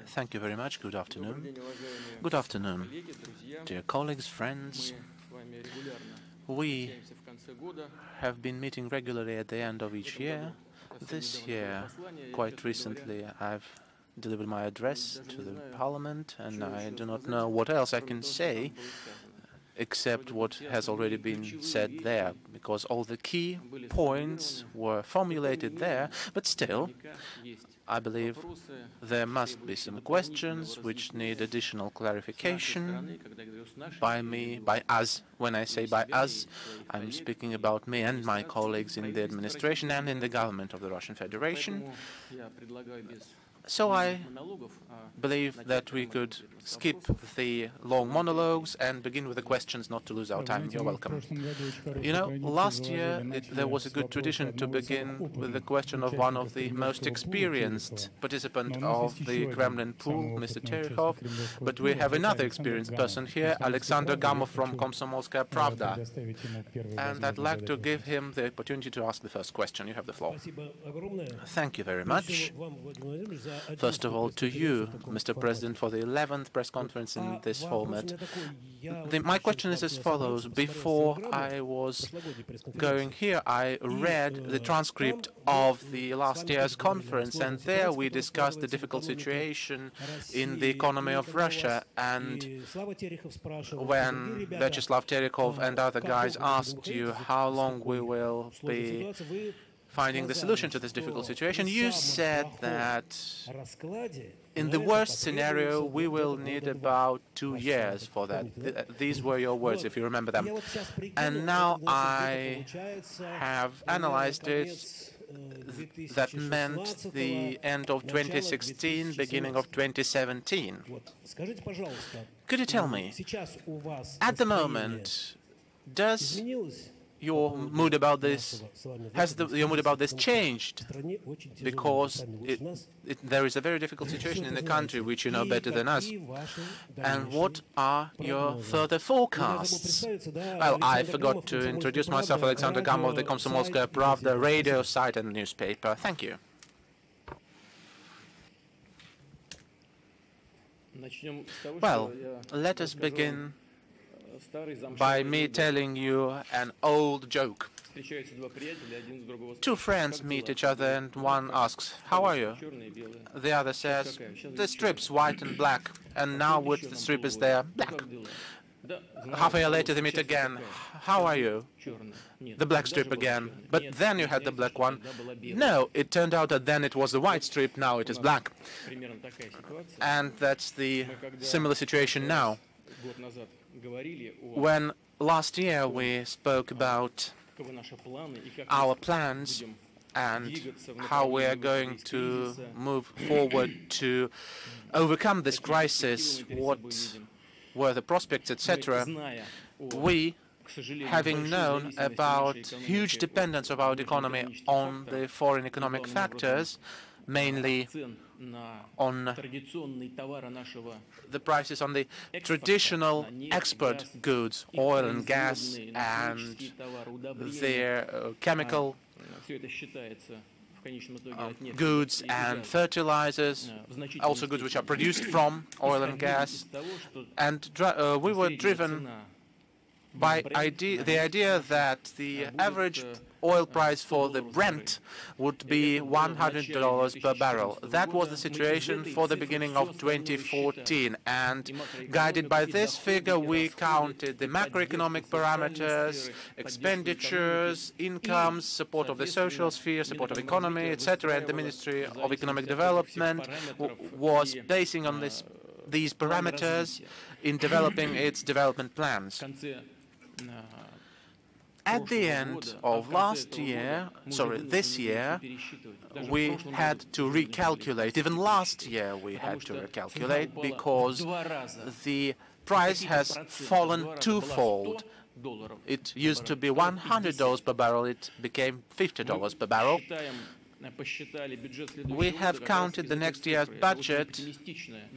Thank you very much. Good afternoon. Good afternoon, dear colleagues, friends. We have been meeting regularly at the end of each year. This year, quite recently, I've delivered my address to the Parliament, and I do not know what else I can say except what has already been said there, because all the key points were formulated there, but still, I believe there must be some questions which need additional clarification by us. When I say by us, I'm speaking about me and my colleagues in the administration and in the government of the Russian Federation. So I believe that we could skip the long monologues and begin with the questions, not to lose our time. You're welcome. You know, last year there was a good tradition to begin with the question of one of the most experienced participants of the Kremlin pool, Mr. Terekhov, but we have another experienced person here, Alexander Gamov from Komsomolskaya Pravda, and I'd like to give him the opportunity to ask the first question. You have the floor. Thank you very much. First of all, to you, Mr. President, for the 11th press conference in this format. My question is as follows. Before I was going here, I read the transcript of the last year's conference, and there we discussed the difficult situation in the economy of Russia. And when Vyacheslav Terekhov and other guys asked you how long we will be finding the solution to this difficult situation, you said that in the worst scenario, we will need about 2 years for that. These were your words, if you remember them. And now I have analyzed it. That meant the end of 2016, beginning of 2017. Could you tell me, at the moment, does your mood about this, your mood about this changed? Because there is a very difficult situation in the country, which you know better than us. And what are your further forecasts? Well, I forgot to introduce myself, Alexander Gamov, the Komsomolskaya Pravda radio site and newspaper. Thank you. Well, let us begin by me telling you an old joke. Two friends meet each other and one asks, "How are you?" The other says, "The strip's white and black, and now which the strip is there? Black." Half a year later they meet again. "How are you?" The black strip again. "But then you had the black one." "No, it turned out that then it was the white strip, now it is black." And that's the similar situation now. When last year we spoke about our plans and how we are going to move forward to overcome this crisis, what were the prospects, etc., we, having known about huge dependence of our economy on the foreign economic factors, mainly on the prices on the traditional export goods, oil and gas, and their chemical goods and fertilizers, also goods which are produced from oil and gas. And we were driven by the idea that the average oil price for the Brent would be $100 per barrel. That was the situation for the beginning of 2014, and guided by this figure we counted the macroeconomic parameters, expenditures, incomes, support of the social sphere, support of economy, etc., and the Ministry of Economic Development was basing on these parameters in developing its development plans. At the end of this year, we had to recalculate. Even last year we had to recalculate because the price has fallen twofold. It used to be $100 per barrel, it became $50 per barrel. we have counted the next year's budget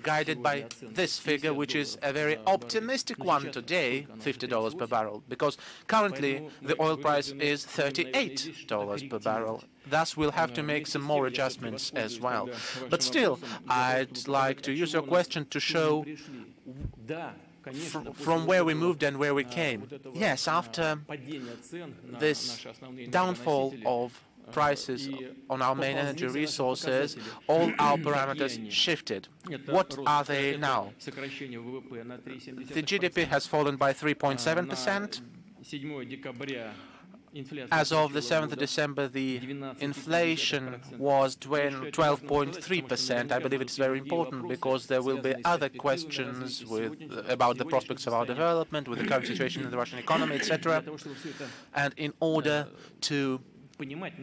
guided by this figure, which is a very optimistic one today, $50 per barrel, because currently the oil price is $38 per barrel. Thus, we'll have to make some more adjustments as well. But still, I'd like to use your question to show from where we moved and where we came. Yes, after this downfall of prices on our main energy resources, all our parameters shifted. What are they now? The GDP has fallen by 3.7%. As of the 7th of December, the inflation was 12.3%. I believe it's very important because there will be other questions about the prospects of our development, with the current situation in the Russian economy, etc. And in order to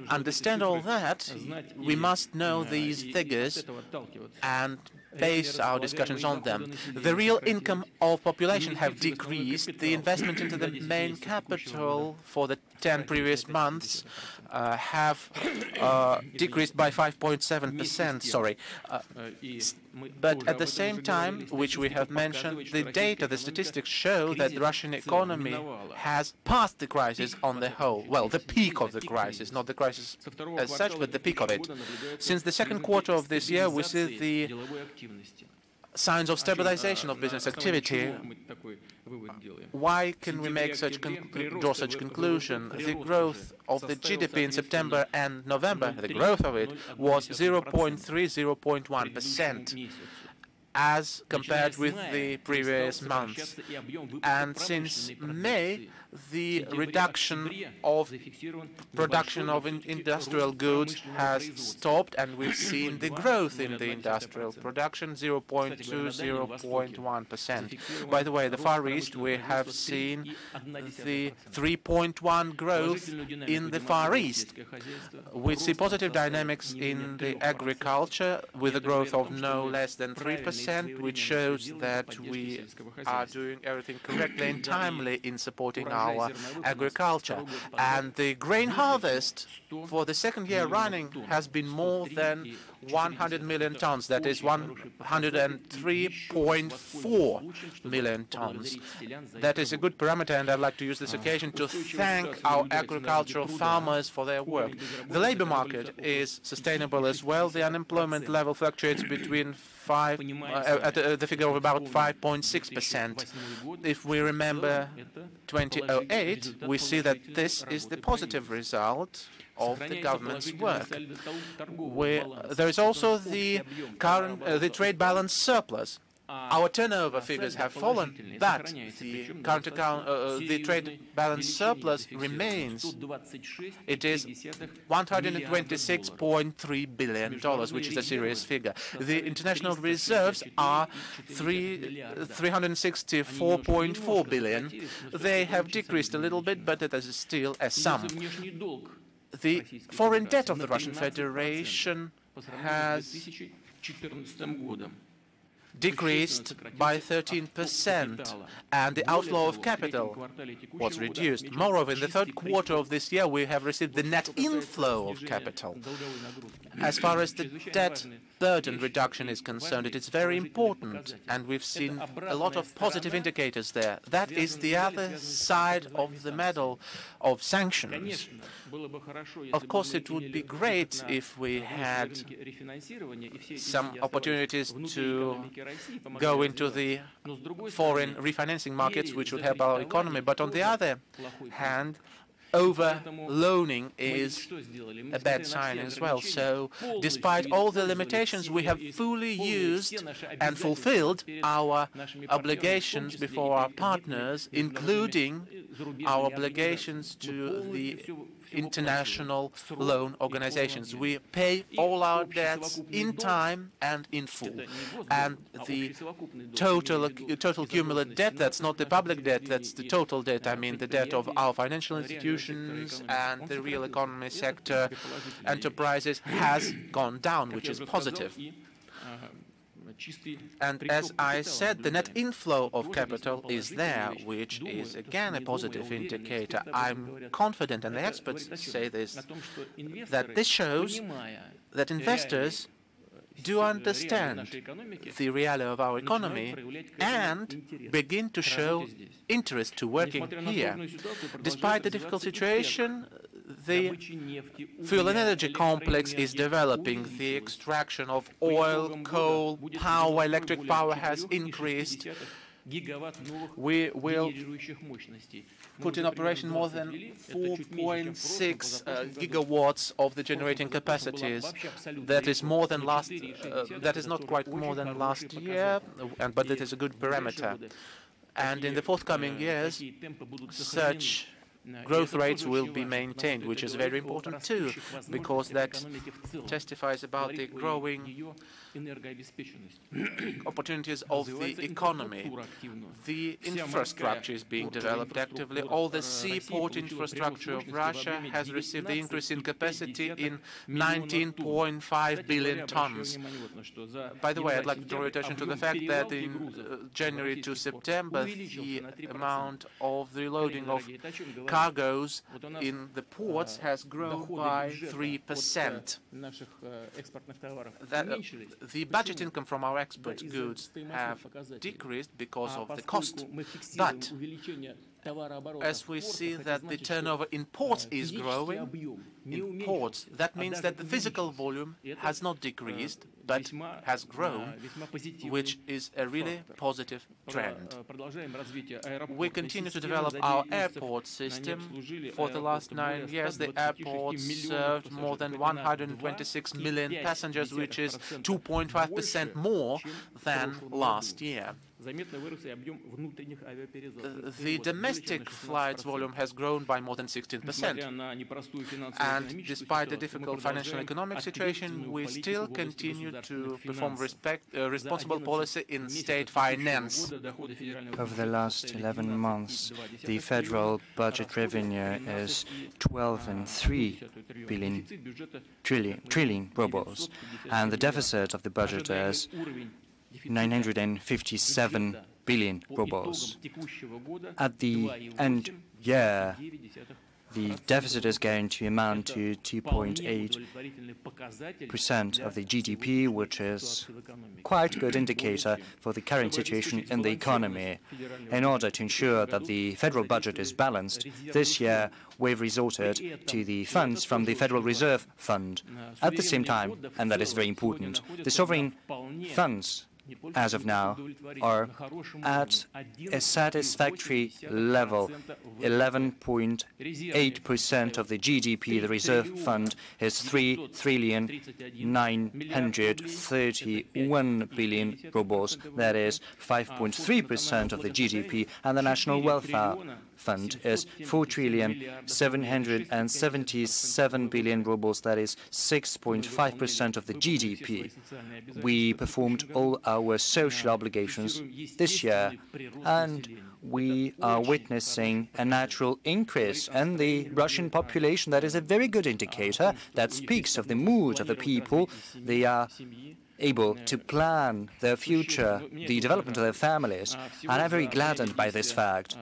understand all that, we must know these figures and base our discussions on them. The real income of population have decreased. The investment into the main capital for the 10 previous months have decreased by 5.7%, sorry. But at the same time, which we have mentioned, the data, the statistics show that the Russian economy has passed the crisis on the whole. Well, the peak of the crisis, not the crisis as such, but the peak of it. Since the second quarter of this year, we see the signs of stabilization of business activity. Why can we make draw such conclusion? The growth of the GDP in September and November, the growth of it was 0.3, 0.1%, as compared with the previous months. And since May, the reduction of production of industrial goods has stopped, and we've seen the growth in the industrial production, 0.2, 0.1%. By the way, the Far East, we have seen the 3.1 growth in the Far East. We see positive dynamics in the agriculture with a growth of no less than 3%, which shows that we are doing everything correctly and timely in supporting our agriculture. And the grain harvest for the second year running has been more than 100 million tons. That is 103.4 million tons. That is a good parameter, and I'd like to use this occasion to thank our agricultural farmers for their work. The labor market is sustainable as well. The unemployment level fluctuates between at the figure of about 5.6%. If we remember 2008, we see that this is the positive result of the government's work. There is also the trade balance surplus. Our turnover figures have fallen, but the trade balance surplus remains. It is $126.3 billion, which is a serious figure. The international reserves are $364.4 billion. They have decreased a little bit, but it is still a sum. The foreign debt of the Russian Federation has decreased by 13%, and the outflow of capital was reduced. Moreover, in the third quarter of this year, we have received the net inflow of capital. As far as the debt burden reduction is concerned, it is very important, and we've seen a lot of positive indicators there. That is the other side of the medal of sanctions. Of course, it would be great if we had some opportunities to go into the foreign refinancing markets, which would help our economy. But on the other hand, over-loaning is a bad sign as well. So despite all the limitations, we have fully used and fulfilled our obligations before our partners, including our obligations to the international loan organizations. We pay all our debts in time and in full. And the total cumulative debt, that's not the public debt, that's the total debt. I mean the debt of our financial institutions and the real economy sector enterprises has gone down, which is positive. And as I said, the net inflow of capital is there, which is again a positive indicator. I'm confident, and the experts say this, that this shows that investors do understand the reality of our economy and begin to show interest to working here. Despite the difficult situation, the fuel and energy complex is developing. The extraction of oil, coal, power, electric power has increased. We will put in operation more than 4.6 gigawatts of the generating capacities. That is more than last. That is not quite more than last year, but it is a good parameter. And in the forthcoming years, such growth rates will be maintained, which is very important too, because that testifies about the growing opportunities of the economy. The infrastructure is being developed actively. All the seaport infrastructure of Russia has received the increase in capacity in 19.5 billion tons. By the way, I'd like to draw your attention to the fact that in January to September, the amount of the loading of cargoes in the ports has grown by 3%. The budget income from our export goods have decreased because of the cost, but as we see that the turnover in ports is growing, in ports, that means that the physical volume has not decreased, but has grown, which is a really positive trend. We continue to develop our airport system. For the last 9 years, the airport served more than 126 million passengers, which is 2.5% more than last year. The domestic flights volume has grown by more than 16%. And despite the difficult financial and economic situation, we still continue to perform responsible policy in state finance. Over the last 11 months, the federal budget revenue is 12.3 trillion rubles, and the deficit of the budget is 957 billion rubles. At the end year, the deficit is going to amount to 2.8% of the GDP, which is quite a good indicator for the current situation in the economy. In order to ensure that the federal budget is balanced, this year we've resorted to the funds from the Federal Reserve Fund. At the same time, and that is very important, the sovereign funds as of now are at a satisfactory level. 11.8% of the GDP. The reserve fund is 3,931 billion rubles. That is 5.3% of the GDP. And the national welfare fund is 4,777 billion rubles. That is 6.5% of the GDP. We performed all our social obligations this year, and we are witnessing a natural increase in the Russian population. That is a very good indicator that speaks of the mood of the people. They are able to plan their future, the development of their families, and I'm very gladdened by this fact.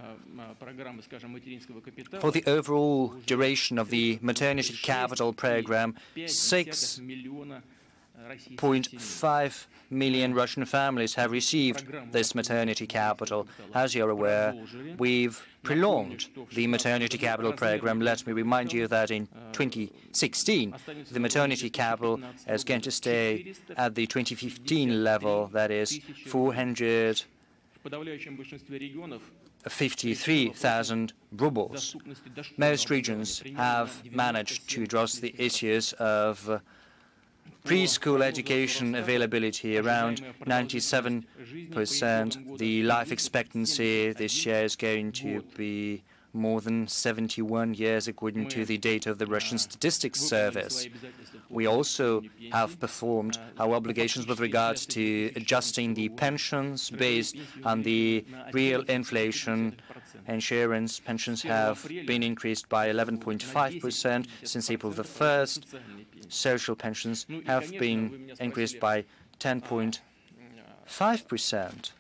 For the overall duration of the maternity capital program, 6.5 million Russian families have received this maternity capital. As you're aware, we've prolonged the maternity capital program. Let me remind you that in 2016, the maternity capital is going to stay at the 2015 level, that is 453,000 rubles. Most regions have managed to address the issues of preschool education availability around 97%. The life expectancy this year is going to be more than 71 years, according to the data of the Russian Statistics Service. We also have performed our obligations with regards to adjusting the pensions based on the real inflation. Insurance pensions have been increased by 11.5% since April the 1st. Social pensions have been increased by 10.9%. 5%.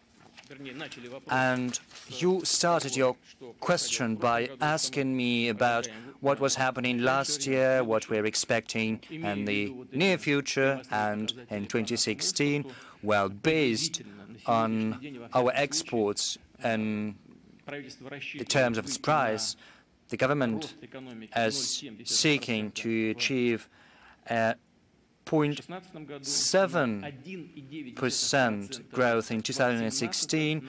And you started your question by asking me about what was happening last year, what we're expecting in the near future and in 2016. Well, based on our exports and the terms of its price, the government is seeking to achieve 0.7% growth in 2016.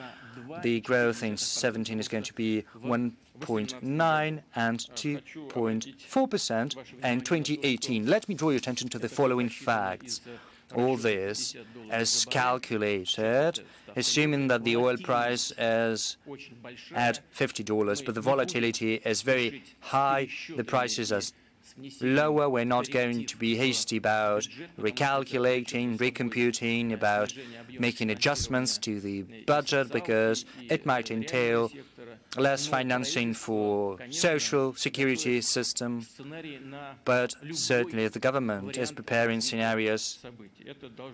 The growth in 2017 is going to be 1.9 and 2.4% in 2018. Let me draw your attention to the following facts. All this is calculated, assuming that the oil price is at $50, but the volatility is very high, the prices are lower. We're not going to be hasty about recalculating, recomputing, about making adjustments to the budget, because it might entail less financing for social security system. But certainly the government is preparing scenarios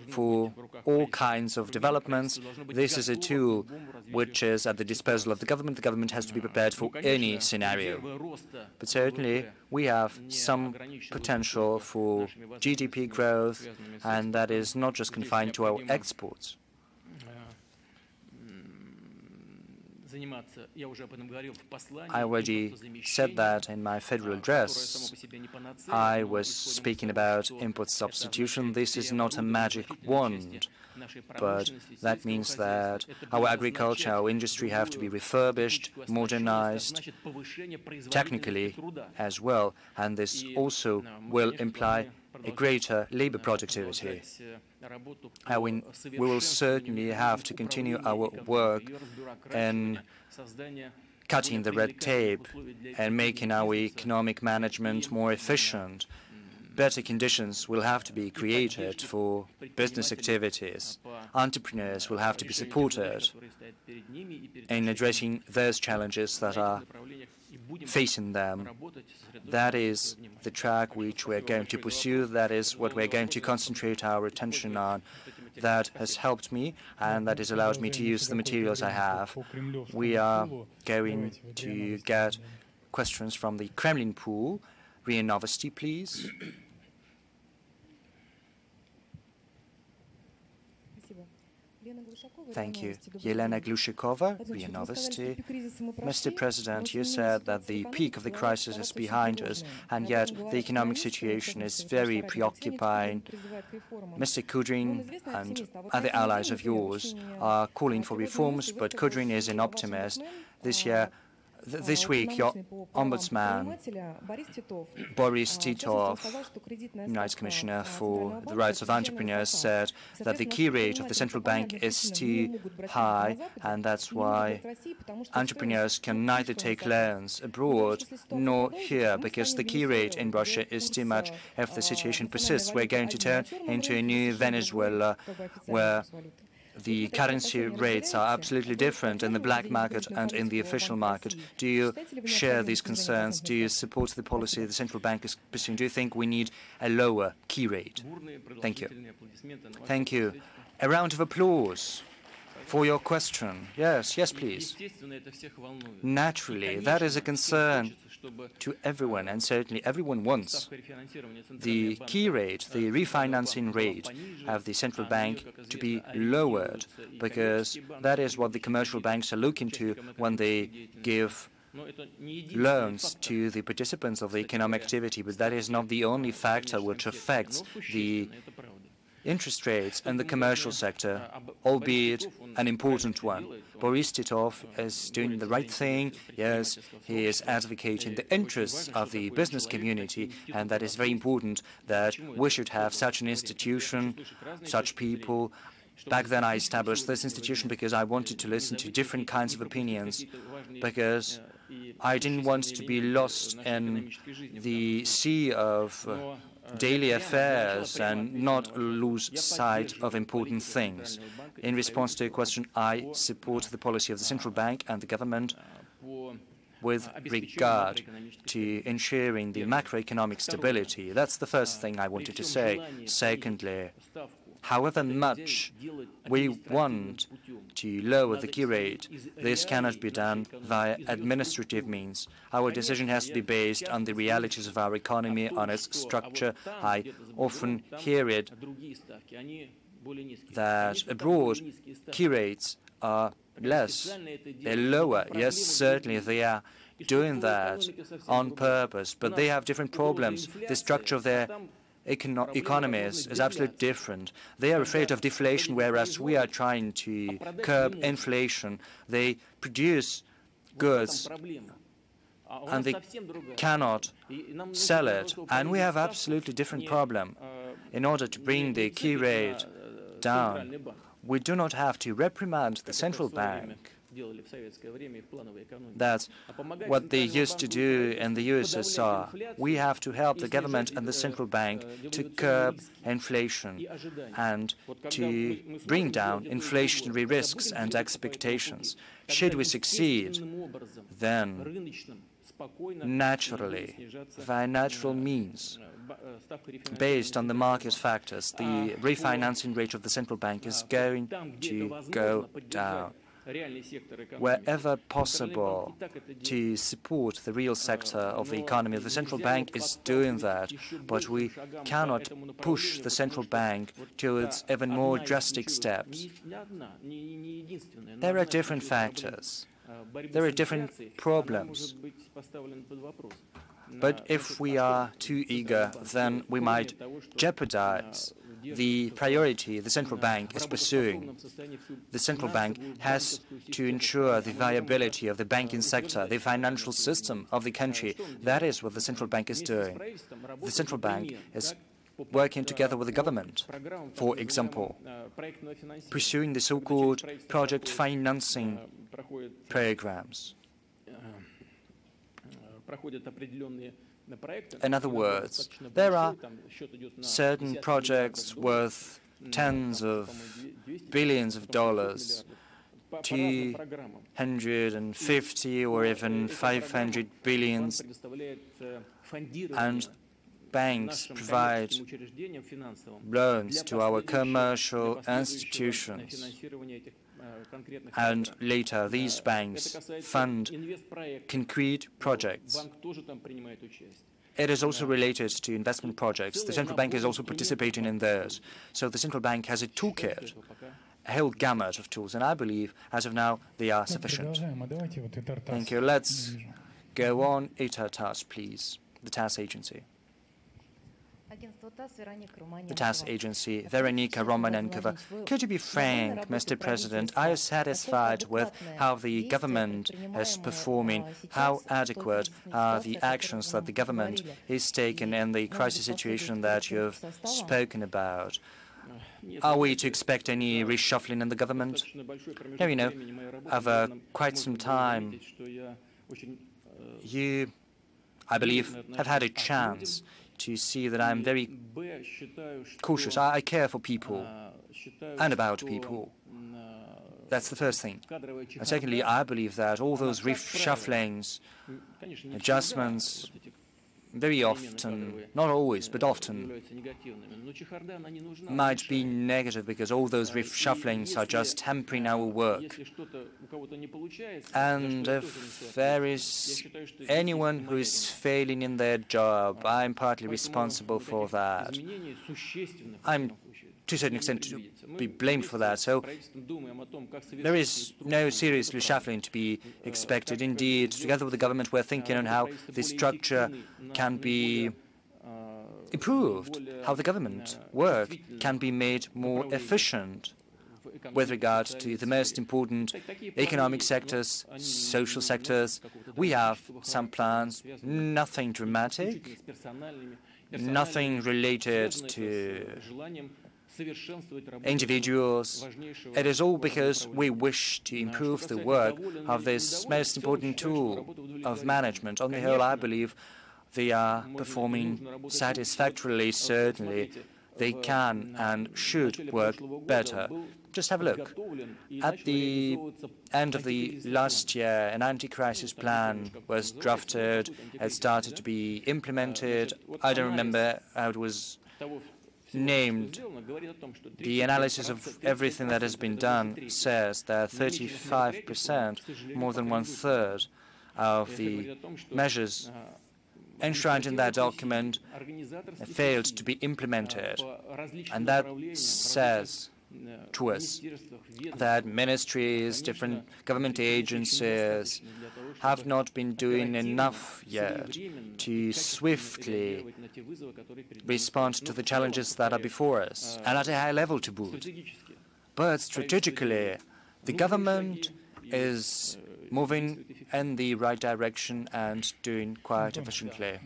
for all kinds of developments. This is a tool which is at the disposal of the government. The government has to be prepared for any scenario. But certainly we have some potential for GDP growth, and that is not just confined to our exports. I already said that in my federal address. I was speaking about import substitution. This is not a magic wand, but that means that our agriculture, our industry have to be refurbished, modernized, technically as well, and this also will imply a greater labor productivity. We will certainly have to continue our work in cutting the red tape and making our economic management more efficient. Better conditions will have to be created for business activities. Entrepreneurs will have to be supported in addressing those challenges that are facing them. That is the track which we're going to pursue. That is what we're going to concentrate our attention on. That has helped me, and that has allowed me to use the materials I have. We are going to get questions from the Kremlin pool. RIA Novosti, please. Thank you. Yelena Glushikova, RIA Novosti. Mr. President, you said that the peak of the crisis is behind us, and yet the economic situation is very preoccupying. Mr. Kudrin and other allies of yours are calling for reforms, but Kudrin is an optimist. This week, your ombudsman, Boris Titov, United Commissioner for the Rights of Entrepreneurs, said that the key rate of the central bank is too high, and that's why entrepreneurs can neither take loans abroad nor here, because the key rate in Russia is too much. If the situation persists, we're going to turn into a new Venezuela, where the currency rates are absolutely different in the black market and in the official market. Do you share these concerns? Do you support the policy the central bank is pursuing? Do you think we need a lower key rate? Thank you. Thank you. A round of applause for your question. Yes, yes, please. Naturally, that is a concern to everyone, and certainly everyone wants the key rate, the refinancing rate of the central bank to be lowered, because that is what the commercial banks are looking to when they give loans to the participants of the economic activity. But that is not the only factor which affects the interest rates in the commercial sector, albeit an important one. Boris Titov is doing the right thing. Yes, he is advocating the interests of the business community, and that is very important that we should have such an institution, such people. Back then I established this institution because I wanted to listen to different kinds of opinions, because I didn't want to be lost in the sea of daily affairs and not lose sight of important things. In response to your question, I support the policy of the central bank and the government with regard to ensuring the macroeconomic stability. That's the first thing I wanted to say. Secondly, However much we want to lower the key rate, this cannot be done via administrative means. Our decision has to be based on the realities of our economy, on its structure. I often hear it that abroad key rates are less, they're lower. Yes, certainly they are doing that on purpose, but they have different problems. The structure of their economies is absolutely different. They are afraid of deflation, whereas we are trying to curb inflation. They produce goods and they cannot sell it, and we have absolutely different problem. In order to bring the key rate down, we do not have to reprimand the central bank. That's what they used to do in the USSR. We have to help the government and the central bank to curb inflation and to bring down inflationary risks and expectations. Should we succeed, then naturally, via natural means, based on the market factors, the refinancing rate of the central bank is going to go down. Wherever possible to support the real sector of the economy, the central bank is doing that, but we cannot push the central bank towards even more drastic steps. There are different factors. There are different problems. But if we are too eager, then we might jeopardize the priority the central bank is pursuing. The central bank has to ensure the viability of the banking sector, the financial system of the country. That is what the central bank is doing. The central bank is working together with the government, for example, pursuing the so-called project financing programs. In other words, there are certain projects worth tens of billions of dollars, 250 or even 500 billions, and banks provide loans to our commercial institutions. And later, these banks fund concrete projects. It is also related to investment projects. The central bank is also participating in those. So the central bank has a toolkit, a whole gamut of tools, and I believe, as of now, they are sufficient. Thank you. Let's go on. TASS, please. The TASS agency. The TASS agency, Veronika Romanenkova. Could you be frank, Mr. President? Are you satisfied with how the government is performing? How adequate are the actions that the government is taking in the crisis situation that you've spoken about? Are we to expect any reshuffling in the government? No, you know, over quite some time, you, I believe, have had a chance to see that I'm very cautious. I care for people and about people. That's the first thing. And secondly, I believe that all those reshufflings, adjustments, very often, not always, but often, might be negative because all those reshufflings are just hampering our work. And if there is anyone who is failing in their job, I'm partly responsible for that. I'm to a certain extent to be blamed for that. So there is no serious reshuffling to be expected. Indeed, together with the government, we're thinking on how the structure can be improved, how the government work can be made more efficient with regard to the most important economic sectors, social sectors. We have some plans, nothing dramatic, nothing related to individuals. It is all because we wish to improve the work of this most important tool of management. On the whole, I believe they are performing satisfactorily. Certainly, they can and should work better. Just have a look. At the end of the last year, an anti-crisis plan was drafted. It started to be implemented. I don't remember how it was named. The analysis of everything that has been done says that 35%, more than one-third of the measures enshrined in that document failed to be implemented. And that says to us that ministries, different government agencies have not been doing enough yet to swiftly respond to the challenges that are before us, and at a high level to boot. But strategically, the government is moving in the right direction and doing quite efficiently.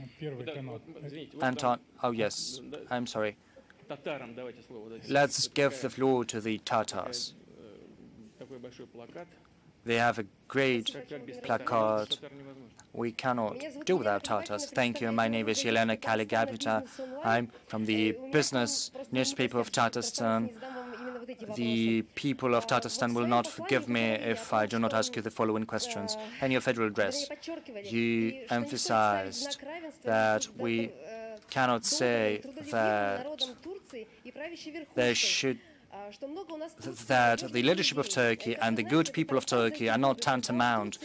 Anton, oh yes, I'm sorry. Let's give the floor to the Tatars. They have a great placard. We cannot do without Tatars. Thank you. My name is Yelena Kaligapita. I'm from the business newspaper of Tatarstan. The people of Tatarstan will not forgive me if I do not ask you the following questions. In your federal address, you emphasized that we cannot say that that the leadership of Turkey and the good people of Turkey are not tantamount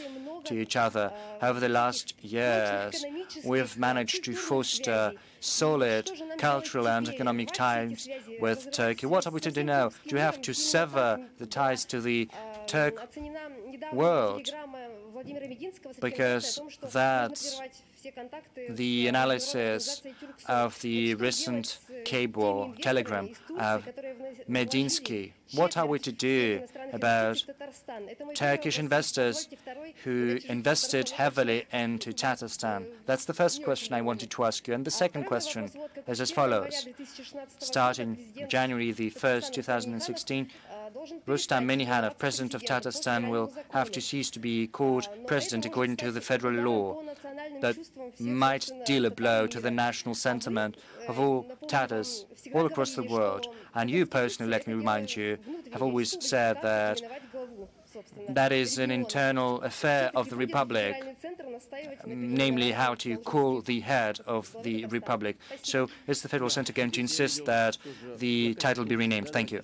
to each other. Over the last years, we've managed to foster solid cultural and economic ties with Turkey. What are we to do now? Do we have to sever the ties to the Turk world? Because that's the analysis of the recent cable telegram of Medinsky. What are we to do about Turkish investors who invested heavily into Tatarstan? That's the first question I wanted to ask you. And the second question is as follows. Starting January the 1st, 2016, Rustam Minnihanov, president of Tatarstan, will have to cease to be called president according to the federal law. That might deal a blow to the national sentiment of all Tatars all across the world. And you personally, let me remind you, have always said that that is an internal affair of the Republic, namely how to call the head of the Republic. So is the Federal Center going to insist that the title be renamed? Thank you.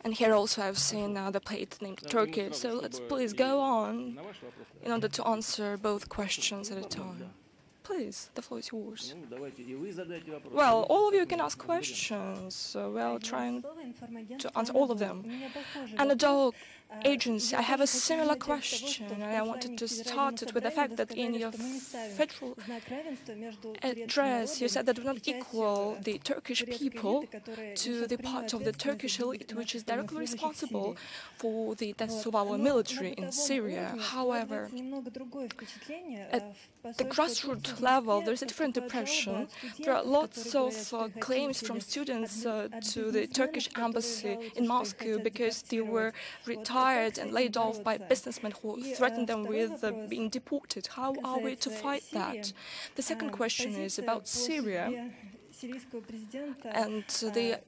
And here also I've seen the plate named Turkey, so let's please go on in order to answer both questions at a time. Please, the floor is yours. Well, all of you can ask questions, so we'll try to answer all of them. And the dog agency, I have a similar question, and I wanted to start it with the fact that in your federal address, you said that do not equal the Turkish people to the part of the Turkish elite, which is directly responsible for the deaths of our military in Syria. However, at the grassroots level, there's a different impression. There are lots of claims from students to the Turkish embassy in Moscow because they were retired and laid off by businessmen who threatened them with being deported. How are we to fight that? The second question is about Syria and the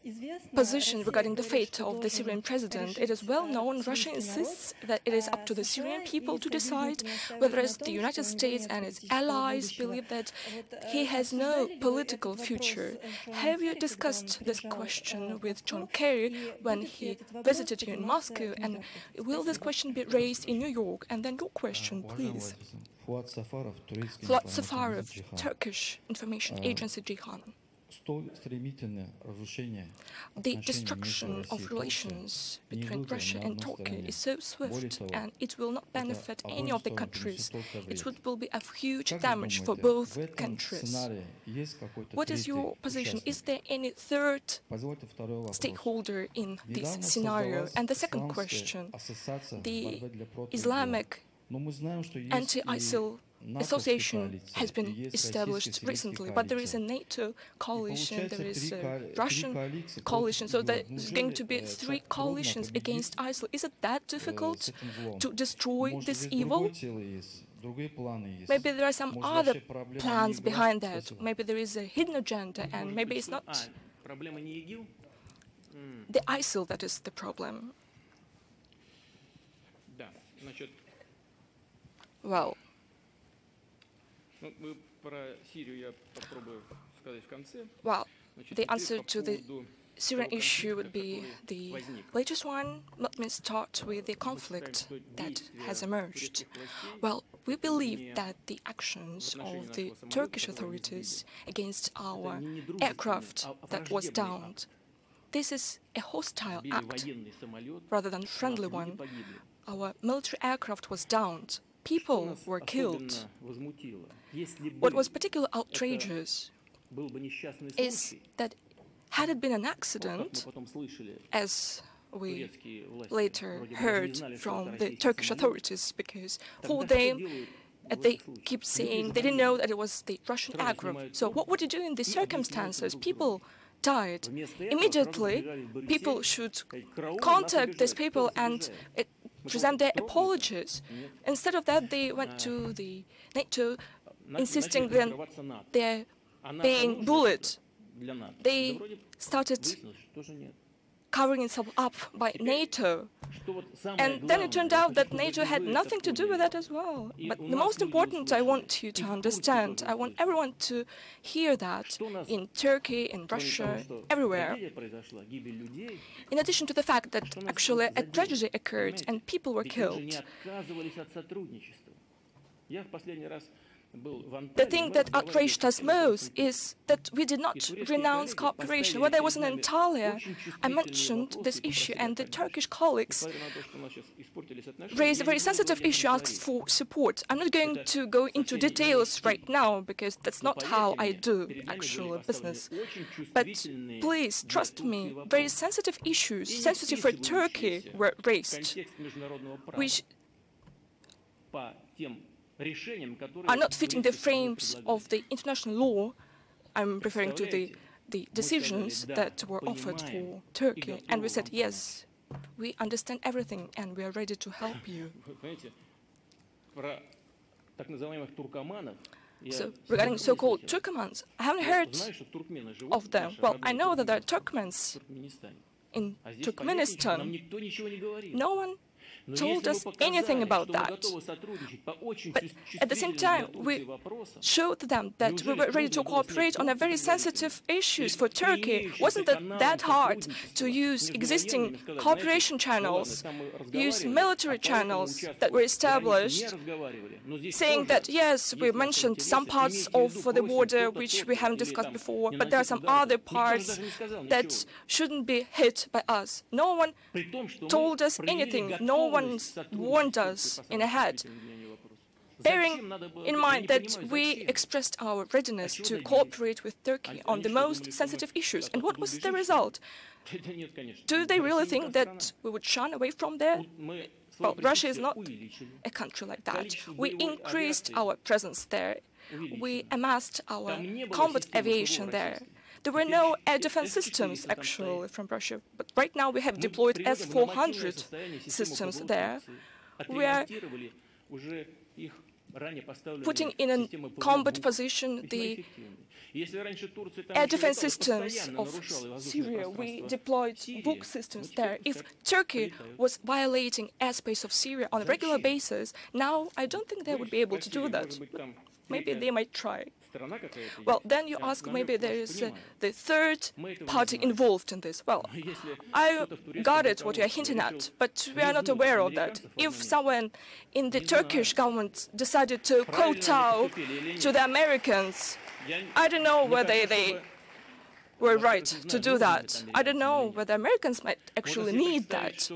position regarding the fate of the Syrian president. It is well known Russia insists that it is up to the Syrian people to decide, whereas the United States and its allies believe that he has no political future. Have you discussed this question with John Kerry when he visited you in Moscow, and will this question be raised in New York? And then your question, please. Fuat Safarov, Turkish information agency Cihan. The destruction of relations between Russia and Turkey is so swift, and it will not benefit any of the countries. It will be of huge damage for both countries. What is your position? Is there any third stakeholder in this scenario? And the second question, the Islamic anti-ISIL association has been established recently, but there is a NATO coalition, there is a Russian coalition, so there's going to be 3 coalitions against ISIL. Is it that difficult to destroy this evil? Maybe there are some other plans behind that. Maybe there is a hidden agenda, and maybe it's not the ISIL that is the problem. Well, Well, the answer to the Syrian issue would be the latest one. Let me start with the conflict that has emerged. Well, we believe that the actions of the Turkish authorities against our aircraft that was downed, this is a hostile act rather than a friendly one. Our military aircraft was downed. People were killed. What was particularly outrageous is that had it been an accident, as we later heard from the Turkish authorities, because for them, they keep saying they didn't know that it was the Russian aircraft. So what would you do in these circumstances? People died. Immediately, people should contact these people and present their apologies. Instead of that, they went to the NATO, insisting that they're being bullied. They started covering itself up by NATO. And then it turned out that NATO had nothing to do with that as well. But the most important I want you to understand, I want everyone to hear that in Turkey, in Russia, everywhere. In addition to the fact that actually a tragedy occurred and people were killed, the thing that outraged us most is that we did not renounce cooperation. When I was in Antalya, I mentioned this issue, and the Turkish colleagues raised a very sensitive issue, asked for support. I'm not going to go into details right now, because that's not how I do actual business. But please, trust me, very sensitive issues, sensitive for Turkey, were raised, which are not fitting the frames of the international law. I'm referring to the decisions that were offered for Turkey. And we said, yes, we understand everything and we are ready to help you. So, regarding so-called Turkomans, I haven't heard of them. Well, I know that there are Turkmens in Turkmenistan. No one told us anything about that. But at the same time, we showed them that we were ready to cooperate on a very sensitive issues for Turkey. Wasn't it that hard to use existing cooperation channels, use military channels that were established, saying that, yes, we mentioned some parts of the border which we haven't discussed before, but there are some other parts that shouldn't be hit by us. No one told us anything. No one warned us in ahead, bearing in mind that we expressed our readiness to cooperate with Turkey on the most sensitive issues. And what was the result? Do they really think that we would shun away from there? Well, Russia is not a country like that. We increased our presence there. We amassed our combat aviation there. There were no air defense systems, actually, from Russia. But right now we have deployed S-400 systems there. We are putting in a combat position the air defense systems of Syria. We deployed Buk systems there. If Turkey was violating airspace of Syria on a regular basis, now I don't think they would be able to do that. But maybe they might try. Well, then you ask, maybe there is the third party involved in this. Well, I got it, what you're hinting at, but we are not aware of that. If someone in the Turkish government decided to kowtow to the Americans, I don't know whether they were right to do that. I don't know whether Americans might actually need that.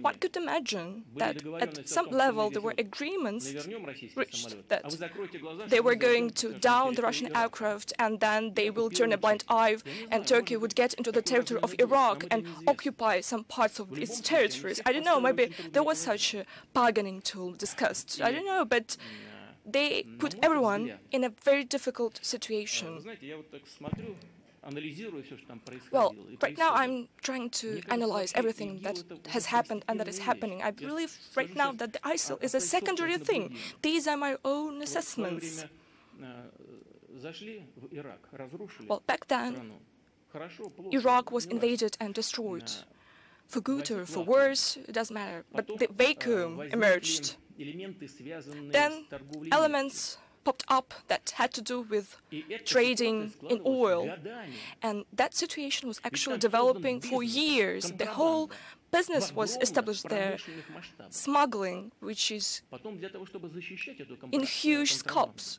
One could imagine that at some level there were agreements reached that they were going to down the Russian aircraft and then they will turn a blind eye and Turkey would get into the territory of Iraq and occupy some parts of its territories. I don't know, maybe there was such a bargaining tool discussed. I don't know, but they put everyone in a very difficult situation. Well, right now I'm trying to analyze everything that has happened and that is happening. I believe right now that the ISIL is a secondary thing. These are my own assessments. Well, back then, Iraq was invaded and destroyed. For good or for worse, it doesn't matter. But the vacuum emerged. Then elements popped up that had to do with trading in oil. And that situation was actually developing for years. The whole business was established there, smuggling, which is in huge scopes.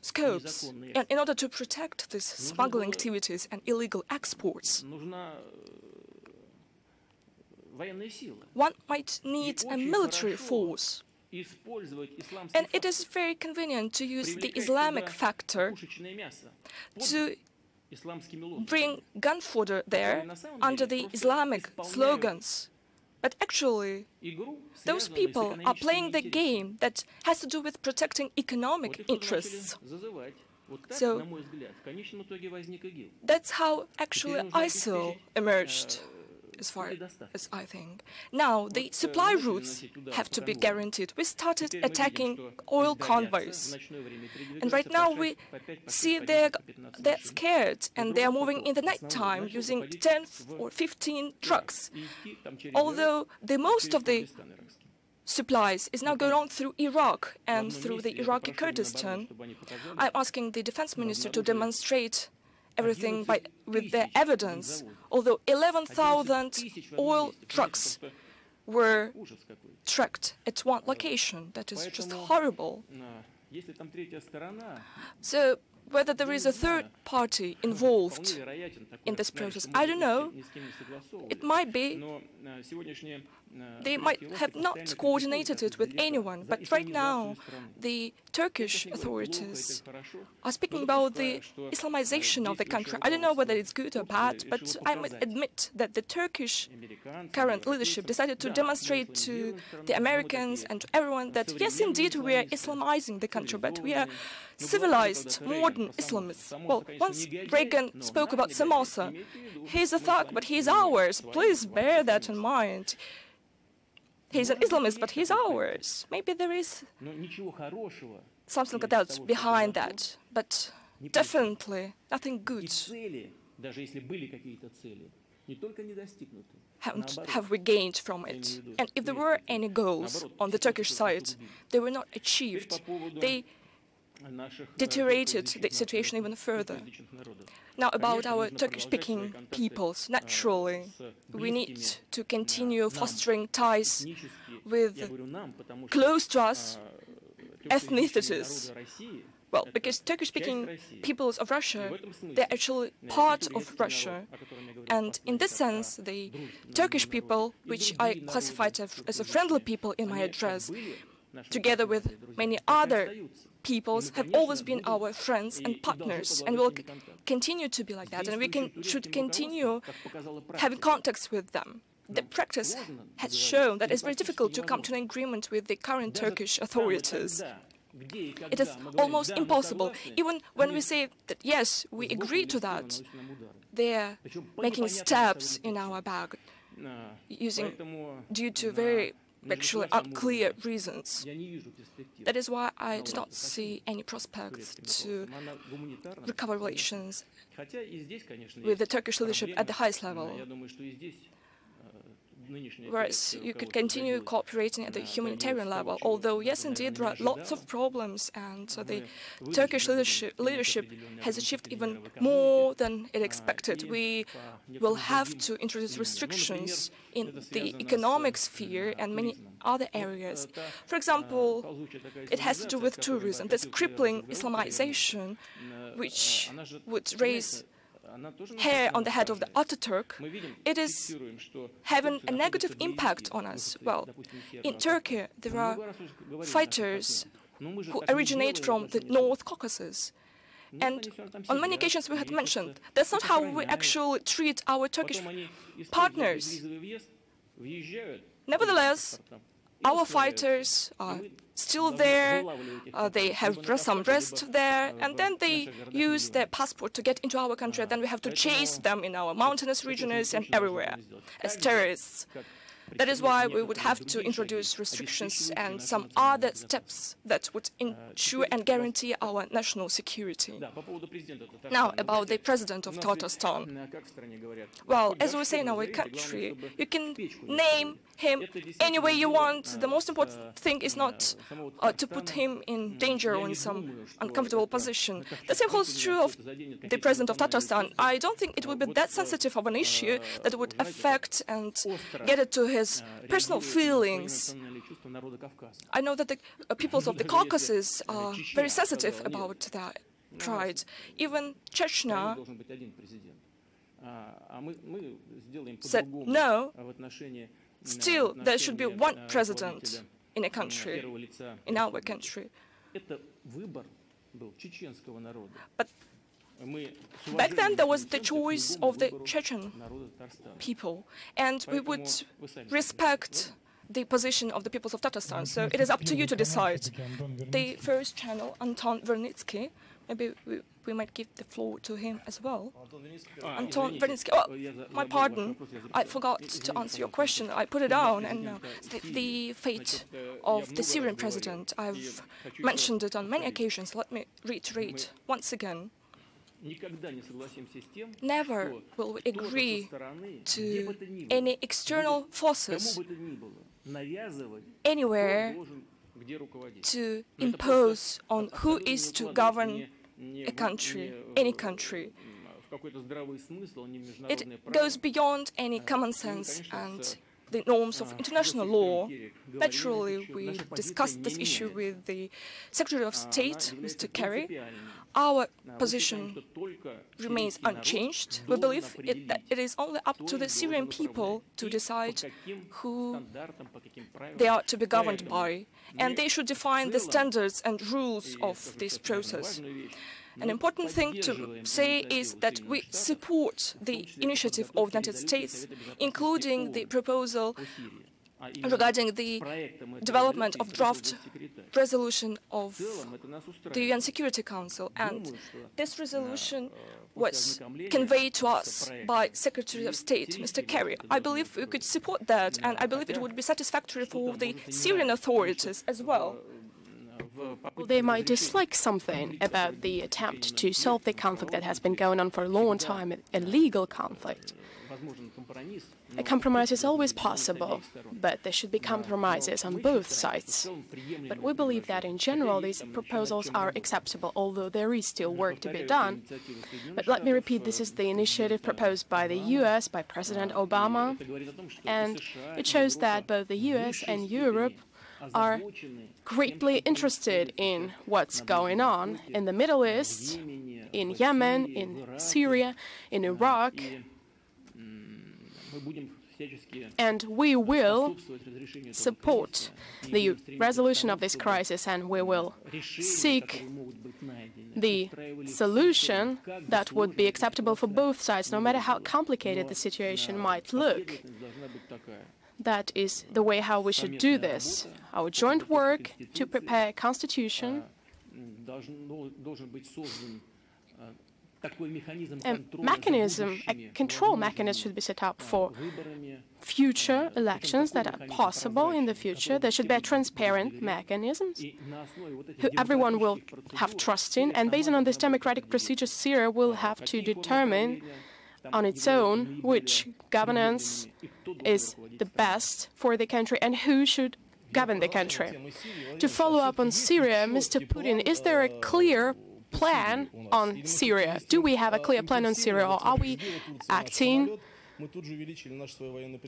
And in order to protect these smuggling activities and illegal exports, one might need a military force. And it is very convenient to use the Islamic factor to bring gun fodder there under the Islamic slogans. But actually, those people are playing the game that has to do with protecting economic interests. So that's how actually ISIL emerged, as far as I think. Now, the supply routes have to be guaranteed. We started attacking oil convoys. And right now we see they're scared and they are moving in the night time using 10 or 15 trucks. Although most of the supplies is now going on through Iraq and through the Iraqi Kurdistan. I'm asking the defense minister to demonstrate everything with their evidence, although 11,000 oil trucks were tracked at one location. That is just horrible. So whether there is a third party involved in this process, I don't know. It might be. They might have not coordinated it with anyone, but right now the Turkish authorities are speaking about the Islamization of the country. I don't know whether it's good or bad, but I must admit that the Turkish current leadership decided to demonstrate to the Americans and to everyone that yes, indeed, we are Islamizing the country, but we are civilized, modern Islamists. Well, once Reagan spoke about Samosa, he's a thug, but he's ours. Please bear that in mind. He's an Islamist, but he's ours. Maybe there is something like that behind that, but definitely nothing good have we gained from it. And if there were any goals on the Turkish side, they were not achieved. They deteriorated the situation even further. Now, about our Turkish-speaking peoples, naturally, we need to continue fostering ties with close to us ethnicities. Well, because Turkish-speaking peoples of Russia, they're actually part of Russia. And in this sense, the Turkish people, which I classified as a friendly people in my address, together with many other peoples, have always been our friends and partners, and will continue to be like that, and we should continue having contacts with them. The practice has shown that it's very difficult to come to an agreement with the current Turkish authorities. It is almost impossible. Even when we say that, yes, we agree to that, they're making stabs in our back, due to very actually unclear reasons. That is why I do not see any prospects to recover relations with the Turkish leadership at the highest level. Whereas you could continue cooperating at the humanitarian level, although, yes, indeed, there are lots of problems, and the Turkish leadership has achieved even more than it expected. We will have to introduce restrictions in the economic sphere and many other areas. For example, it has to do with tourism. This crippling Islamization, which would raise hair on the head of the Ataturk, it is having a negative impact on us. Well, in Turkey, there are fighters who originate from the North Caucasus. And on many occasions we had mentioned, that's not how we actually treat our Turkish partners. Nevertheless, our fighters are still there, they have some rest there, and then they use their passport to get into our country, and then we have to chase them in our mountainous regions and everywhere as terrorists. That is why we would have to introduce restrictions and some other steps that would ensure and guarantee our national security. Now, about the president of Tatarstan. Well, as we say in our country, you can name him any way you want. The most important thing is not to put him in danger or in some uncomfortable position. The same holds true of the president of Tatarstan. I don't think it would be that sensitive of an issue that would affect and get it to his personal feelings. I know that the peoples of the Caucasus are very sensitive about their pride. Even Chechnya said no. Still, there should be one president in a country, in our country. But back then, there was the choice of the Chechen people, and we would respect the position of the peoples of Tatarstan. So it is up to you to decide. The first channel, Anton Vernitsky, maybe we might give the floor to him as well. Anton Vernitsky, oh, my pardon, I forgot to answer your question. I put it down, and the fate of the Syrian president, I've mentioned it on many occasions. Let me reiterate once again. Never will we agree to any external forces anywhere to impose on who is to govern a country, any country. It goes beyond any common sense and the norms of international law. Naturally, we discussed this issue with the Secretary of State, Mr. Kerry. Our position remains unchanged. We believe that it is only up to the Syrian people to decide who they are to be governed by, and they should define the standards and rules of this process. An important thing to say is that we support the initiative of the United States, including the proposal regarding the development of draft resolution of the UN Security Council. And this resolution was conveyed to us by Secretary of State, Mr. Kerry. I believe we could support that, and I believe it would be satisfactory for the Syrian authorities as well. They might dislike something about the attempt to solve the conflict that has been going on for a long time, a legal conflict. A compromise is always possible, but there should be compromises on both sides. But we believe that in general these proposals are acceptable, although there is still work to be done. But let me repeat, this is the initiative proposed by the US, by President Obama, and it shows that both the US and Europe are greatly interested in what's going on in the Middle East, in Yemen, in Syria, in Iraq, and we will support the resolution of this crisis, and we will seek the solution that would be acceptable for both sides, no matter how complicated the situation might look. That is the way how we should do this. Our joint work to prepare a constitution, a mechanism, a control mechanism should be set up for future elections that are possible in the future. There should be a transparent mechanism who everyone will have trust in, and based on this democratic procedure, Syria will have to determine on its own which governance is the best for the country and who should govern the country. To follow up on Syria, Mr. Putin, is there a clear plan on Syria? Do we have a clear plan on Syria, or are we acting?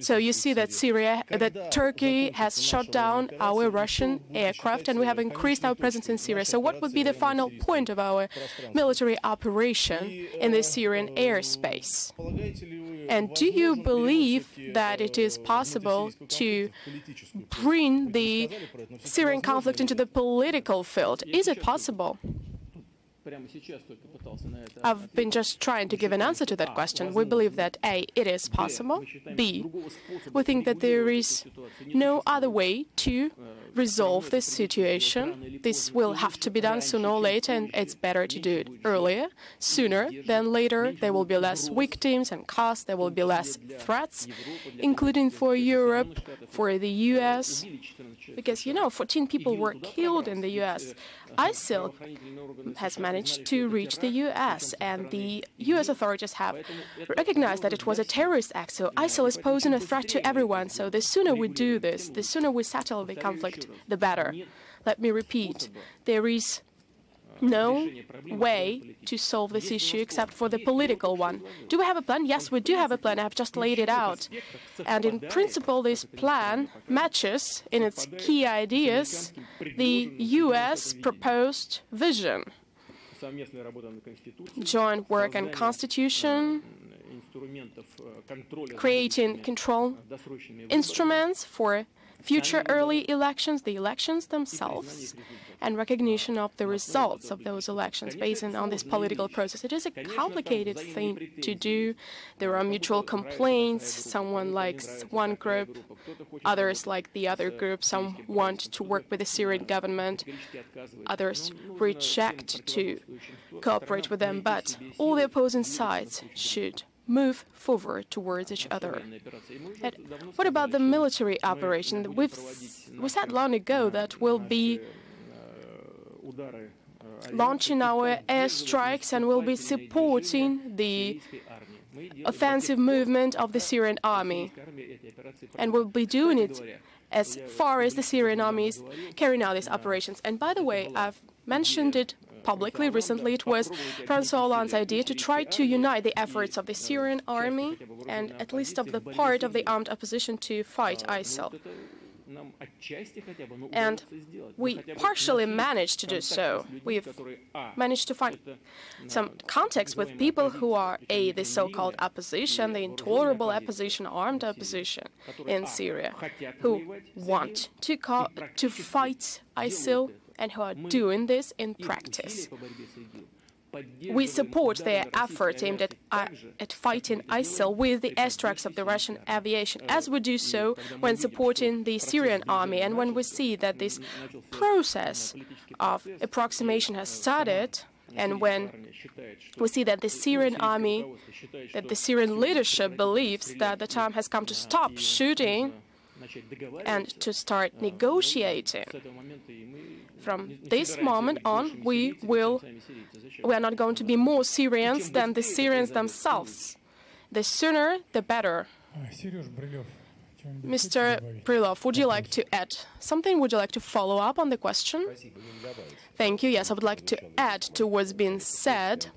So you see that Turkey has shot down our Russian aircraft, and we have increased our presence in Syria. So what would be the final point of our military operation in the Syrian airspace? And do you believe that it is possible to bring the Syrian conflict into the political field? Is it possible? I've been just trying to give an answer to that question. We believe that A, it is possible. B, we think that there is no other way to resolve this situation. This will have to be done sooner or later, and it's better to do it earlier. Sooner than later, there will be less victims and costs, there will be less threats, including for Europe, for the US. Because, 14 people were killed in the US. ISIL has managed to reach the US, and the US authorities have recognized that it was a terrorist act. So ISIL is posing a threat to everyone. So the sooner we do this, the sooner we settle the conflict, the better. Let me repeat, there is no way to solve this issue except for the political one. Do we have a plan? Yes, we do have a plan. I've just laid it out. And in principle, this plan matches in its key ideas the US proposed vision. Joint work on constitution, creating control instruments for future early elections, the elections themselves, and recognition of the results of those elections based on this political process. It is a complicated thing to do. There are mutual complaints. Someone likes one group, others like the other group. Some want to work with the Syrian government, others reject to cooperate with them. But all the opposing sides should move forward towards each other. And what about the military operation? We said long ago that we'll be launching our airstrikes and we'll be supporting the offensive movement of the Syrian army. And we'll be doing it as far as the Syrian army is carrying out these operations. And by the way, I've mentioned it publicly recently. It was François Hollande's idea to try to unite the efforts of the Syrian army and at least of the part of the armed opposition to fight ISIL. And we partially managed to do so. We've managed to find some context with people who are the so-called opposition, the intolerable opposition, armed opposition in Syria, who want to fight ISIL and who are doing this in practice. We support their efforts aimed at fighting ISIL with the airstrikes of the Russian aviation, as we do so when supporting the Syrian army. And when we see that this process of approximation has started, and when we see that the Syrian army, that the Syrian leadership believes that the time has come to stop shooting and to start negotiating, from this moment on, we are not going to be more Syrians than the Syrians themselves. The sooner, the better. Mr. Brylov, would you like to add something? Would you like to follow up on the question? Thank you. Yes, I would like to add to what's been said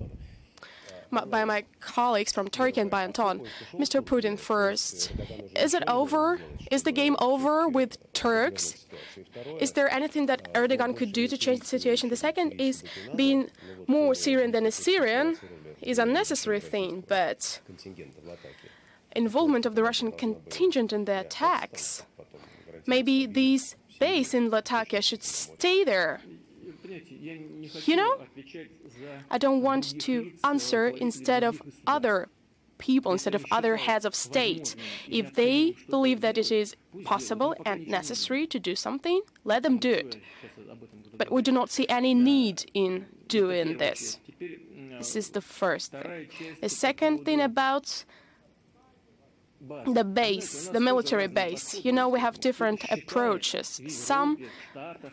by my colleagues from Turkey and by Anton. Mr. Putin first. Is it over? Is the game over with Turks? Is there anything that Erdogan could do to change the situation? The second is being more Syrian than a Syrian is a necessary thing, but involvement of the Russian contingent in the attacks, maybe this base in Latakia should stay there. I don't want to answer instead of other people, instead of other heads of state. If they believe that it is possible and necessary to do something, let them do it. But we do not see any need in doing this. This is the first thing. The second thing about the base, the military base. We have different approaches. Some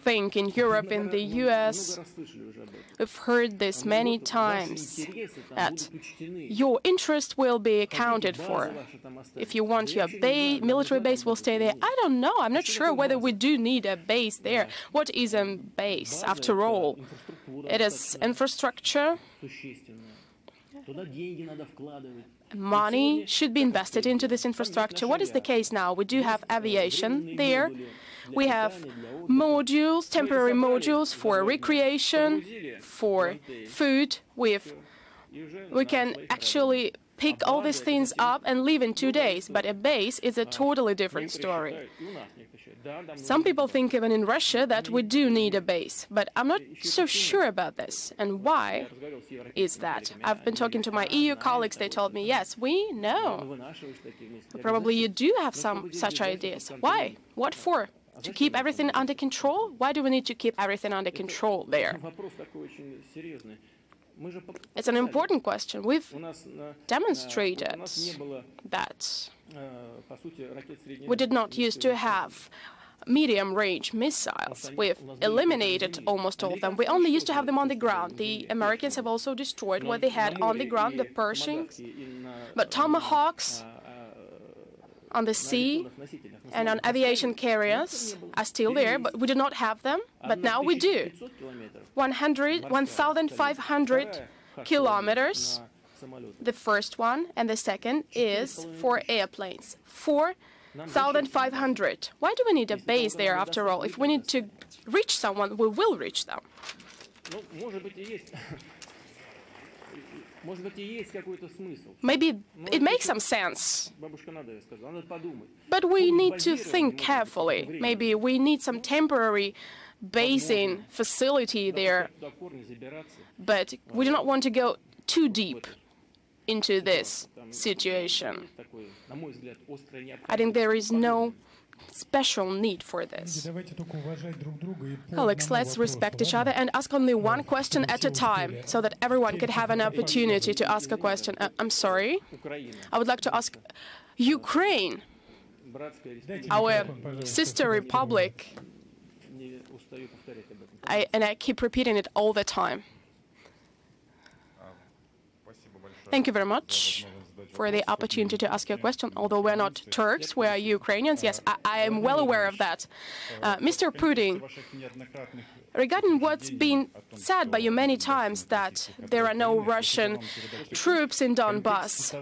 think in Europe, in the US, we've heard this many times, that your interest will be accounted for. If you want your military base will stay there. I don't know. I'm not sure whether we do need a base there. What is a base, after all? It is infrastructure. Money should be invested into this infrastructure. What is the case now? We do have aviation there. We have modules, temporary modules for recreation, for food. We can actually pick all these things up and leave in 2 days, but a base is a totally different story. Some people think even in Russia that we do need a base, but I'm not so sure about this. And why is that? I've been talking to my EU colleagues, they told me, yes, we know. Probably you do have some such ideas. Why? What for? To keep everything under control? Why do we need to keep everything under control there? It's an important question. We've demonstrated that we did not used to have medium-range missiles. We've eliminated almost all of them. We only used to have them on the ground. The Americans have also destroyed what they had on the ground, the Pershings, but Tomahawks on the sea and on aviation carriers are still there, but we do not have them, but now we do. 1,500 kilometers, the first one, and the second is for airplanes. 4,500. Why do we need a base there after all? If we need to reach someone, we will reach them. Maybe it makes some sense, but we need to think carefully. Maybe we need some temporary basing facility there, but we do not want to go too deep into this situation. I think there is no special need for this. Colleagues, let's respect each other and ask only one question at a time, so that everyone could have an opportunity to ask a question. I'm sorry. I would like to ask Ukraine, our sister republic. I keep repeating it all the time. Thank you very much for the opportunity to ask you a question. Although we're not Turks, we are Ukrainians. Yes, I am well aware of that. Mr. Putin, regarding what's been said by you many times, that there are no Russian troops in Donbass,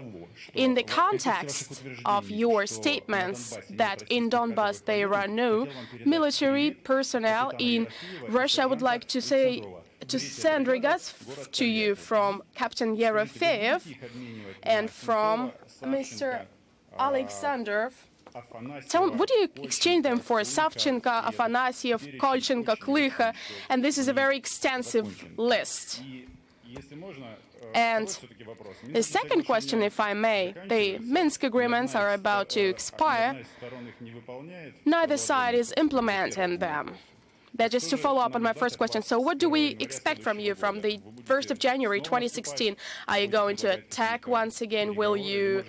in the context of your statements that in Donbass there are no military personnel in Russia, I would like to send regards to you from Captain Yerofeev and from Mr. Alexander. Would you exchange them for Savchenko, Afanasyev, Kolchenko, Klycha? And this is a very extensive list. And the second question, if I may, the Minsk agreements are about to expire. Neither side is implementing them. That just to follow up on my first question. So what do we expect from you from the 1st of January 2016? Are you going to attack once again? Will you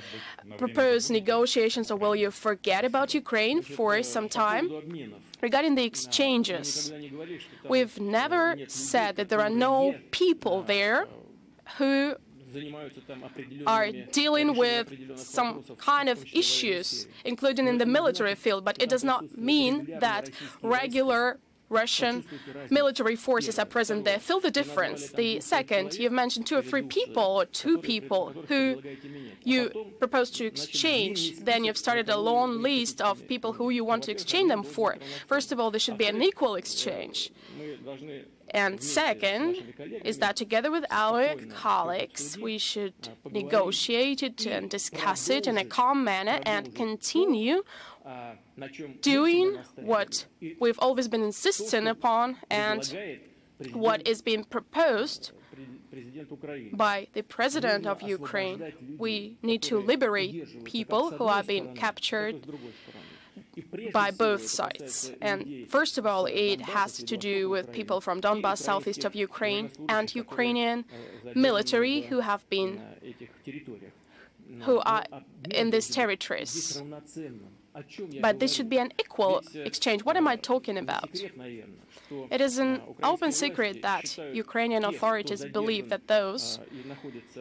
propose negotiations, or will you forget about Ukraine for some time? Regarding the exchanges, we've never said that there are no people there who are dealing with some kind of issues, including in the military field, but it does not mean that regular Russian military forces are present there. Feel the difference. The second, you've mentioned 2 or 3 people, or 2 people, who you propose to exchange. Then you've started a long list of people who you want to exchange them for. First of all, there should be an equal exchange. And second is that together with our colleagues, we should negotiate it and discuss it in a calm manner and continue doing what we've always been insisting upon and what is being proposed by the President of Ukraine. We need to liberate people who are being captured by both sides. And first of all, it has to do with people from Donbass, southeast of Ukraine, and Ukrainian military who are in these territories. But this should be an equal exchange. What am I talking about? It is an open secret that Ukrainian authorities believe that those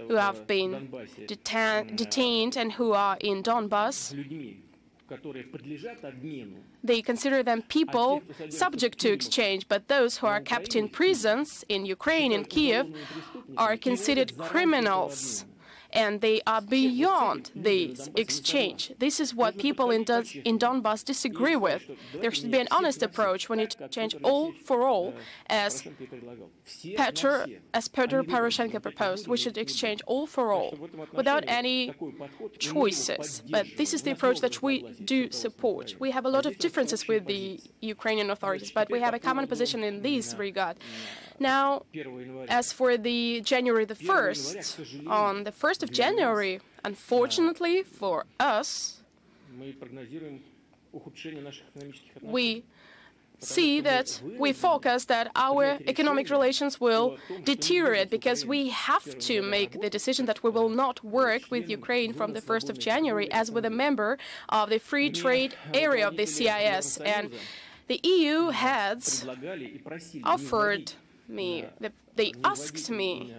who have been detained and who are in Donbass, they consider them people subject to exchange, but those who are kept in prisons in Ukraine, in Kiev, are considered criminals. And they are beyond this exchange. This is what people in Donbass disagree with. There should be an honest approach. We need to change all for all, as Petro Poroshenko proposed. We should exchange all for all, without any choices. But this is the approach that we do support. We have a lot of differences with the Ukrainian authorities, but we have a common position in this regard. Now, as for the January the 1st, on the 1st of January, unfortunately for us, we see that we focus that our economic relations will deteriorate because we have to make the decision that we will not work with Ukraine from the 1st of January as with a member of the free trade area of the CIS. And the EU heads offered me, they asked me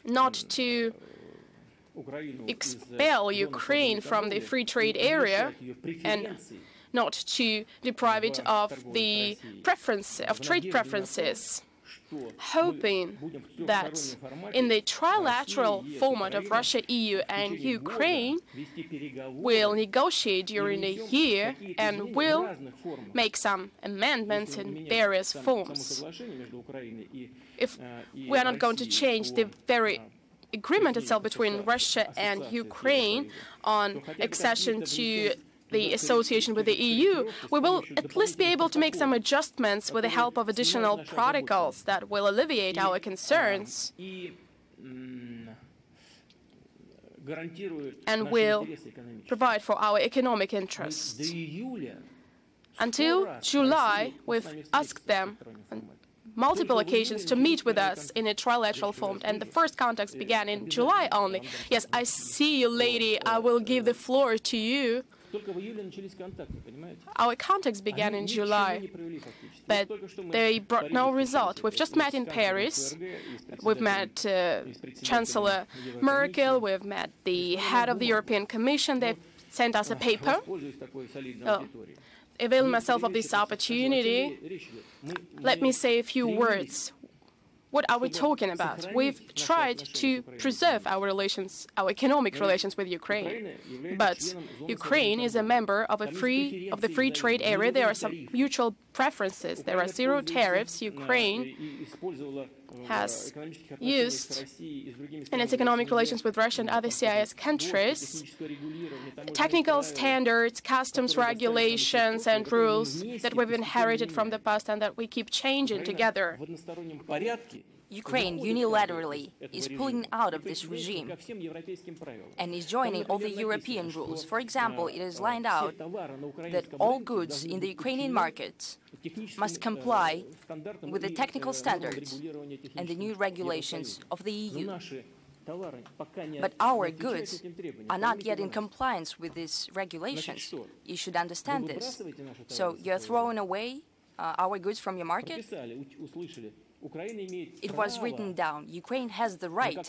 not to expel Ukraine from the free trade area and not to deprive it of the trade preferences, hoping that in the trilateral format of Russia, EU and Ukraine will negotiate during a year and will make some amendments in various forms. If we are not going to change the very agreement itself between Russia and Ukraine on accession to the association with the EU, we will at least be able to make some adjustments with the help of additional protocols that will alleviate our concerns and will provide for our economic interests. Until July, we've asked them on multiple occasions to meet with us in a trilateral form, and the first contacts began in July only. Yes, I see you, lady. I will give the floor to you. Our contacts began in July, but they brought no result. We've just met in Paris. We've met Chancellor Merkel. We've met the head of the European Commission. They've sent us a paper. Availing myself of this opportunity, let me say a few words. What are we talking about? We've tried to preserve our relations, our economic relations with Ukraine, but Ukraine is a member of the free trade area. There are some mutual preferences. There are zero tariffs. Ukraine has used in its economic relations with Russia and other CIS countries technical standards, customs regulations and rules that we've inherited from the past and that we keep changing together. Ukraine unilaterally is pulling out of this regime and is joining all the European rules. For example, it is lined out that all goods in the Ukrainian markets must comply with the technical standards and the new regulations of the EU. But our goods are not yet in compliance with these regulations. You should understand this. So you're throwing away our goods from your market? It was written down. Ukraine has the right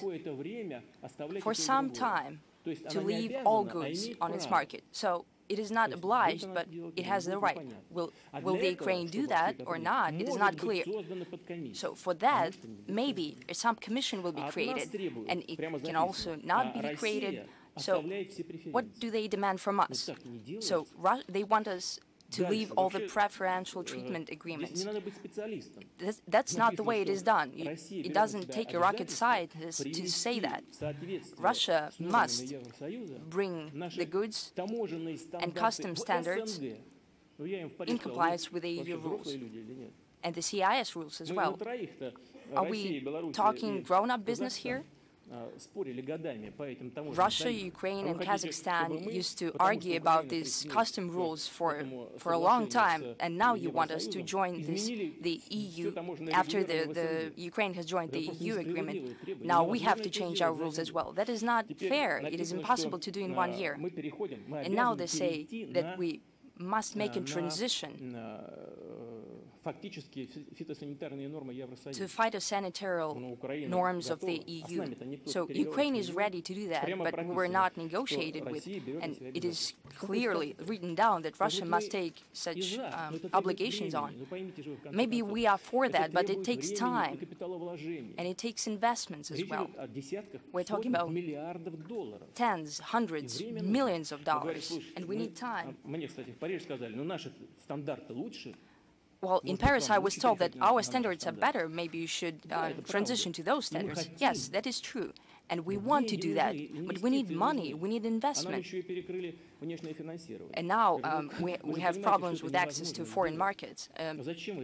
for some time to leave all goods on its market. So it is not obliged, but it has the right. Will the Ukraine do that or not? It is not clear. So for that, maybe some commission will be created, and it can also not be created. So what do they demand from us? So they want us to leave all the preferential treatment agreements. That's not the way it is done. It doesn't take a rocket scientist to say that. Russia must bring the goods and customs standards in compliance with the EU rules and the CIS rules as well. Are we talking grown-up business here? Russia, Ukraine, and Kazakhstan used to argue about these custom rules for a long time, and now you want us to join the EU after the Ukraine has joined the EU agreement. Now we have to change our rules as well. That is not fair. It is impossible to do in 1 year. And now they say that we must make a transition to phytosanitary norms of the EU. So Ukraine is ready to do that, but we were not negotiated with, and it is clearly written down that Russia must take such obligations on. Maybe we are for that, but it takes time, and it takes investments as well. We're talking about tens, hundreds, millions of dollars, and we need time. Well, in Paris, I was told that our standards are better. Maybe you should transition to those standards. Yes, that is true. And we want to do that. But we need money. We need investment. And now we have problems with access to foreign markets.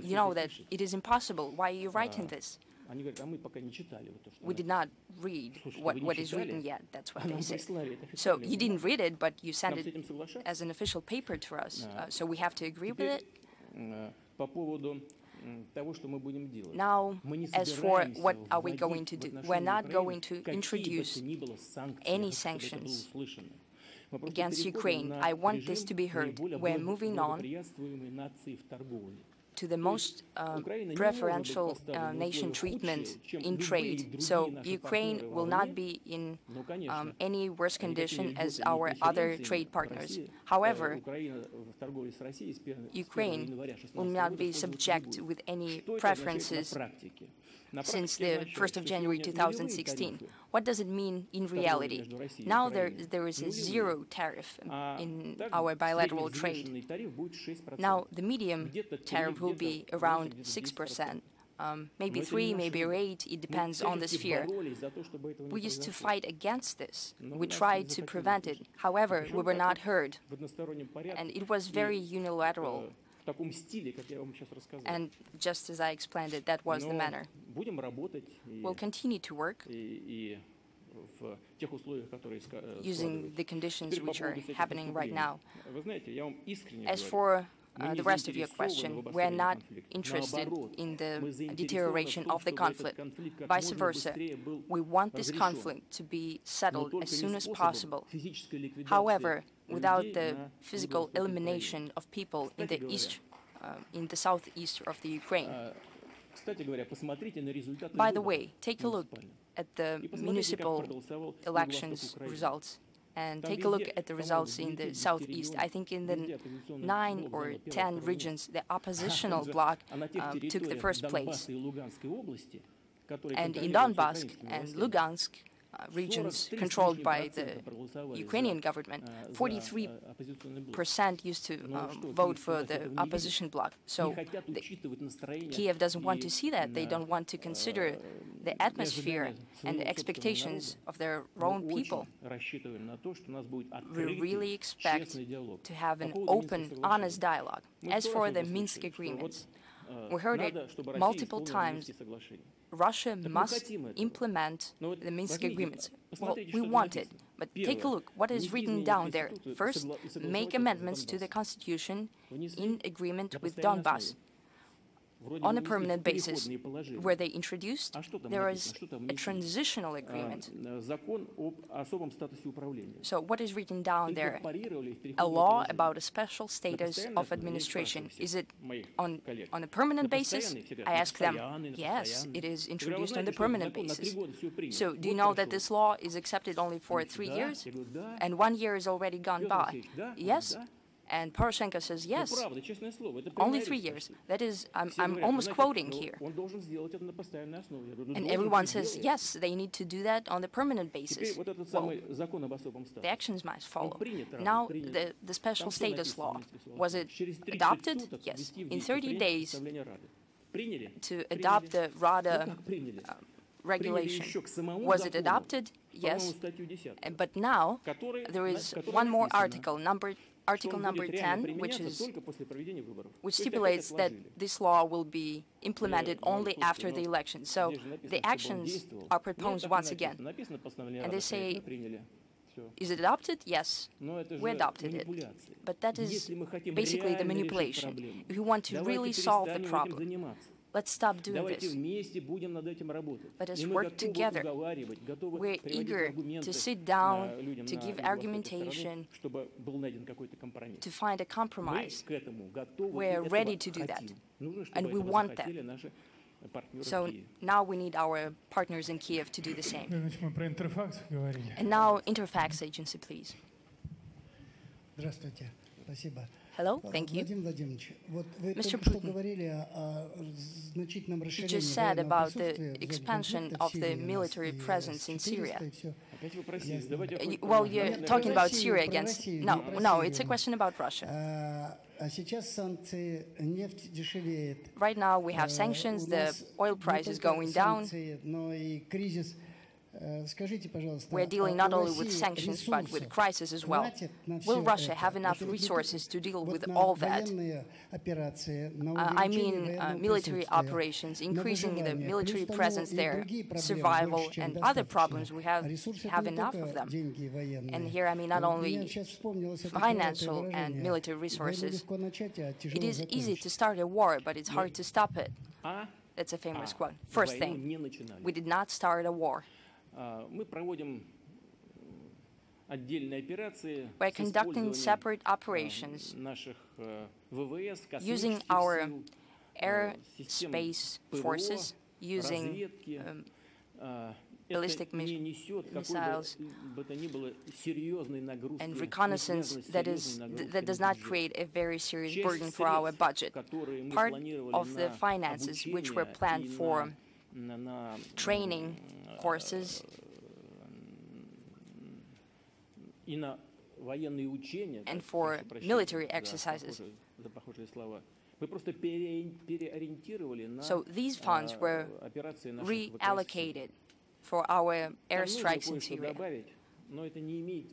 You know that it is impossible. Why are you writing this? We did not read what is written yet, that's what they say. So you didn't read it, but you sent it as an official paper to us, so we have to agree with it? Now, as for what are we going to do, we're not going to introduce any sanctions against Ukraine. I want this to be heard. We're moving on to the most preferential nation treatment in trade. So Ukraine will not be in any worse condition as our other trade partners. However, Ukraine will not be subject with any preferences since the 1st of January 2016. What does it mean in reality? Now there is a zero tariff in our bilateral trade. Now the medium tariff will be around 6%, maybe 3, maybe 8, it depends on the sphere. We used to fight against this. We tried to prevent it. However, we were not heard, and it was very unilateral. And just as I explained it, that was the manner. We'll continue to work using the conditions which are happening right now. As for the rest of your question, we're not interested in the deterioration of the conflict. Vice versa, we want this conflict to be settled as soon as possible. However, without the physical elimination of people in the east, in the southeast of the Ukraine. By the way, take a look at the municipal elections results and take a look at the results in the southeast. I think in the 9 or 10 regions, the oppositional bloc took the first place. And in Donbass and Lugansk, regions controlled by the Ukrainian government, 43% used to vote for the opposition bloc. So Kiev doesn't want to see that. They don't want to consider the atmosphere and the expectations of their own people. We really expect to have an open, honest dialogue. As for the Minsk agreements, we heard it multiple times. Russia must implement the Minsk agreements. Well, we want it, but take a look what is written down there. First, make amendments to the constitution in agreement with Donbass. On a permanent basis. Were they introduced? There is a transitional agreement. So what is written down there? A law about a special status of administration. Is it on a permanent basis? I ask them, yes, it is introduced on a permanent basis. So do you know that this law is accepted only for 3 years? And 1 year is already gone by? Yes. And Poroshenko says, yes, only 3 years. That is, I'm almost quoting here. And everyone says, yes, they need to do that on a permanent basis. Well, the actions must follow. Now, the special status law, was it adopted? Yes. In 30 days, to adopt the Rada regulation. Was it adopted? Yes. But now, there is one more article, Article number 10, which stipulates that this law will be implemented only after the election. So the actions are proposed once again. And they say, is it adopted? Yes, we adopted it. But that is basically the manipulation. If you want to really solve the problem, let's stop doing this. Let us work together. We're eager to sit down, to give argumentation, to find a compromise. We're ready to do that, and we want that. So now we need our partners in Kiev to do the same. And now, Interfax Agency, please. Hello, thank you. Mr. Putin, you just said about the expansion of the military presence in Syria. Well, you're talking about Syria against... No, it's a question about Russia. Right now we have sanctions, the oil price is going down. We're dealing not only with sanctions, but with crisis as well. Will Russia have enough resources to deal with all that? I mean military operations, increasing the military presence there, survival, and other problems. We have enough of them. And here I mean not only financial and military resources. It is easy to start a war, but it's hard to stop it. That's a famous quote. First thing, we did not start a war. We're conducting separate operations using our air space forces, using ballistic missiles and reconnaissance that does not create a very serious burden for our budget. Part of the finances which were planned for training courses and for military exercises. So these funds were reallocated for our airstrikes in Syria.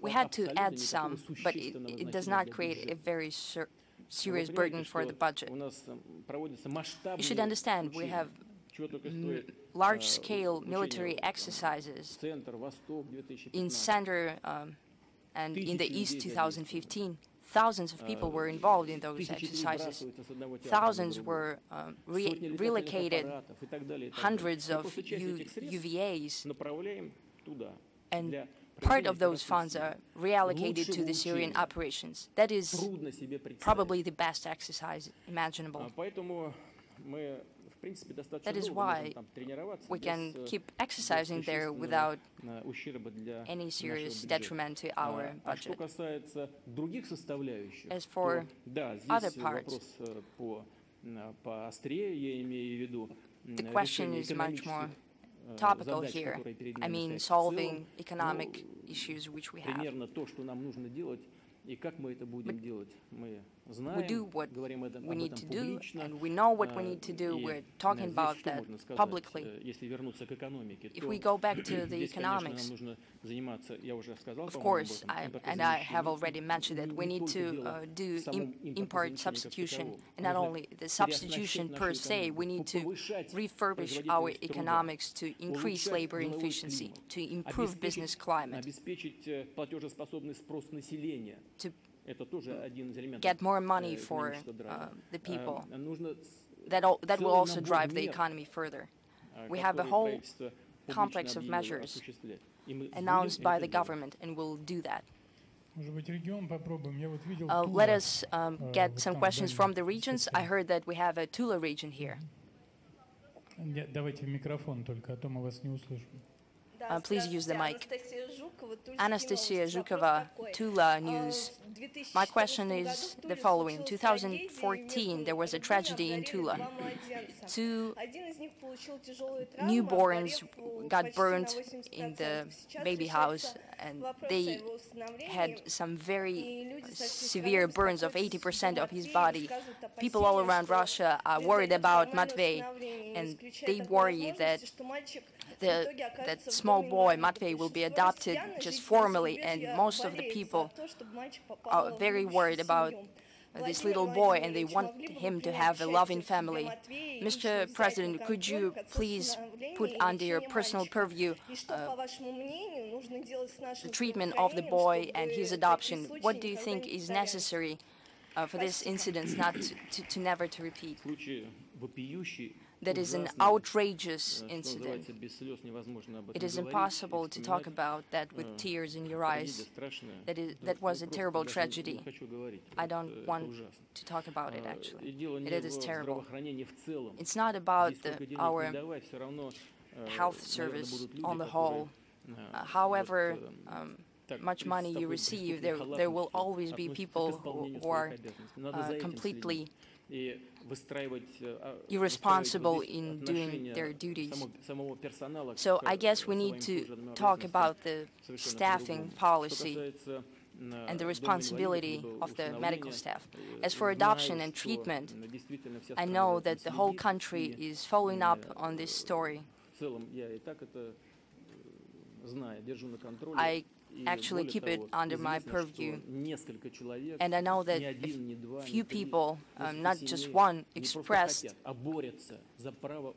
We had to add some, but it does not create a very serious burden for the budget. You should understand, we have large-scale military exercises in Center and in the East 2015. Thousands of people were involved in those exercises. Thousands were relocated, hundreds of UVAs, and part of those funds are reallocated to the Syrian operations. That is probably the best exercise imaginable. That is why we can keep exercising there without any serious detriment to our budget. As for other parts, the question is much more topical here. I mean, solving economic issues which we have. We do what we need to do, and we know what we need to do. We're talking about that publicly. If we go back to the economics, of course, I have already mentioned that we need to do import substitution, and not only the substitution per se, we need to refurbish our economics to increase labor efficiency, to improve business climate, to get more money for the people. That will also drive the economy further. We have a whole complex of measures announced by the government, and we'll do that. Let us get some questions from the regions. I heard that we have a Tula region here. Please use the mic. Anastasia Zhukova, Tula News. My question is the following. In 2014, there was a tragedy in Tula. 2 newborns got burned in the baby house, and they had some very severe burns of 80% of his body. People all around Russia are worried about Matvey, and they worry that that small boy, Matvey, will be adopted just formally, and most of the people are very worried about this little boy, and they want him to have a loving family. Mr. President, could you please put under your personal purview the treatment of the boy and his adoption? What do you think is necessary for this incident not to never to repeat? That is an outrageous incident. It is impossible to talk about that with tears in your eyes. That was a terrible tragedy. I don't want to talk about it, actually. It is terrible. It's not about our health service on the whole. However much money you receive, there will always be people who are completely irresponsible in doing their duties. So I guess we need to talk about the staffing policy and the responsibility of the medical staff. As for adoption and treatment, I know that the whole country is following up on this story. I actually keep it under my purview. And I know that a few people, not just one, expressed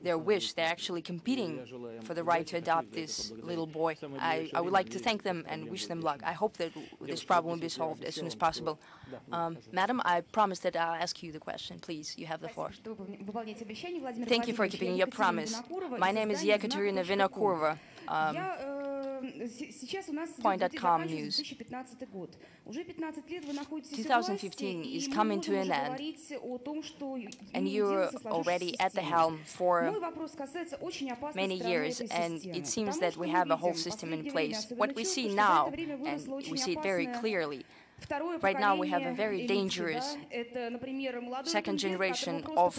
their wish. They're actually competing for the right to adopt this little boy. I would like to thank them and wish them luck. I hope that this problem will be solved as soon as possible. Madam, I promise that I'll ask you the question. Please, you have the floor. Thank you for keeping your promise. My name is Yekaterina Vinokurova. Point.com News. 2015 is coming to an end, and you're already at the helm for many years, and it seems that we have a whole system in place. What we see now, and we see it very clearly, right now we have a very dangerous second generation of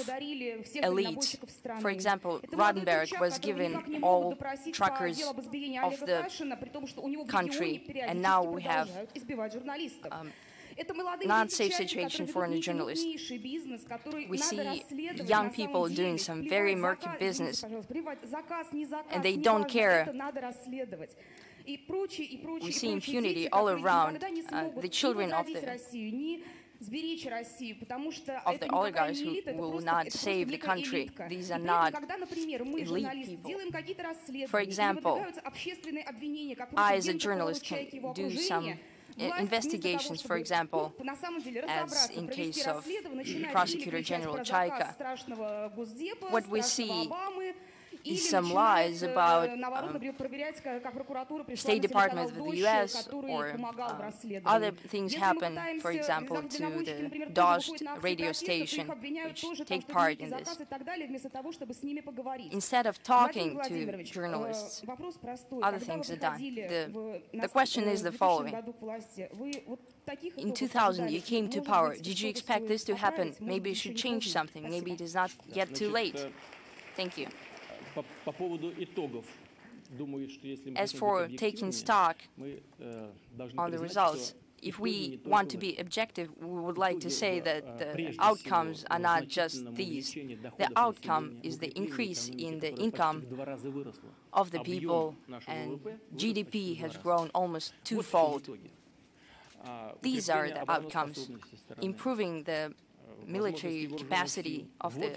elites. For example, Rodenberg was given all truckers of the country, and now we have not-safe situation for a journalist. We see young people doing some very murky business, and they don't care. We see impunity all around. The children of the oligarchs who will not save the country. These are not elite people. For example, I as a journalist can do some investigations, for example, as in case of Prosecutor General Chaika. What we see is some lies about State Department of the U.S. or other things happen, for example, to the Dozht radio station, which take part in this. Instead of talking to journalists, other things are done. The question is the following. In 2000, you came to power. Did you expect this to happen? Maybe you should change something. Maybe it is not yet too late. Thank you. As for taking stock on the results, if we want to be objective, we would like to say that the outcomes are not just these. The outcome is the increase in the income of the people, and GDP has grown almost twofold. These are the outcomes. Improving the military capacity of the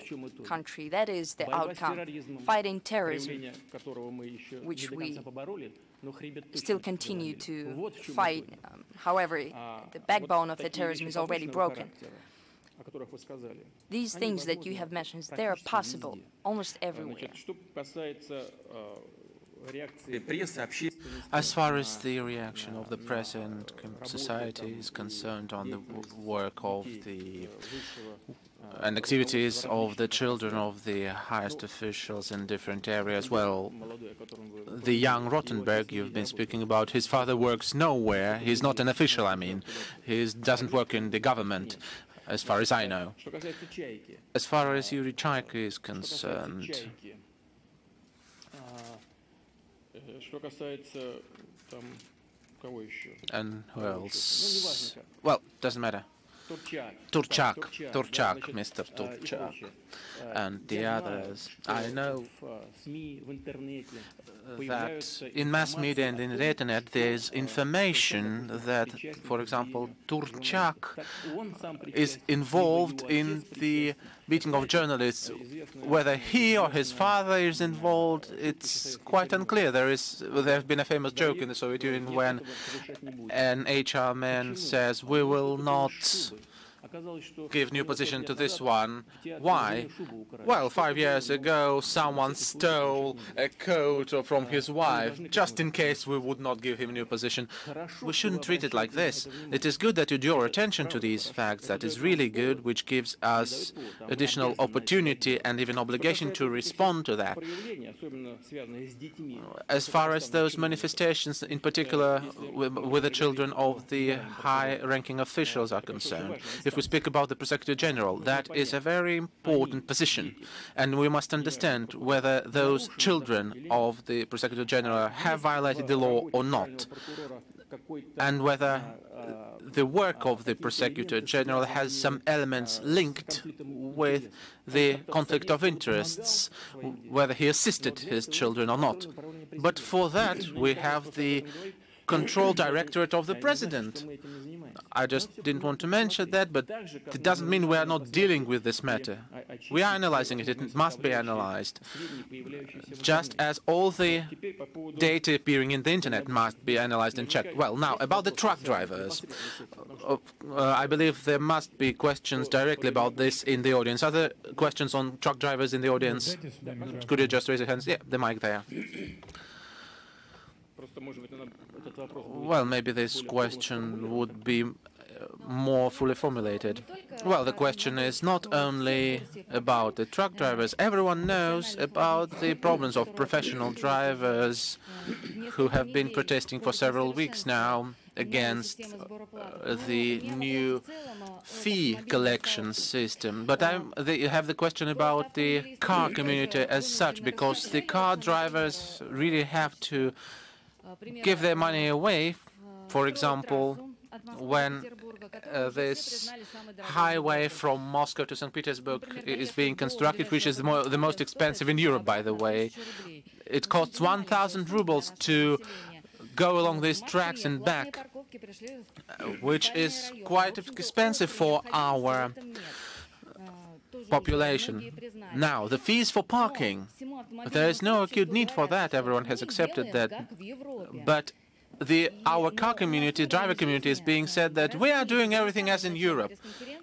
country, that is the outcome. Fighting terrorism, which we still continue to fight. However, the backbone of the terrorism is already broken. These things that you have mentioned, they are possible almost everywhere. As far as the reaction of the press and society is concerned on the work of the and activities of the children of the highest officials in different areas, well, the young Rothenberg you've been speaking about, his father works nowhere. He's not an official, I mean. He doesn't work in the government, as far as I know. As far as Yuri Chaika is concerned, and who else? Well, doesn't matter. Turchak, Mr. Turchak, and the others. I know that in mass media and in the internet there's information that, for example, Turchak is involved in the beating of journalists. Whether he or his father is involved, it's quite unclear. There has been a famous joke in the Soviet Union when an HR man says, "We will not give new position to this one." Why? Well, 5 years ago, someone stole a coat from his wife, just in case we would not give him new position. We shouldn't treat it like this. It is good that you draw attention to these facts. That is really good, which gives us additional opportunity and even obligation to respond to that. As far as those manifestations, in particular with the children of the high-ranking officials are concerned, if we speak about the Prosecutor General, that is a very important position, and we must understand whether those children of the Prosecutor General have violated the law or not. and whether the work of the Prosecutor General has some elements linked with the conflict of interests, whether he assisted his children or not. But for that, we have the Control Directorate of the President. I just didn't want to mention that, but it doesn't mean we are not dealing with this matter. We are analyzing it. It must be analyzed. Just as all the data appearing in the internet must be analyzed and checked. Well, now, about the truck drivers. I believe there must be questions directly about this in the audience. Other questions on truck drivers in the audience? Could you just raise your hands? Yeah, the mic there. Well, maybe this question would be more fully formulated. Well, the question is not only about the truck drivers. Everyone knows about the problems of professional drivers who have been protesting for several weeks now against the new fee collection system. But you have the question about the car community as such, because the car drivers really have to give their money away. For example, when this highway from Moscow to St. Petersburg is being constructed, which is the most expensive in Europe, by the way. It costs 1,000 rubles to go along these tracks and back, which is quite expensive for our population. Now, the fees for parking. There is no acute need for that. Everyone has accepted that. But our car community, driver community, is being said that we are doing everything as in Europe.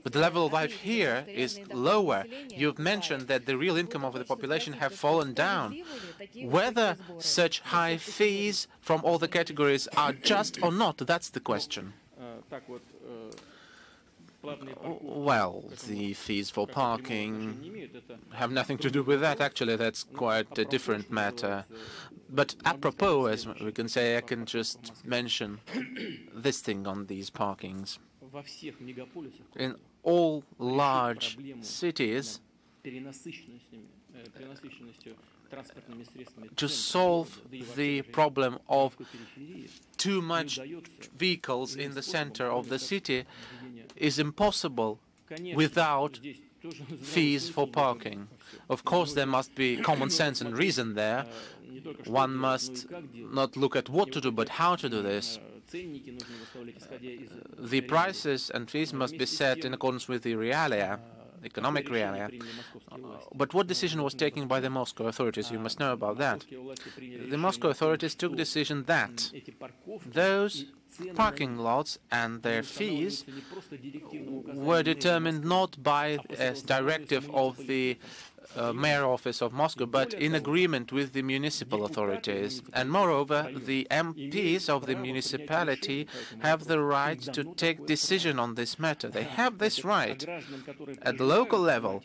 But the level of life here is lower. You've mentioned that the real income of the population have fallen down. Whether such high fees from all the categories are just or not, that's the question. Well, the fees for parking have nothing to do with that. Actually, that's quite a different matter. But apropos, as we can say, I can just mention this thing on these parkings. In all large cities, to solve the problem of too much vehicles in the center of the city is impossible without fees for parking. Of course, there must be common sense and reason there. One must not look at what to do, but how to do this. The prices and fees must be set in accordance with the realia, economic realia. But what decision was taken by the Moscow authorities? You must know about that. The Moscow authorities took decision that those parking lots and their fees were determined not by a directive of the mayor office of Moscow, but in agreement with the municipal authorities. And moreover, the MPs of the municipality have the right to take decision on this matter. They have this right at the local level,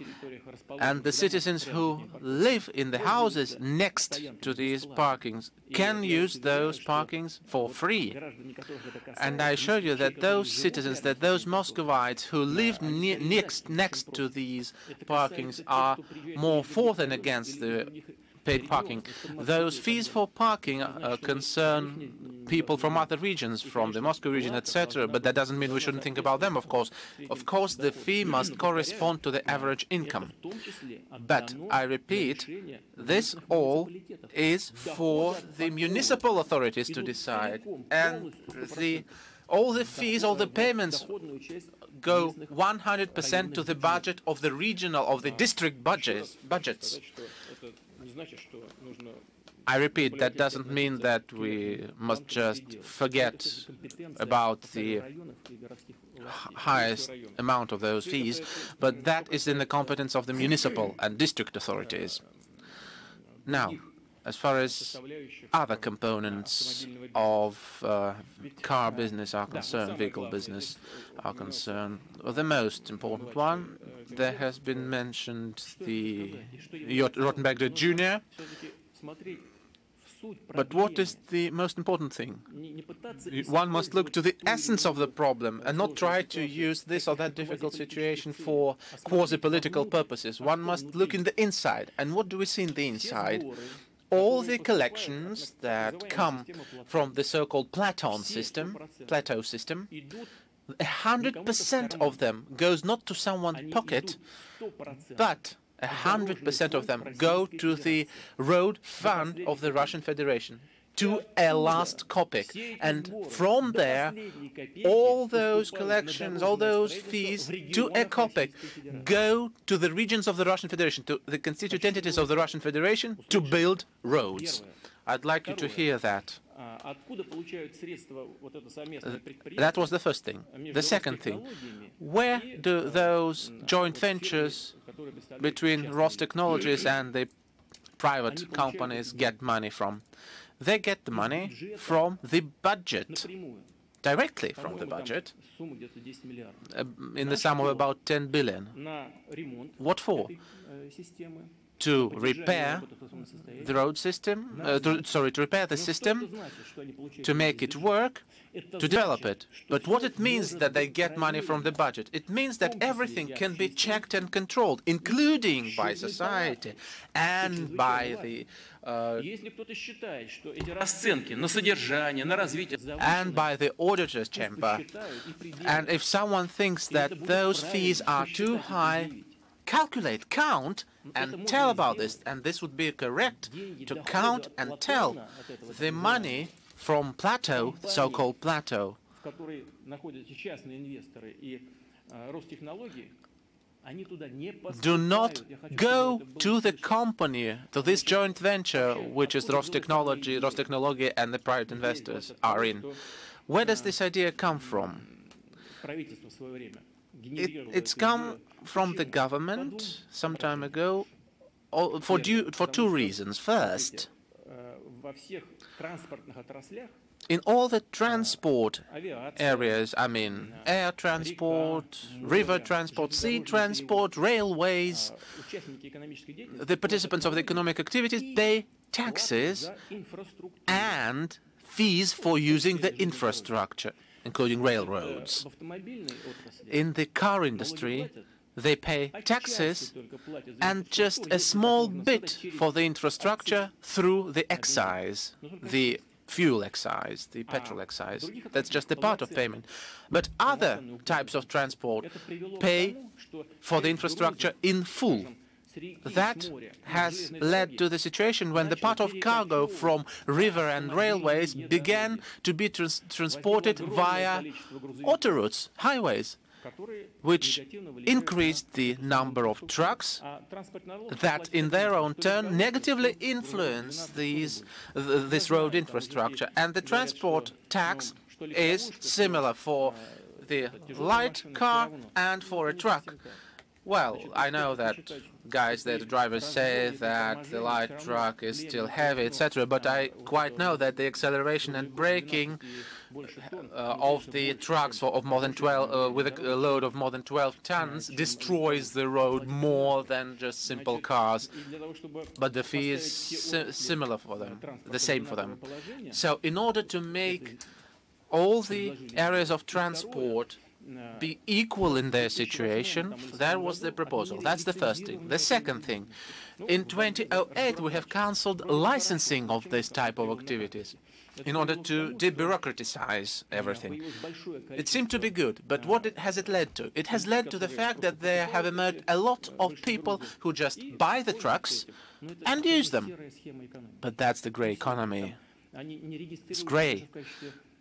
and the citizens who live in the houses next to these parkings can use those parkings for free. And I showed you that those citizens, that those Muscovites who live next to these parkings are more for than against the paid parking. Those fees for parking concern people from other regions, from the Moscow region, etc. But that doesn't mean we shouldn't think about them, of course. Of course, the fee must correspond to the average income. But, I repeat, this all is for the municipal authorities to decide. And all the fees, all the payments go 100% to the budget of the regional, of the district budgets. I repeat, that doesn't mean that we must just forget about the highest amount of those fees, but that is in the competence of the municipal and district authorities. Now, as far as other components of car business are concerned, vehicle business are concerned, well, the most important one, there has been mentioned the Rottenberg Jr. But what is the most important thing? One must look to the essence of the problem and not try to use this or that difficult situation for quasi-political purposes. One must look in the inside. And what do we see in the inside? all the collections that come from the so-called Plateau system, 100% of them goes not to someone's pocket, but 100% of them go to the road fund of the Russian Federation, to a last kopeck. And from there, all those collections, all those fees, to a kopeck, go to the regions of the Russian Federation, to the constituent entities of the Russian Federation, to build roads. I'd like you to hear that. That was the first thing. The second thing, where do those joint ventures between Rostechnologies and the private companies get money from? They get the money from the budget, directly from the budget, in the sum of about 10 billion. What for? To repair the road system, to repair the system, to make it work, to develop it. But what it means that they get money from the budget? It means that everything can be checked and controlled, including by society and by the auditor's chamber. And if someone thinks that those fees are too high, calculate, count, and tell about this. And this would be correct, to count and tell the money from Plateau, so-called Plateau. Do not go to the company, to this joint venture, which is Rostechnology and the private investors are in. Where does this idea come from? It's come from the government some time ago for two reasons. First, in all the transport areas, I mean air transport, river transport, sea transport, railways, the participants of the economic activities pay taxes and fees for using the infrastructure, including railroads. In the car industry, they pay taxes and just a small bit for the infrastructure through the excise, the fuel excise, the petrol excise. That's just a part of payment. But other types of transport pay for the infrastructure in full. That has led to the situation when the part of cargo from river and railways began to be transported via autoroutes, highways, which increased the number of trucks that in their own turn negatively influence this road infrastructure. And the transport tax is similar for the light car and for a truck. Well, I know that the drivers say that the light truck is still heavy, etc., but I quite know that the acceleration and braking of the trucks of more than 12, with a load of more than 12 tons, destroys the road more than just simple cars. But the fee is similar for them, the same for them. So, in order to make all the areas of transport be equal in their situation, that was the proposal. That's the first thing. The second thing, in 2008 we have cancelled licensing of this type of activities in order to debureaucratize everything. It seemed to be good, but what has it led to? It has led to the fact that there have emerged a lot of people who just buy the trucks and use them. But that's the grey economy. It's grey.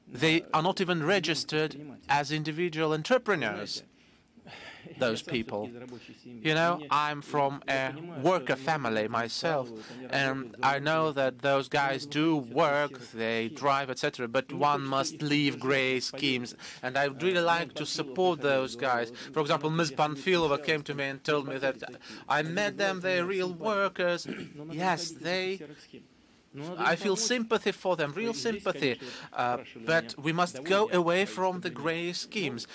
They are not even registered as individual entrepreneurs, those people. You know, I'm from a worker family myself, and I know that those guys do work, they drive, etc., but one must leave grey schemes, and I would really like to support those guys. For example, Ms. Panfilova came to me and told me that I met them, they're real workers. Yes, I feel sympathy for them, real sympathy, but we must go away from the grey schemes.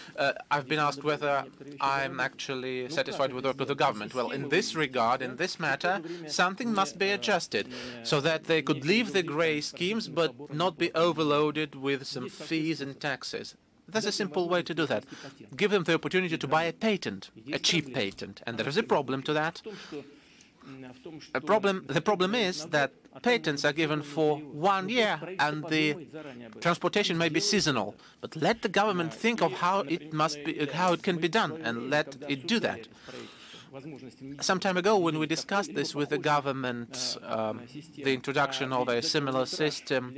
I've been asked whether I'm actually satisfied with the work of the government. Well, in this regard, in this matter, something must be adjusted so that they could leave the grey schemes but not be overloaded with some fees and taxes. There's a simple way to do that. Give them the opportunity to buy a patent, a cheap patent, and there is a problem to that. the problem is that patents are given for 1 year and the transportation may be seasonal. But let the government think of how it can be done, and let it do that. Some time ago, when we discussed this with the government, the introduction of a similar system,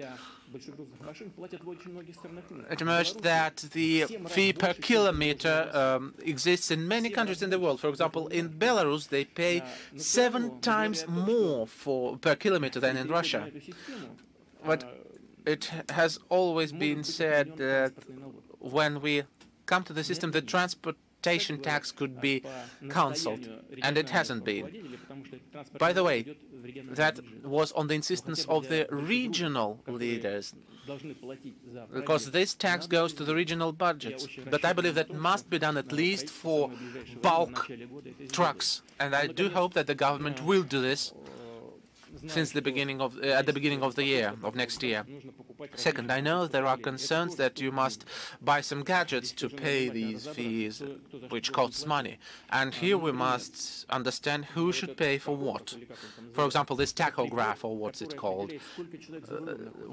it emerged that the fee per kilometer exists in many countries in the world. For example, in Belarus, they pay 7 times more per kilometer than in Russia. But it has always been said that when we come to the system, the transportation tax could be cancelled, and it hasn't been. By the way, that was on the insistence of the regional leaders, because this tax goes to the regional budgets. But I believe that must be done at least for bulk trucks, and I do hope that the government will do this since the beginning of at the beginning of the year, of next year. Second, I know there are concerns that you must buy some gadgets to pay these fees, which costs money. And here we must understand who should pay for what. For example, this tachograph, or what's it called,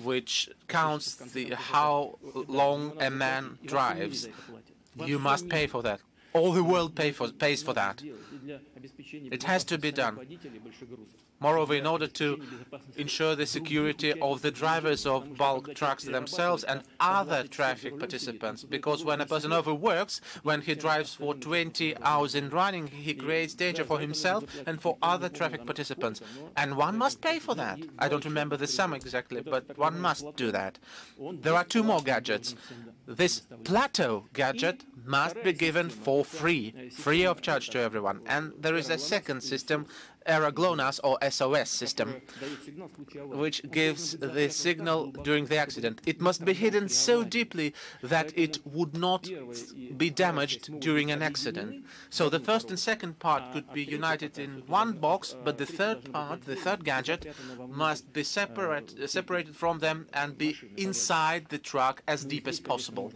which counts how long a man drives. You must pay for that. All the world pays for that. It has to be done. Moreover, in order to ensure the security of the drivers of bulk trucks themselves and other traffic participants, because when a person overworks, when he drives for 20 hours in running, he creates danger for himself and for other traffic participants. And one must pay for that. I don't remember the sum exactly, but one must do that. There are 2 more gadgets. This plateau gadget must be given for free of charge to everyone. And there is a second system, Era GLONASS or SOS system, which gives the signal during the accident. It must be hidden so deeply that it would not be damaged during an accident. So the first and second part could be united in one box, but the third part, the third gadget, must be separated from them and be inside the truck as deep as possible.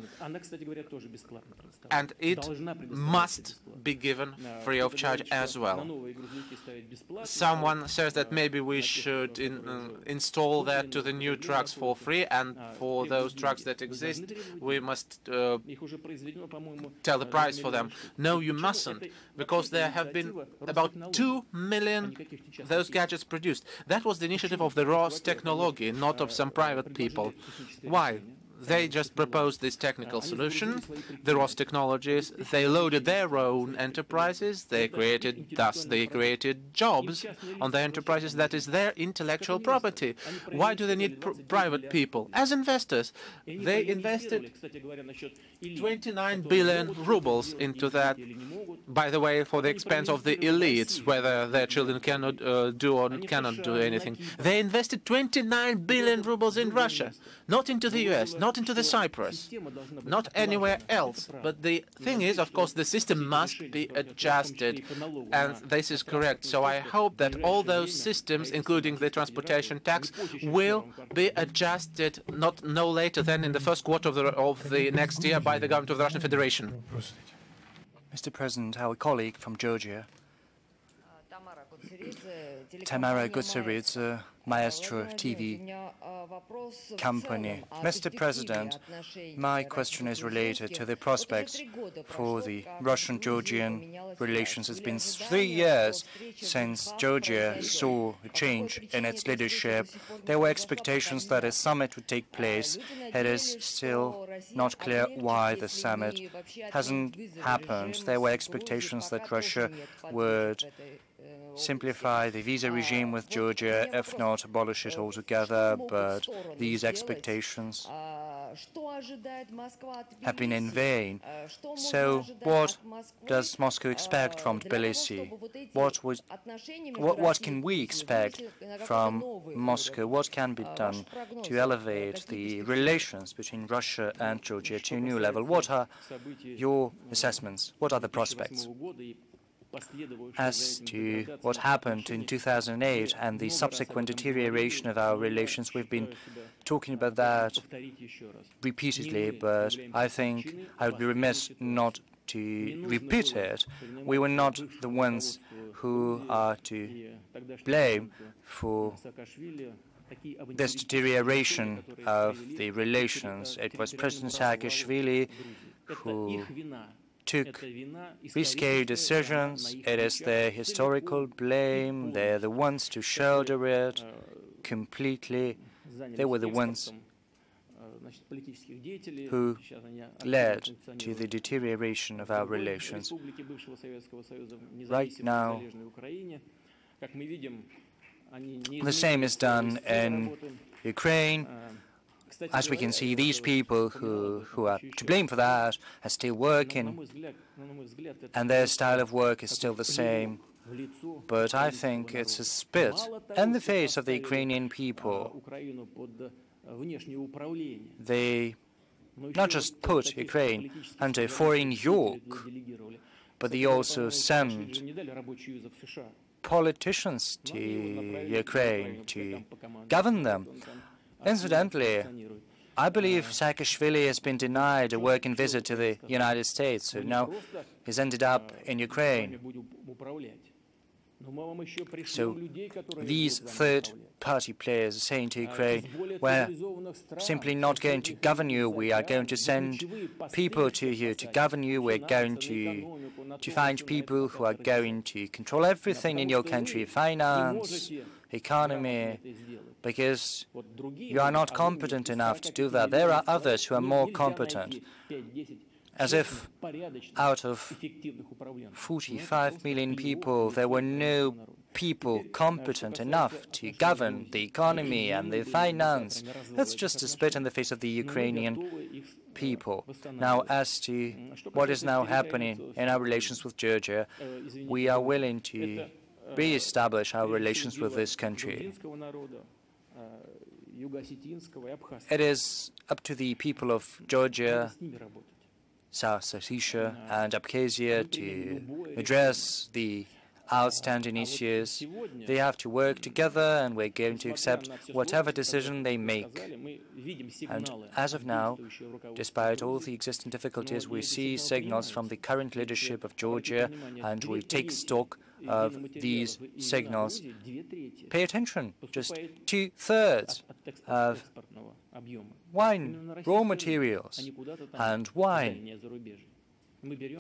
And it must be given free of charge as well. Someone says that maybe we should install that to the new trucks for free, and for those trucks that exist, we must tell the price for them. No, you mustn't, because there have been about 2 million those gadgets produced. That was the initiative of the Rostechnology, not of some private people. Why? They just proposed this technical solution, the Rostechnologies. They loaded their own enterprises. Thus they created jobs on their enterprises. That is their intellectual property. Why do they need private people? As investors, they invested 29 billion rubles into that, by the way, for the expense of the elites, whether their children cannot do or cannot do anything. They invested 29 billion rubles in Russia, not into the US, not into the Cyprus, not anywhere else. But the thing is, of course, the system must be adjusted, and this is correct. So I hope that all those systems, including the transportation tax, will be adjusted no later than in the first quarter of the next year by the government of the Russian Federation. Mr. President, our colleague from Georgia, Tamara Gutseridze, Maestro TV company. Mr. President, my question is related to the prospects for the Russian-Georgian relations. It's been 3 years since Georgia saw a change in its leadership. There were expectations that a summit would take place. It is still not clear why the summit hasn't happened. There were expectations that Russia would simplify the visa regime with Georgia, if not abolish it altogether, but these expectations have been in vain. So what does Moscow expect from Tbilisi? What can we expect from Moscow? What can be done to elevate the relations between Russia and Georgia to a new level? What are your assessments? What are the prospects? As to what happened in 2008 and the subsequent deterioration of our relations, we've been talking about that repeatedly, but I think I would be remiss not to repeat it. We were not the ones who are to blame for this deterioration of the relations. It was President Saakashvili who took risky decisions. It is their historical blame. They're the ones to shoulder it completely. They were the ones who led to the deterioration of our relations. Right now, the same is done in Ukraine. As we can see, these people who are to blame for that are still working, and their style of work is still the same. But I think it's a spit in the face of the Ukrainian people. They not just put Ukraine under foreign yoke, but they also send politicians to Ukraine to govern them. Incidentally, I believe Saakashvili has been denied a working visit to the United States, so now he's ended up in Ukraine. So these third-party players are saying to Ukraine, we're simply not going to govern you, we are going to send people to you to govern you, we're going to find people who are going to control everything in your country, finance, economy, because you are not competent enough to do that. There are others who are more competent. As if out of 45 million people, there were no people competent enough to govern the economy and the finance. That's just a spit in the face of the Ukrainian people. Now, as to what is now happening in our relations with Georgia, we are willing to re-establish our relations with this country. It is up to the people of Georgia, South Ossetia and Abkhazia to address the outstanding issues. They have to work together, and we're going to accept whatever decision they make. And as of now, despite all the existing difficulties, we see signals from the current leadership of Georgia, and we take stock of these signals. Pay attention, just 2/3 of wine, raw materials, and wine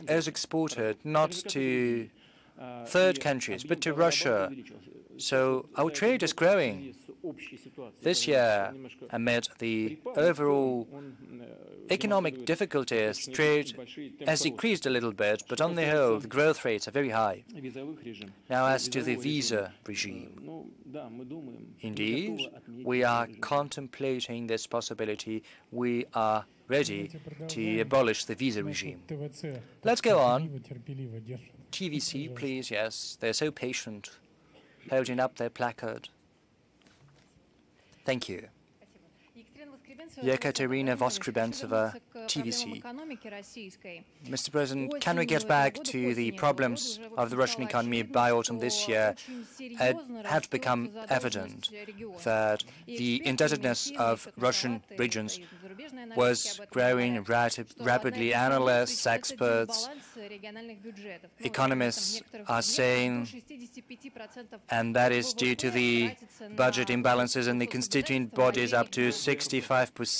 is exported not to third countries, but to Russia. So our trade is growing. This year, amid the overall economic difficulties, trade has decreased a little bit, but on the whole, the growth rates are very high. Now, as to the visa regime, indeed, we are contemplating this possibility. We are ready to abolish the visa regime. Let's go on. TVC, please, yes, they're so patient, holding up their placard. Thank you. Yekaterina Voskrebentsova, TVC. Mr. President, can we get back to the problems of the Russian economy by autumn this year? It had become evident that the indebtedness of Russian regions was growing rapidly. Analysts, experts, economists are saying, and that is due to the budget imbalances in the constituent bodies. Up to 65%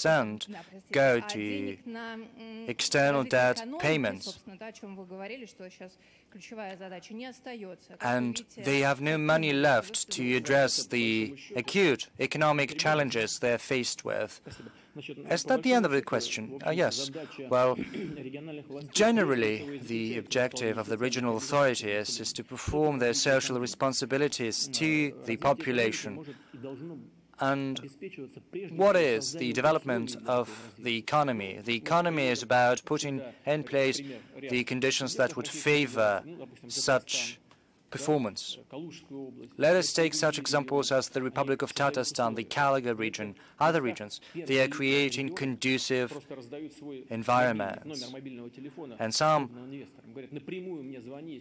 go to external debt payments. And they have no money left to address the acute economic challenges they're faced with. Is that the end of the question? Yes. Well, generally, the objective of the regional authorities is to perform their social responsibilities to the population. And what is the development of the economy? The economy is about putting in place the conditions that would favor such performance. Let us take such examples as the Republic of Tatarstan, the Kalaga region, other regions. They are creating conducive environments. And some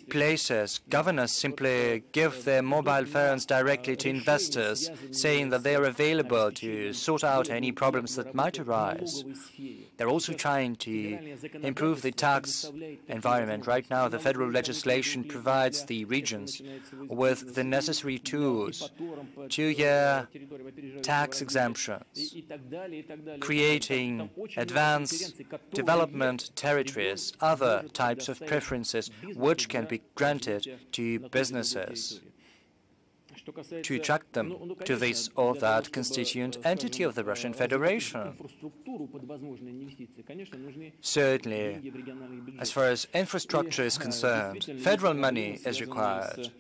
places, governors simply give their mobile phones directly to investors, saying that they are available to sort out any problems that might arise. They're also trying to improve the tax environment. Right now, the federal legislation provides the regions with the necessary tools, 2-year tax exemptions, creating advanced development territories, other types of preferences which can be granted to businesses to attract them to this or that constituent entity of the Russian Federation. Certainly, as far as infrastructure is concerned, federal money is required.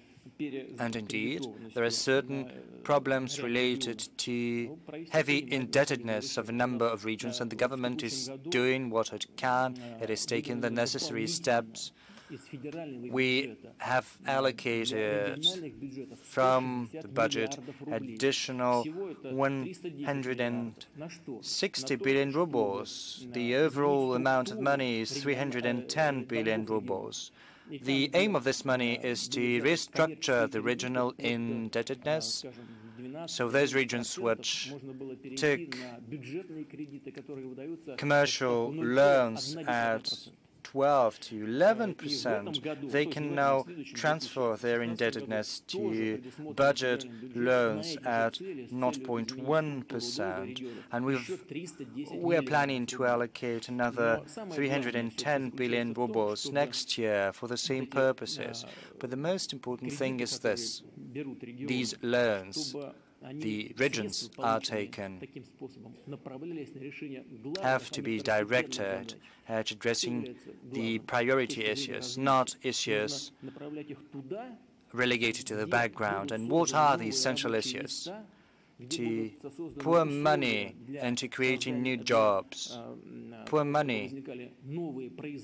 And indeed, there are certain problems related to heavy indebtedness of a number of regions, and the government is doing what it can. It is taking the necessary steps. We have allocated from the budget additional 160 billion rubles. The overall amount of money is 310 billion rubles. The aim of this money is to restructure the regional indebtedness, so those regions which took commercial loans at 12 to 11%, they can now transfer their indebtedness to budget loans at 0.1%. And we're planning to allocate another 310 billion rubles next year for the same purposes. But the most important thing is this: these loans the regions are taken have to be directed at addressing the priority issues, not issues relegated to the background. And what are the essential issues? To pour money into creating new jobs, pour money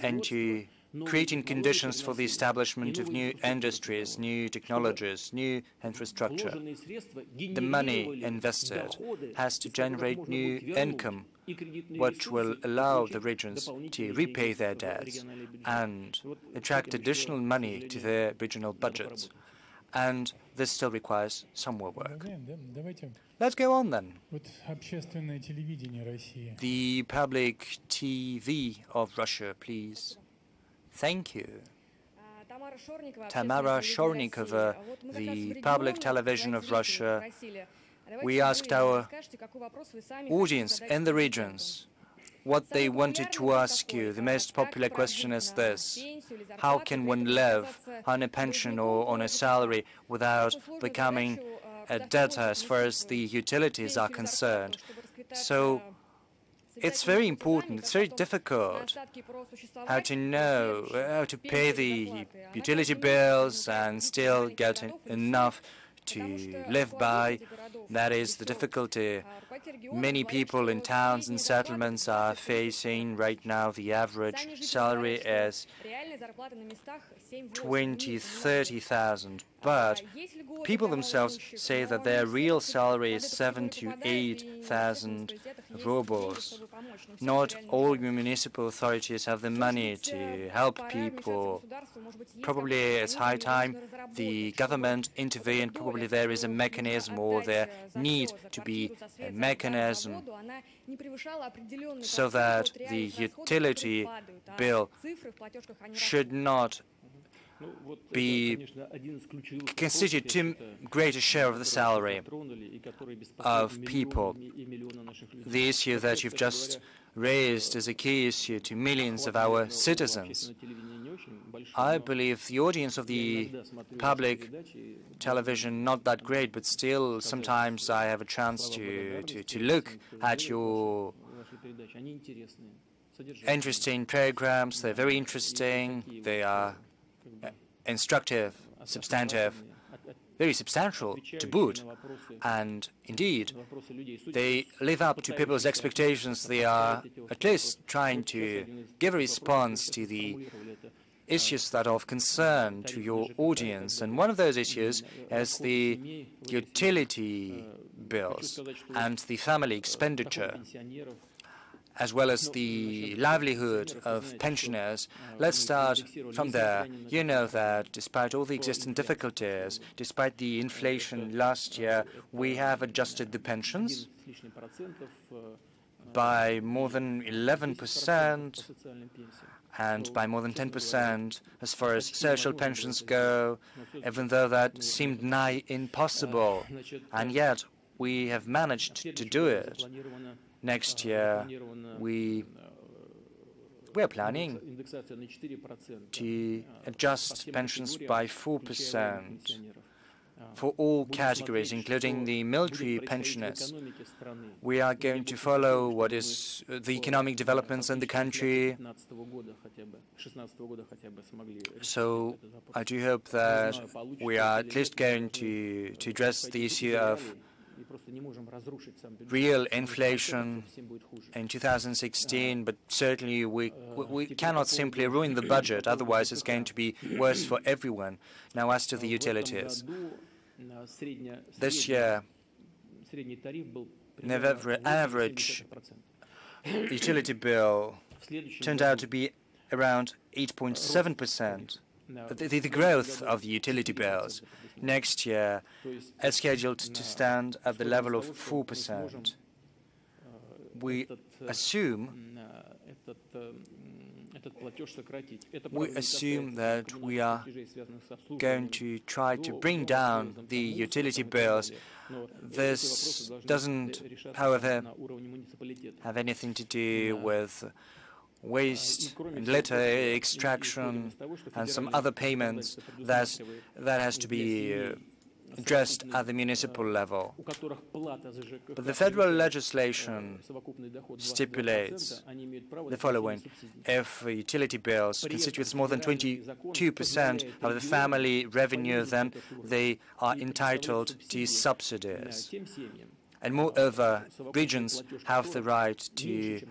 into creating conditions for the establishment of new industries, new technologies, new infrastructure. The money invested has to generate new income, which will allow the regions to repay their debts and attract additional money to their regional budgets. And this still requires some more work. Let's go on then. The public TV of Russia, please. Thank you. Tamara Shornikova, the public television of Russia. We asked our audience in the regions what they wanted to ask you. The most popular question is this: how can one live on a pension or on a salary without becoming a debtor as far as the utilities are concerned? So it's very important, it's very difficult how to know how to pay the utility bills and still get enough to live by. That is the difficulty many people in towns and settlements are facing right now. The average salary is 20,000-30,000, but people themselves say that their real salary is 7,000 to 8,000 rubles. Not all municipal authorities have the money to help people. Probably it's high time the government intervened. Probably there is a mechanism, or there need to be a mechanism so that the utility bill should not constitute too great a share of the salary of people. The issue that you've just raised is a key issue to millions of our citizens. I believe the audience of the public television not that great, but still sometimes I have a chance to look at your interesting programs. They're very interesting. They are instructive, substantive, very substantial to boot. And indeed, they live up to people's expectations. They are at least trying to give a response to the issues that are of concern to your audience. And one of those issues is the utility bills and the family expenditure, as well as the livelihood of pensioners. Let's start from there. You know that despite all the existing difficulties, despite the inflation last year, we have adjusted the pensions. by more than 11% and by more than 10% as far as social pensions go, even though that seemed nigh impossible. And yet we have managed to do it. Next year we are planning to adjust pensions by 4% for all categories, including the military pensioners. We are going to follow what is the economic developments in the country. So I do hope that we are at least going to address the issue of real inflation in 2016, but certainly we cannot simply ruin the budget, otherwise it's going to be worse for everyone. Now, as to the utilities, this year, the average utility bill turned out to be around 8.7%. The growth of the utility bills next year is scheduled to stand at the level of 4%. We assume that we are going to try to bring down the utility bills. This doesn't, however, have anything to do with waste and litter extraction and some other payments that has to be addressed at the municipal level. But the federal legislation stipulates the following: if utility bills constitutes more than 22% of the family revenue, then they are entitled to subsidies. And moreover, regions have the right to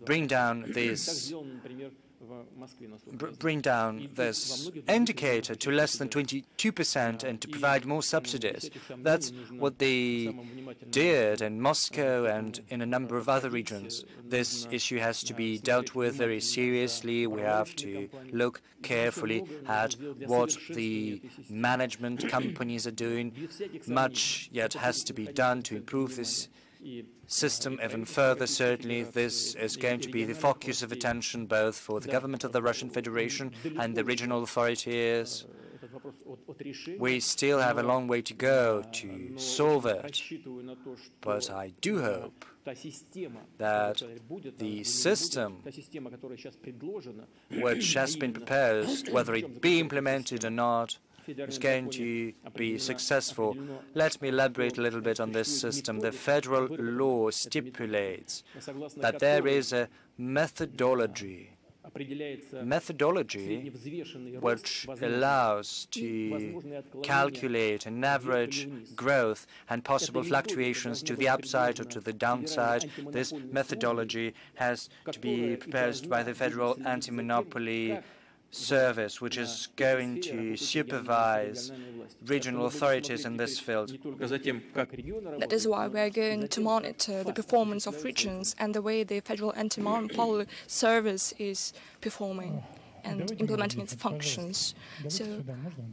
bring down this indicator to less than 22% and to provide more subsidies. That's what they did in Moscow and in a number of other regions. This issue has to be dealt with very seriously. We have to look carefully at what the management companies are doing. Much yet has to be done to improve this system even further. Certainly this is going to be the focus of attention both for the government of the Russian Federation and the regional authorities. We still have a long way to go to solve it, but I do hope that the system which has been proposed, whether it be implemented or not, is going to be successful. Let me elaborate a little bit on this system. The federal law stipulates that there is a methodology which allows to calculate an average growth and possible fluctuations to the upside or to the downside. This methodology has to be proposed by the Federal Anti-Monopoly Service, which is going to supervise regional authorities in this field. That is why we are going to monitor the performance of regions and the way the Federal Anti-Monopoly Service is performing and implementing its functions. So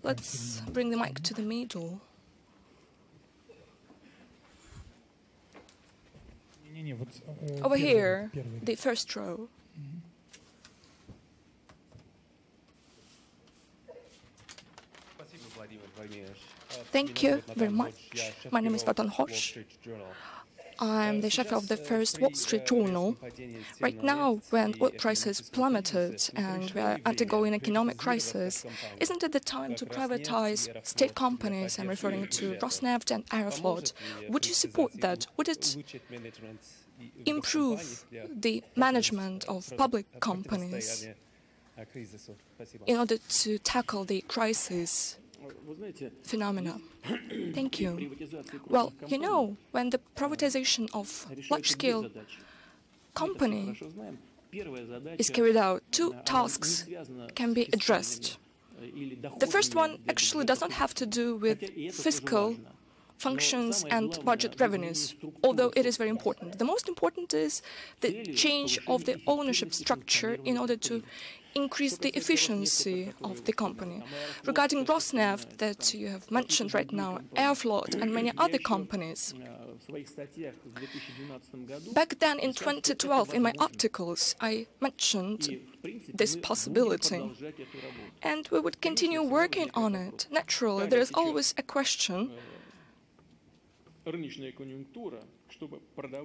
let's bring the mic to the middle. Over here, the first row. Thank you very much. My name is Vladimir Putin. I'm the chef of the first Wall Street Journal. Right now, when oil prices plummeted and we are undergoing economic crisis, isn't it the time to privatize state companies? I'm referring to Rosneft and Aeroflot. Would you support that? Would it improve the management of public companies in order to tackle the crisis phenomena? Thank you. Well, you know, when the privatization of large-scale company is carried out, two tasks can be addressed. The first one actually does not have to do with fiscal functions and budget revenues, although it is very important. The most important is the change of the ownership structure in order to increase the efficiency of the company. Regarding Rosneft that you have mentioned right now, Aeroflot and many other companies, Back then, in 2012, in my articles, I mentioned this possibility, and we would continue working on it. Naturally, there is always a question: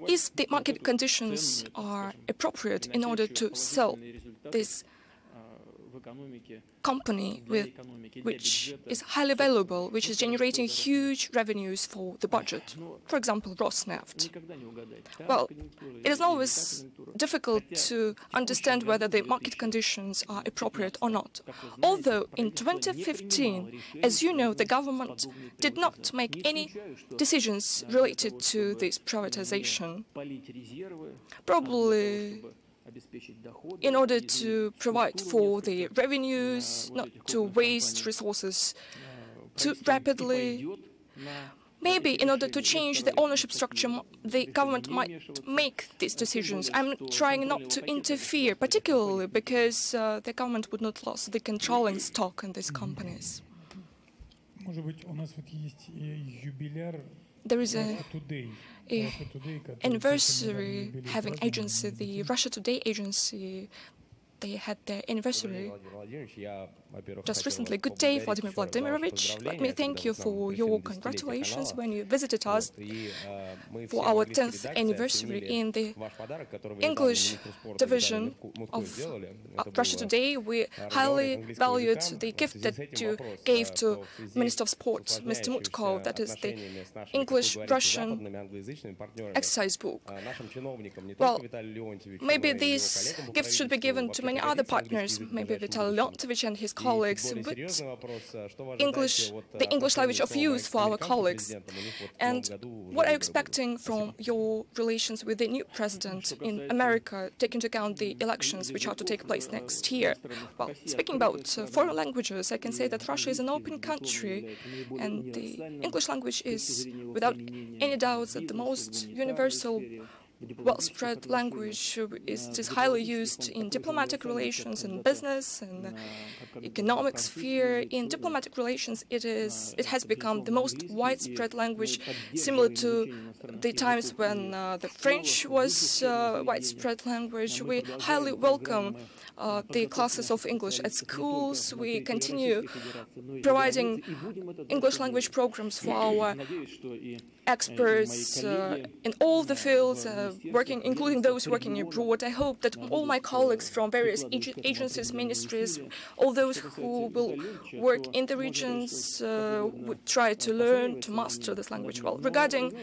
if the market conditions are appropriate in order to sell this company which is highly valuable, which is generating huge revenues for the budget, for example, Rosneft. Well, it is always difficult to understand whether the market conditions are appropriate or not. Although in 2015, as you know, the government did not make any decisions related to this privatization, probably in order to provide for the revenues, not to waste resources too rapidly. Maybe in order to change the ownership structure, the government might make these decisions. I'm trying not to interfere, particularly because the government would not lose the controlling stock in these companies. There is an anniversary having agency, the Russia Today agency. They had their anniversary just recently. Good day, Vladimir Vladimirovich. Let me thank you for your congratulations when you visited us for our 10th anniversary in the English division of Russia Today. We highly valued the gift that you gave to Minister of Sport, Mr. Mutkov, that is the English-Russian exercise book. Well, maybe these gifts should be given to many other partners, maybe Vitaly Leontovich and his colleagues, but the English language of use for our colleagues. And what are you expecting from your relations with the new president in America, taking into account the elections which are to take place next year? Well, speaking about foreign languages, I can say that Russia is an open country, and the English language is, without any doubts, the most universal, well-spread language. It is highly used in diplomatic relations, in business, in economic sphere. In diplomatic relations, it has become the most widespread language, similar to the times when the French was widespread language. We highly welcome the classes of English at schools. We continue providing English language programs for our experts in all the fields, including those working abroad. I hope that all my colleagues from various agencies, ministries, all those who will work in the regions would try to learn, to master this language well. Regarding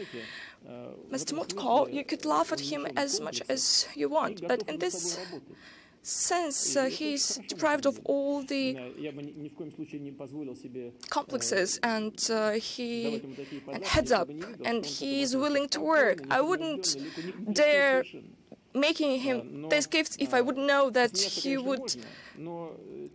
Mr. Mutkov, you could laugh at him as much as you want, but in this sense, he's deprived of all the complexes and heads up, and he's willing to work. I wouldn't dare making him these gifts if I would know that he would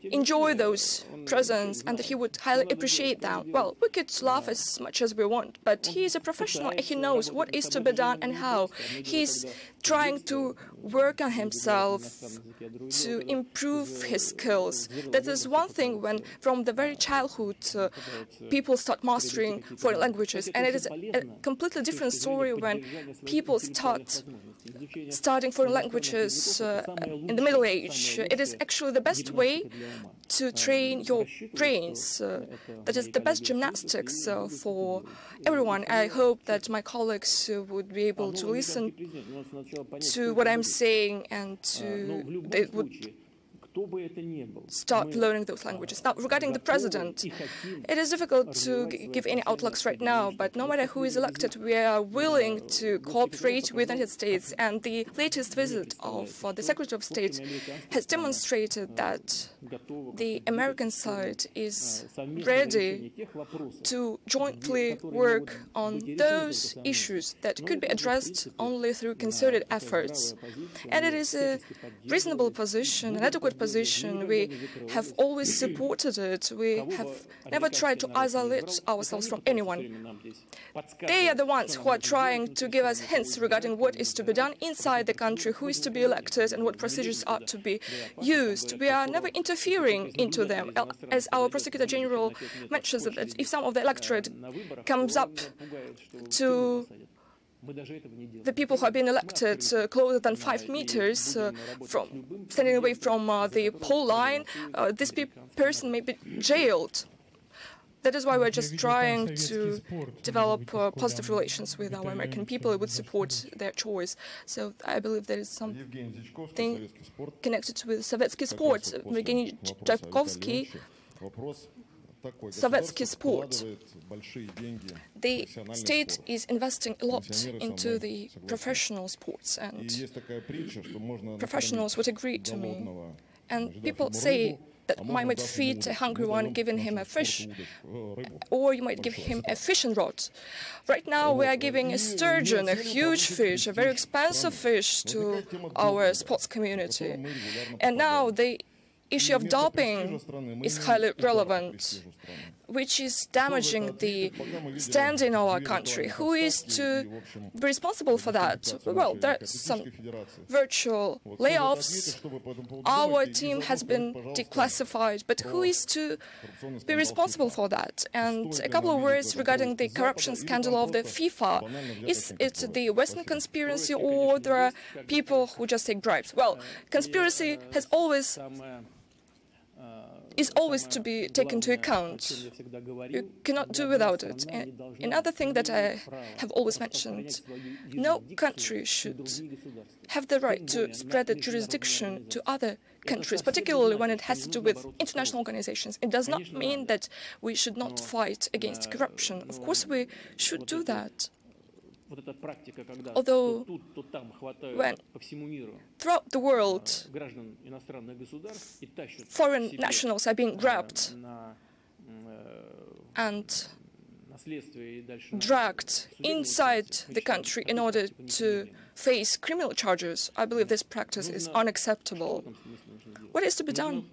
enjoy those presents and that he would highly appreciate them. Well, we could laugh as much as we want, but he is a professional and he knows what is to be done and how. He's trying to work on himself to improve his skills. That is one thing when, from the very childhood, people start mastering foreign languages, and it is a completely different story when people studying foreign languages in the middle age. It is actually the best way to train your brains. That is the best gymnastics for everyone. I hope that my colleagues would be able to listen to what I'm saying and they would start learning those languages. Now, regarding the president, it is difficult to give any outlooks right now, but no matter who is elected, we are willing to cooperate with the United States, and the latest visit of the Secretary of State has demonstrated that the American side is ready to jointly work on those issues that could be addressed only through concerted efforts. And it is a reasonable position, an adequate position. We have always supported it. We have never tried to isolate ourselves from anyone. They are the ones who are trying to give us hints regarding what is to be done inside the country, who is to be elected, and what procedures are to be used. We are never interfering into them. As our Prosecutor General mentions, that if some of the electorate comes up to the people who have been elected closer than 5 meters from standing away from the poll line, this person may be jailed. That is why we're just trying to develop positive relations with our American people. It would support their choice. So I believe there is something connected with Sovietsky sports. Evgeny Tchaikovsky, Sovietsky sport. The state is investing a lot into the professional sports, and professionals would agree to me. And people say that I might feed a hungry one giving him a fish, or you might give him a fishing rod. Right now we are giving a sturgeon, a huge fish, a very expensive fish, to our sports community. And now the issue of doping is highly relevant, which is damaging the standing of our country. Who is to be responsible for that? Well, there are some virtual layoffs. Our team has been declassified, but who is to be responsible for that? And a couple of words regarding the corruption scandal of the FIFA. Is it the Western conspiracy, or there are people who just take bribes? Well, conspiracy is always to be taken into account. You cannot do without it. And another thing that I have always mentioned, no country should have the right to spread the jurisdiction to other countries, particularly when it has to do with international organizations. It does not mean that we should not fight against corruption. Of course we should do that. Although, when throughout the world foreign nationals are being grabbed and dragged inside the country in order to face criminal charges, I believe this practice is unacceptable. What is to be done?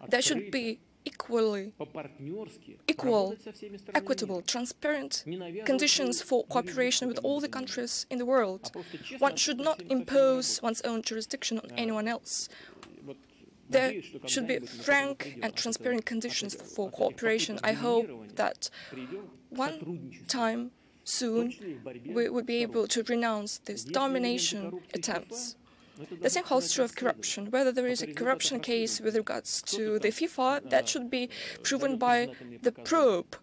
There should be equal, equitable, transparent conditions for cooperation with all the countries in the world. One should not impose one's own jurisdiction on anyone else. There should be frank and transparent conditions for cooperation. I hope that one time soon we would be able to renounce these domination attempts. The same holds true of corruption. Whether there is a corruption case with regards to the FIFA, that should be proven by the probe.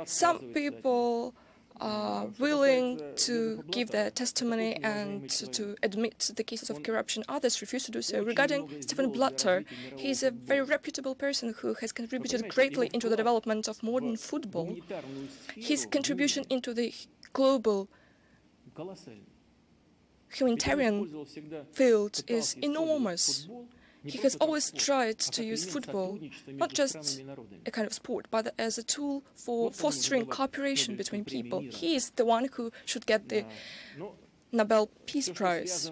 Some people are willing to give their testimony and to admit the cases of corruption. Others refuse to do so. Regarding Stephen Blatter, he is a very reputable person who has contributed greatly into the development of modern football. His contribution into the global humanitarian field is enormous. He has always tried to use football not just a kind of sport, but as a tool for fostering cooperation between people. He is the one who should get the Nobel Peace Prize.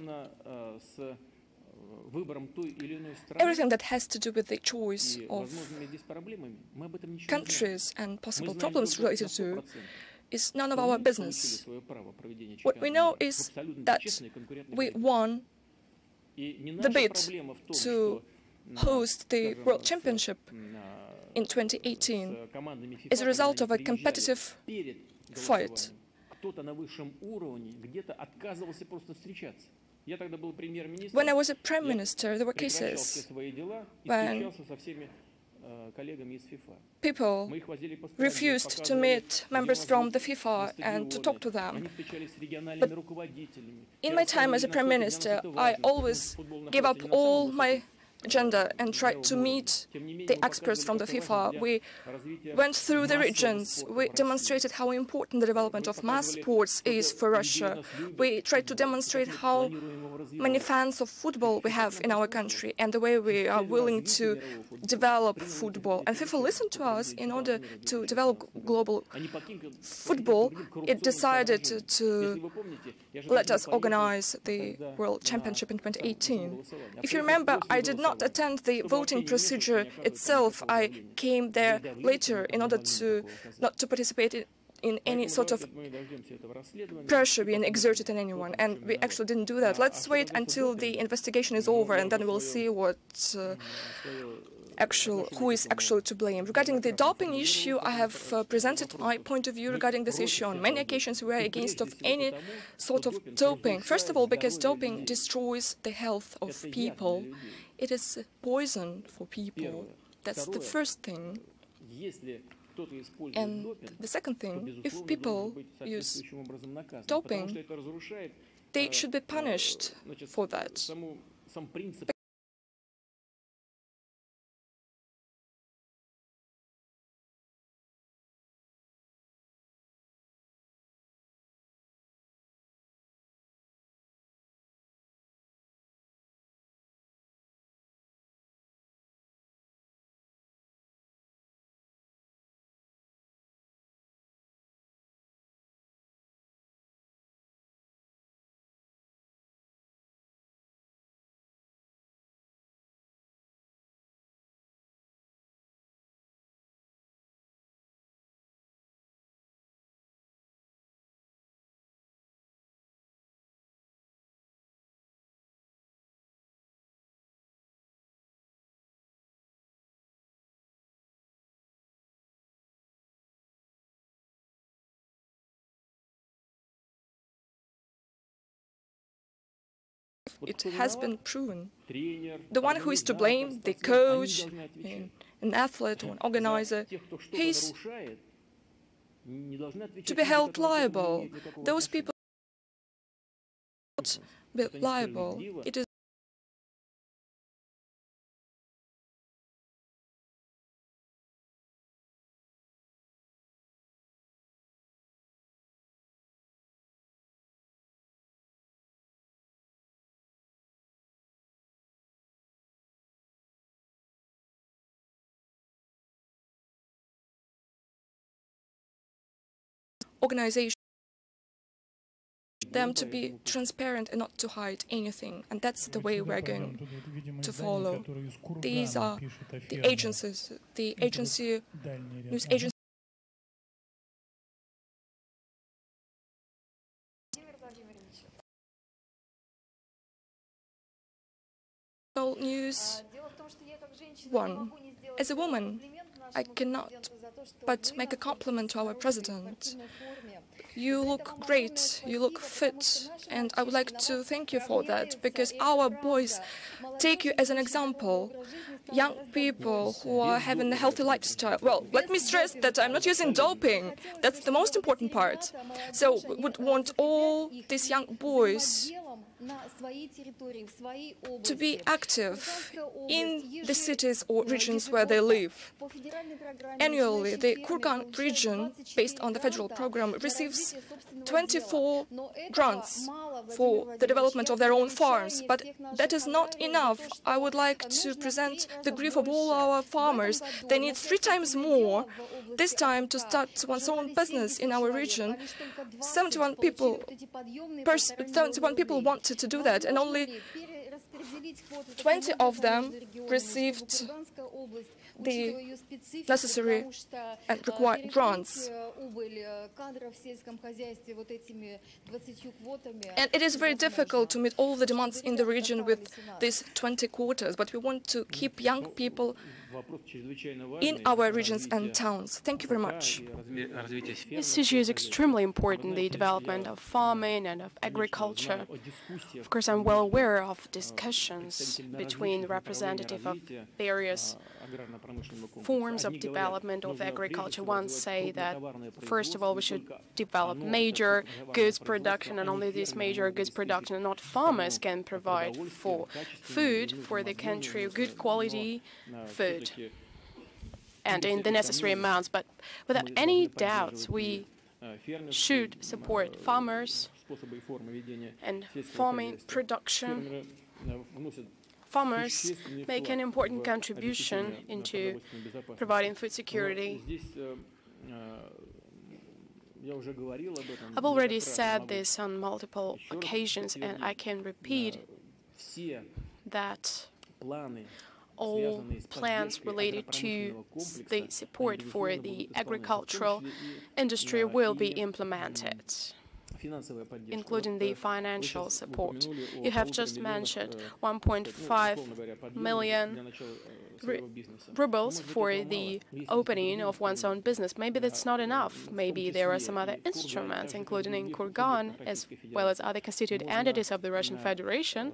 Everything that has to do with the choice of countries and possible problems related to is none of our business. What we know is that we won the bid to host the World Championship in 2018 as a result of a competitive fight. When I was a Prime Minister, there were cases when people refused to meet members from the FIFA and to talk to them. But in my time as a Prime Minister, I always gave up all my agenda and tried to meet the experts from the FIFA. We went through the regions. We demonstrated how important the development of mass sports is for Russia. We tried to demonstrate how many fans of football we have in our country and the way we are willing to develop football. And FIFA listened to us. In order to develop global football, it decided to let us organize the World Championship in 2018. If you remember, I did not attend the voting procedure itself. I came there later in order to not to participate in any sort of pressure being exerted on anyone, and we actually didn't do that. Let's wait until the investigation is over, and then we'll see what who is actually to blame. Regarding the doping issue, I have presented my point of view regarding this issue on many occasions. We are against of any sort of doping. First of all, because doping destroys the health of people. It is poison for people. That's the first thing. And the second thing, if people use doping, they should be punished for that. It has been proven. The one who is to blame, the coach, an athlete or an organizer, he's to be held liable. Those people not be liable. It is organization them to be transparent and not to hide anything, and that's the way we're going to follow. These are the agencies, the agency, news agency. News 1. As a woman, I cannot but make a compliment to our president. You look great, you look fit, and I would like to thank you for that, because our boys take you as an example. Young people who are having a healthy lifestyle. Well, let me stress that I'm not using doping. That's the most important part. So we would want all these young boys to be active in the cities or regions where they live. Annually, the Kurgan region, based on the federal program, receives 24 grants for the development of their own farms, but that is not enough. I would like to present the grief of all our farmers. They need 3 times more this time to start one's own business in our region. 71 people wanted to do that, and only 20 of them received the necessary and required grants. And it is very difficult to meet all the demands in the region with these 20 quotas, but we want to keep young people in our regions and towns. Thank you very much. This issue is extremely important, the development of farming and of agriculture. Of course, I'm well aware of discussions between representatives of various forms of development of agriculture. One say that, first of all, we should develop major goods production, and only this major goods production and not farmers can provide for food for the country, good quality food, and in the necessary amounts. But without any doubts, we should support farmers and farming production. Farmers make an important contribution into providing food security. I've already said this on multiple occasions, and I can repeat that all plans related to the support for the agricultural industry will be implemented, including the financial support. You have just mentioned 1.5 million rubles for the opening of one's own business. Maybe that's not enough. Maybe there are some other instruments, including in Kurgan, as well as other constituted entities of the Russian Federation.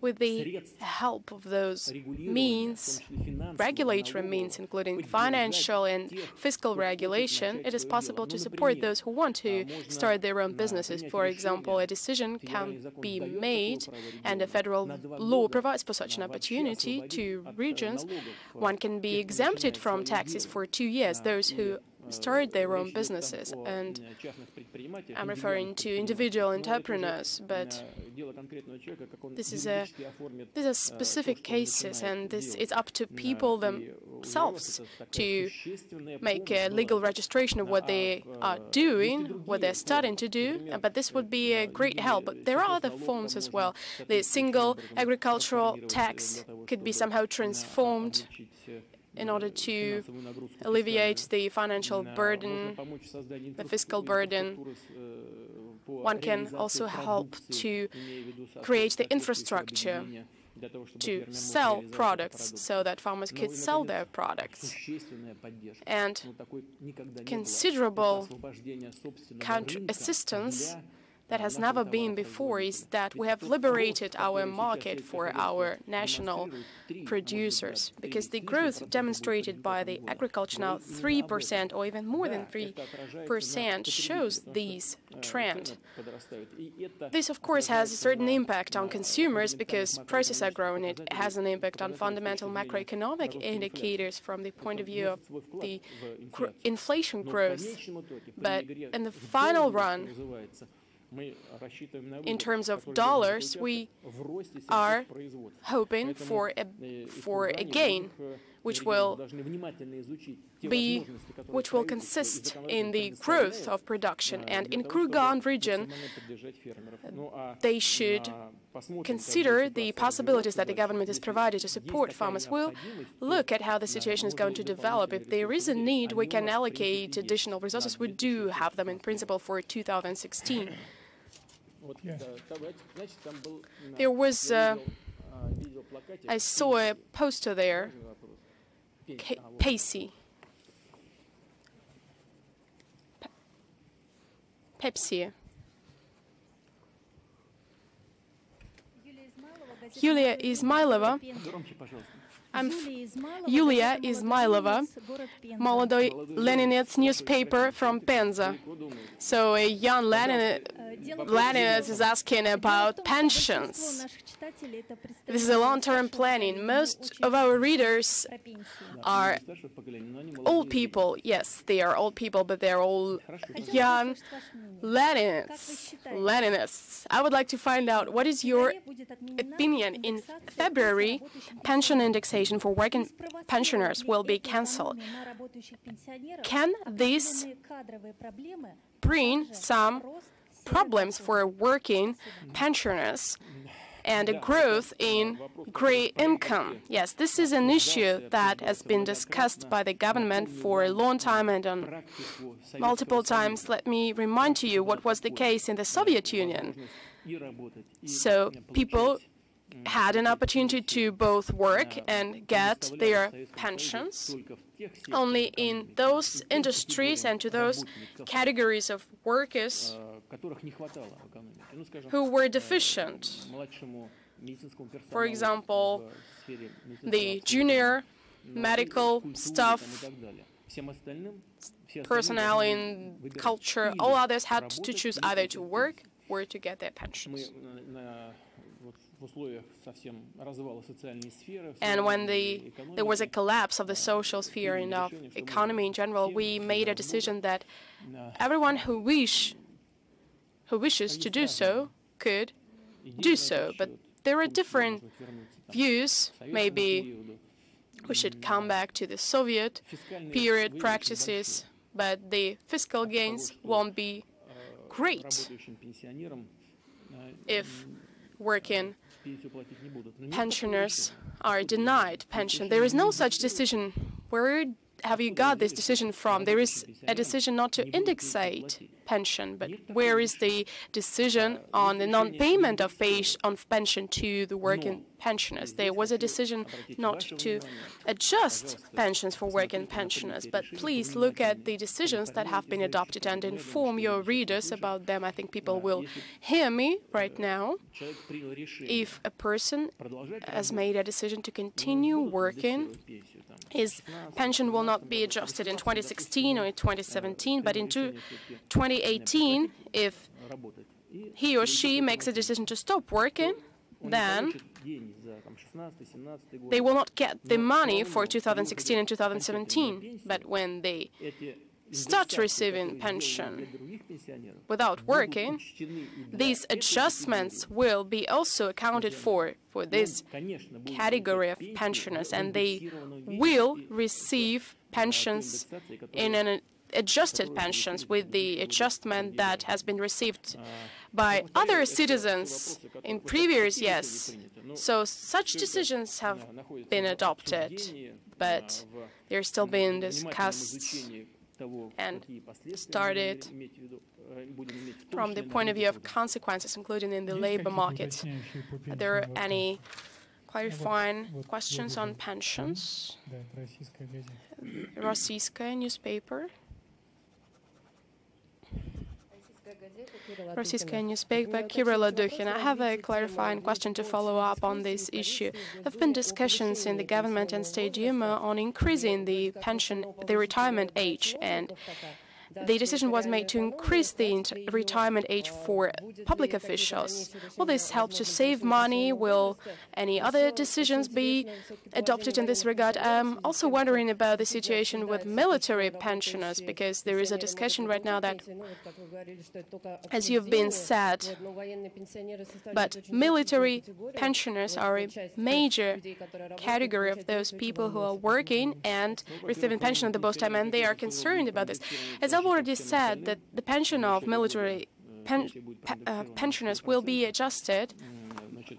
With the help of those means, regulatory means, including financial and fiscal regulation, it is possible to support those who want to start their own businesses. For example, a decision can be made, and a federal law provides for such an opportunity to regions. One can be exempted from taxes for 2 years, those who start their own businesses, and I'm referring to individual entrepreneurs, but these are specific cases, and it's up to people themselves to make a legal registration of what they are doing, what they're starting to do, but this would be a great help. But there are other forms as well. The single agricultural tax could be somehow transformed in order to alleviate the financial burden, the fiscal burden. One can also help to create the infrastructure to sell products so that farmers could sell their products. And considerable assistance that has never been before is that we have liberated our market for our national producers, because the growth demonstrated by the agriculture now, 3% or even more than 3%, shows this trend. This, of course, has a certain impact on consumers because prices are growing. It has an impact on fundamental macroeconomic indicators from the point of view of the inflation growth. But in the final run, in terms of dollars, we are hoping for a gain, which will consist in the growth of production. And in Kurgan region, they should consider the possibilities that the government has provided to support farmers. We'll look at how the situation is going to develop. If there is a need, we can allocate additional resources. We do have them in principle for 2016. There was, I saw a poster there, Pepsi. Yulia Izmailova. Yulia Izmailova, Молодой Leninets newspaper from Penza. So a young Leninets is asking about pensions. This is a long-term planning. Most of our readers are old people. Yes, they are old people, but they're all young Leninists. I would like to find out, what is your opinion? In February, pension indexation for working pensioners will be cancelled. Can this bring some problems for working pensioners and a growth in grey income? Yes, this is an issue that has been discussed by the government for a long time and on multiple times. Let me remind you what was the case in the Soviet Union. So people had an opportunity to both work and get their pensions only in those industries and to those categories of workers who were deficient. For example, the junior medical staff, personnel in culture, all others had to choose either to work or to get their pensions. And when there was a collapse of the social sphere and of economy in general, we made a decision that everyone who wishes to do so could do so. But there are different views. Maybe we should come back to the Soviet period practices, but the fiscal gains won't be great if working pensioners are denied pension. There is no such decision. We're have you got this decision from? There is a decision not to indexate pension, but where is the decision on the non-payment of pension to the working pensioners? There was a decision not to adjust pensions for working pensioners, but please look at the decisions that have been adopted and inform your readers about them. I think people will hear me right now. If a person has made a decision to continue working, his pension will not be adjusted in 2016 or in 2017, but in 2018, if he or she makes a decision to stop working, then they will not get the money for 2016 and 2017. But when they start receiving pension without working, these adjustments will be also accounted for this category of pensioners, and they will receive pensions in an adjusted pensions with the adjustment that has been received by other citizens in previous years. So such decisions have been adopted, but they're still being discussed and started from the point of view of consequences, including in the labor market. Are there any clarifying questions on pensions? Российская newspaper. Российская newspaper, Kirilla Dukhin. I have a clarifying question to follow up on this issue. There have been discussions in the government and State Duma on increasing the retirement age, and the decision was made to increase the retirement age for public officials. Will this help to save money? Will any other decisions be adopted in this regard? I'm also wondering about the situation with military pensioners, because there is a discussion right now that, as you've been said, but military pensioners are a major category of those people who are working and receiving pension at the post time, and they are concerned about this. As I've already said, that the pension of military pensioners will be adjusted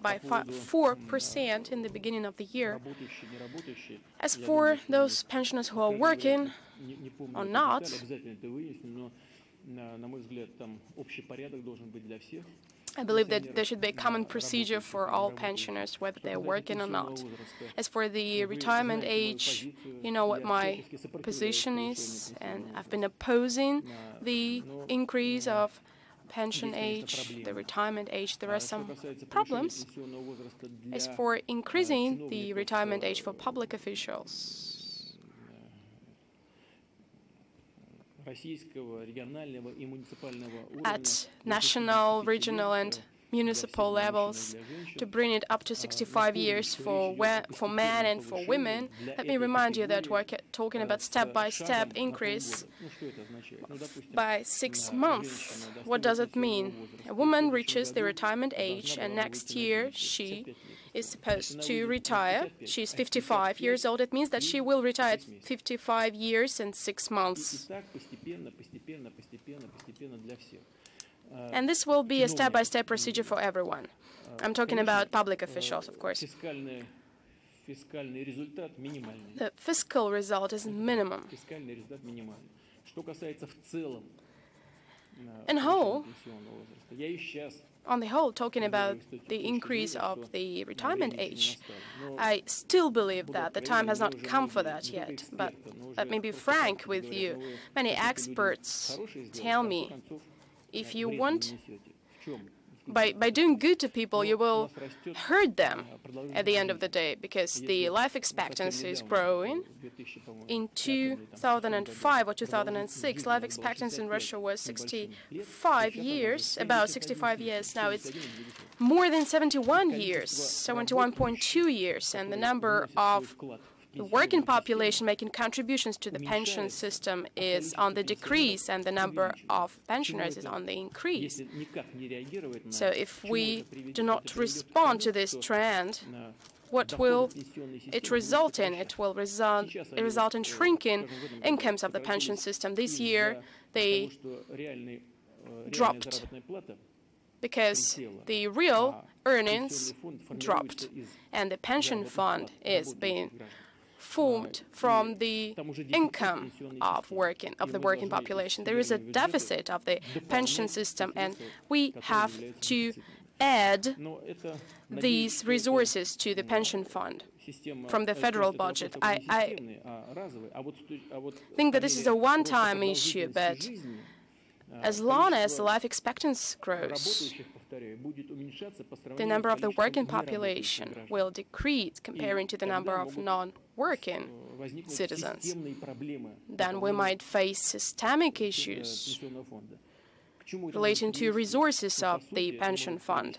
by 4% in the beginning of the year. As for those pensioners who are working or not, I believe that there should be a common procedure for all pensioners, whether they're working or not. As for the retirement age, you know what my position is, and I've been opposing the increase of pension age, the retirement age. There are some problems. As for increasing the retirement age for public officials, at national, regional and municipal levels, to bring it up to 65 years for men and for women. Let me remind you that we're talking about step-by-step increase by 6 months. What does it mean? A woman reaches the retirement age, and next year she is supposed to retire. She's 55 years old. It means that she will retire at 55 years and 6 months. And this will be a step-by-step procedure for everyone. I'm talking about public officials, of course. The fiscal result is minimum. On the whole, talking about the increase of the retirement age, I still believe that the time has not come for that yet. But let me be frank with you. Many experts tell me, if you want, by doing good to people, you will hurt them at the end of the day, because the life expectancy is growing. In 2005 or 2006, life expectancy in Russia was 65 years, about 65 years. Now it's more than 71 years, 71.2 years, and the number of the working population making contributions to the pension system is on the decrease, and the number of pensioners is on the increase. So if we do not respond to this trend, what will it result in? It will result in shrinking incomes of the pension system. This year they dropped because the real earnings dropped, and the pension fund is being formed from the income of the working population. There is a deficit of the pension system, and we have to add these resources to the pension fund from the federal budget. I think that this is a one-time issue, but as long as the life expectancy grows, the number of the working population will decrease comparing to the number of non-working citizens. Then we might face systemic issues relating to resources of the pension fund.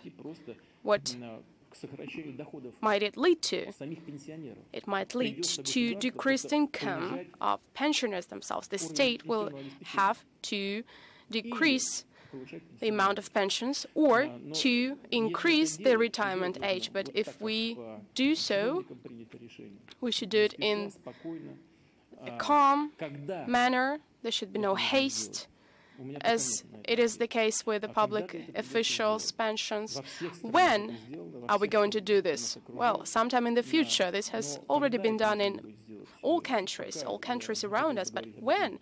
What might it lead to? It might lead to decreased income of pensioners themselves. The state will have to decrease the amount of pensions or to increase the retirement age. But if we do so, we should do it in a calm manner. There should be no haste, as it is the case with the public officials' pensions. When are we going to do this? Well, sometime in the future. This has already been done in all countries around us, but when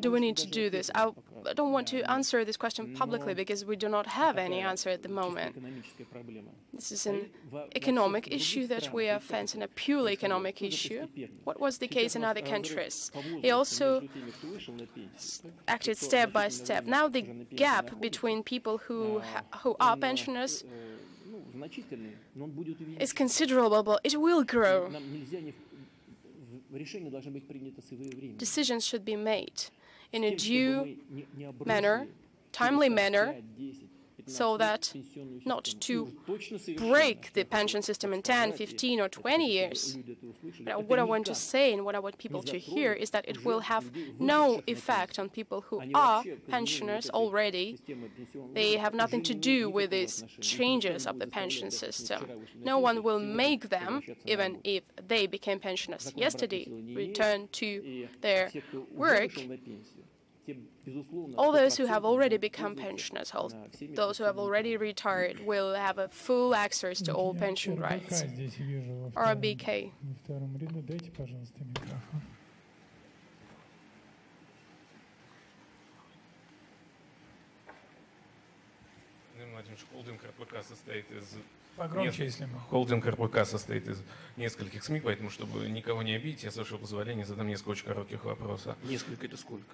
do we need to do this? I don't want to answer this question publicly because we do not have any answer at the moment. This is an economic issue that we are facing, a purely economic issue. What was the case in other countries? He also acted step by step. Now the gap between people who are pensioners is considerable, but it will grow. Decisions should be made in a due manner, timely manner, so that not to break the pension system in 10, 15 or 20 years. But what I want to say and what I want people to hear is that it will have no effect on people who are pensioners already. They have nothing to do with these changes of the pension system. No one will make them, even if they became pensioners yesterday, return to their work. All those who have already become pensioners, those who have already retired, will have a full access to all pension rights. RBK. Холдинг РПК состоит из нескольких СМИ, поэтому, чтобы никого не обидеть, я, с вашего позволения, задам несколько очень коротких вопросов. Несколько — это сколько?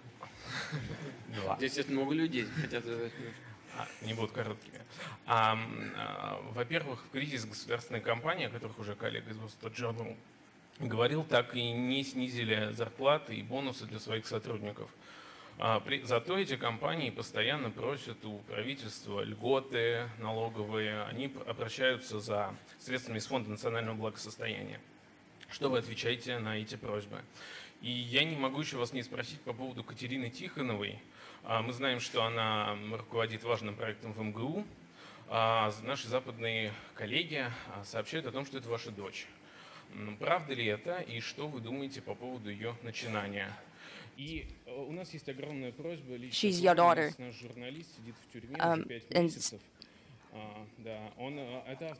Два. Здесь много людей хотят... Не будут короткими. Во-первых, в кризис государственной компании, о которых уже коллега из Wall говорил, так и не снизили зарплаты и бонусы для своих сотрудников. Зато эти компании постоянно просят у правительства льготы налоговые, они обращаются за средствами из Фонда национального благосостояния. Что вы отвечаете на эти просьбы? И я не могу еще вас не спросить по поводу Катерины Тихоновой. Мы знаем, что она руководит важным проектом в МГУ. Наши западные коллеги сообщают о том, что это ваша дочь. Правда ли это, и что вы думаете по поводу ее начинания? She's your daughter.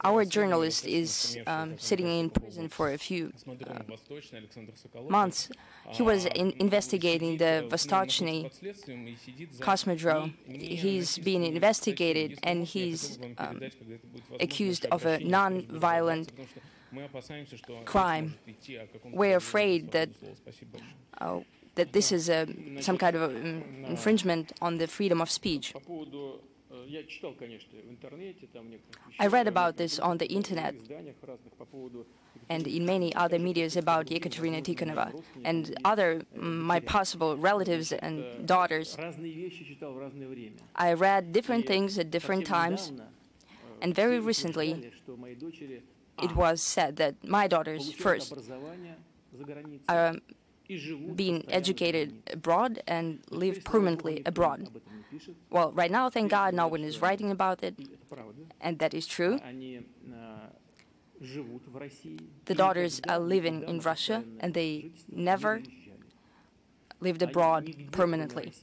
Our journalist is sitting in prison for a few months. He was investigating the Vostochny Cosmodrome. He's being investigated and he's accused of a non-violent crime. We're afraid that that this is some kind of infringement on the freedom of speech. I read about this on the internet and in many other medias about Ekaterina Tikhonova and other my possible relatives and daughters. I read different things at different times, and very recently it was said that my daughters first are being educated abroad and live permanently abroad. Well, right now, thank God, no one is writing about it, and that is true. The daughters are living in Russia, and they never lived abroad permanently.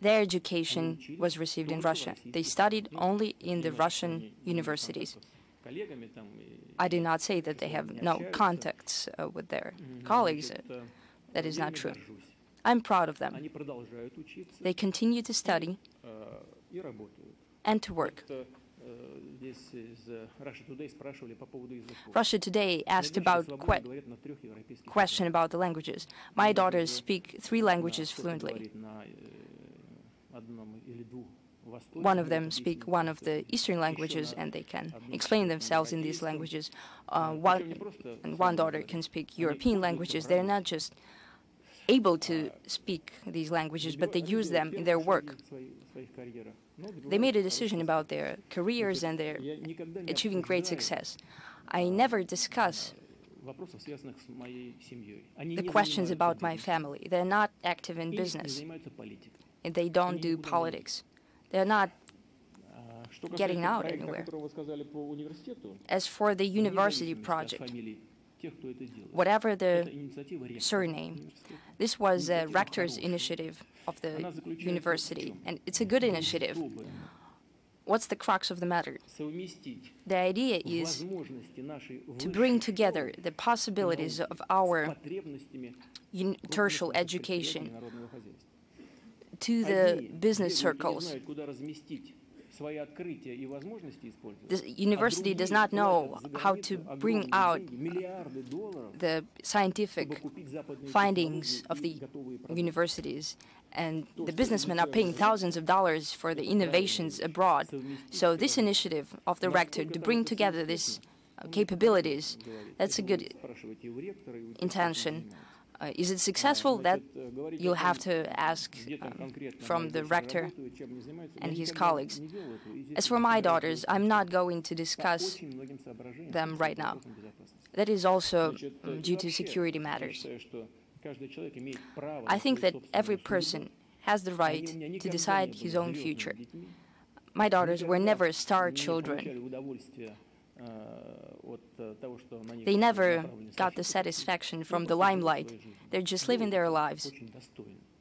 Their education was received in Russia. They studied only in the Russian universities. I do not say that they have no contacts with their colleagues. That is not true. I'm proud of them. They continue to study and to work. Russia Today asked about question about the languages. My daughters speak 3 languages fluently. One of them speak one of the Eastern languages, and they can explain themselves in these languages. One daughter can speak European languages. They're not just able to speak these languages, but they use them in their work. They made a decision about their careers and their achieving great success. I never discuss the questions about my family. They're not active in business. And they don't do politics. They're not getting out anywhere. As for the university project, whatever the surname, this was a rector's initiative of the university, and it's a good initiative. What's the crux of the matter? The idea is to bring together the possibilities of our tertiary education to the business circles. The university does not know how to bring out the scientific findings of the universities, and the businessmen are paying thousands of dollars for the innovations abroad. So this initiative of the rector to bring together these capabilities, that's a good intention. Is it successful? That you'll have to ask from the rector and his colleagues. As for my daughters, I'm not going to discuss them right now. That is also due to security matters. I think that every person has the right to decide his own future. My daughters were never star children. They never got the satisfaction from the limelight. They're just living their lives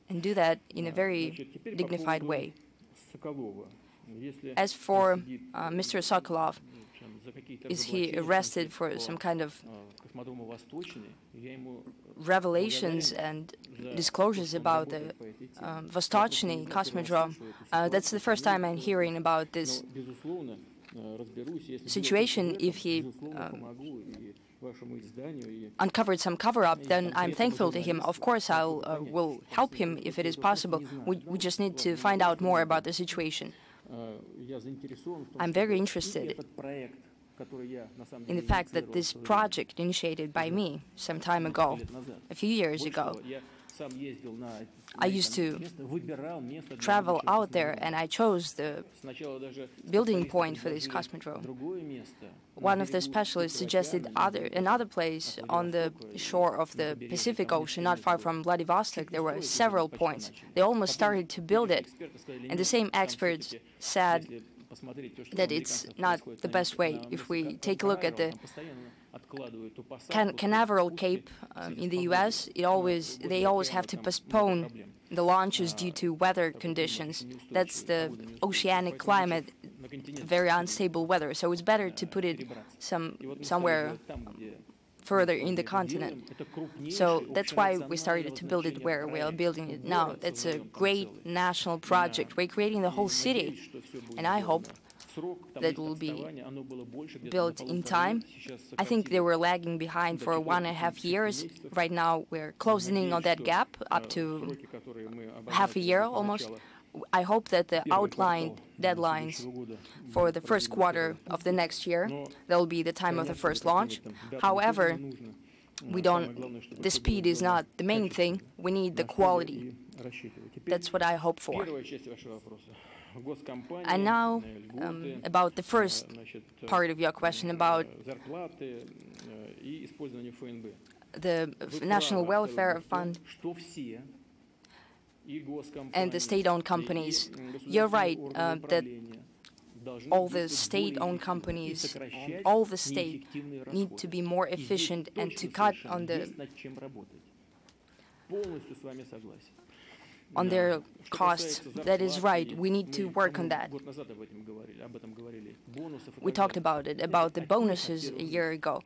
and do that in a very dignified way. As for Mr. Sokolov, is he arrested for some kind of revelations and disclosures about the Vostochny Cosmodrome? That's the first time I'm hearing about this situation. If he uncovered some cover-up, then I'm thankful to him. Of course, I will help him if it is possible. We just need to find out more about the situation. I'm very interested in the fact that this project initiated by me some time ago, a few years ago, I used to travel out there, and I chose the building point for this cosmodrome. One of the specialists suggested another place on the shore of the Pacific Ocean, not far from Vladivostok. There were several points. They almost started to build it, and the same experts said that it's not the best way. If we take a look at the Canaveral Cape in the U.S., they always have to postpone the launches due to weather conditions. That's the oceanic climate, very unstable weather. So it's better to put it somewhere further in the continent. So that's why we started to build it where we are building it now. It's a great national project. We're creating the whole city, and I hope that will be built in time. I think they were lagging behind for 1.5 years. Right now, we're closing in on that gap up to half a year almost. I hope that the outlined deadlines for the first quarter of the next year, that will be the time of the first launch. However, the speed is not the main thing. We need the quality. That's what I hope for. And now, about the first part of your question about the National Welfare Fund and the state-owned companies. You're right that all the state-owned companies, all the state need to be more efficient and to cut on the on their costs. That is right. We need to work on that. We talked about it, about the bonuses a year ago.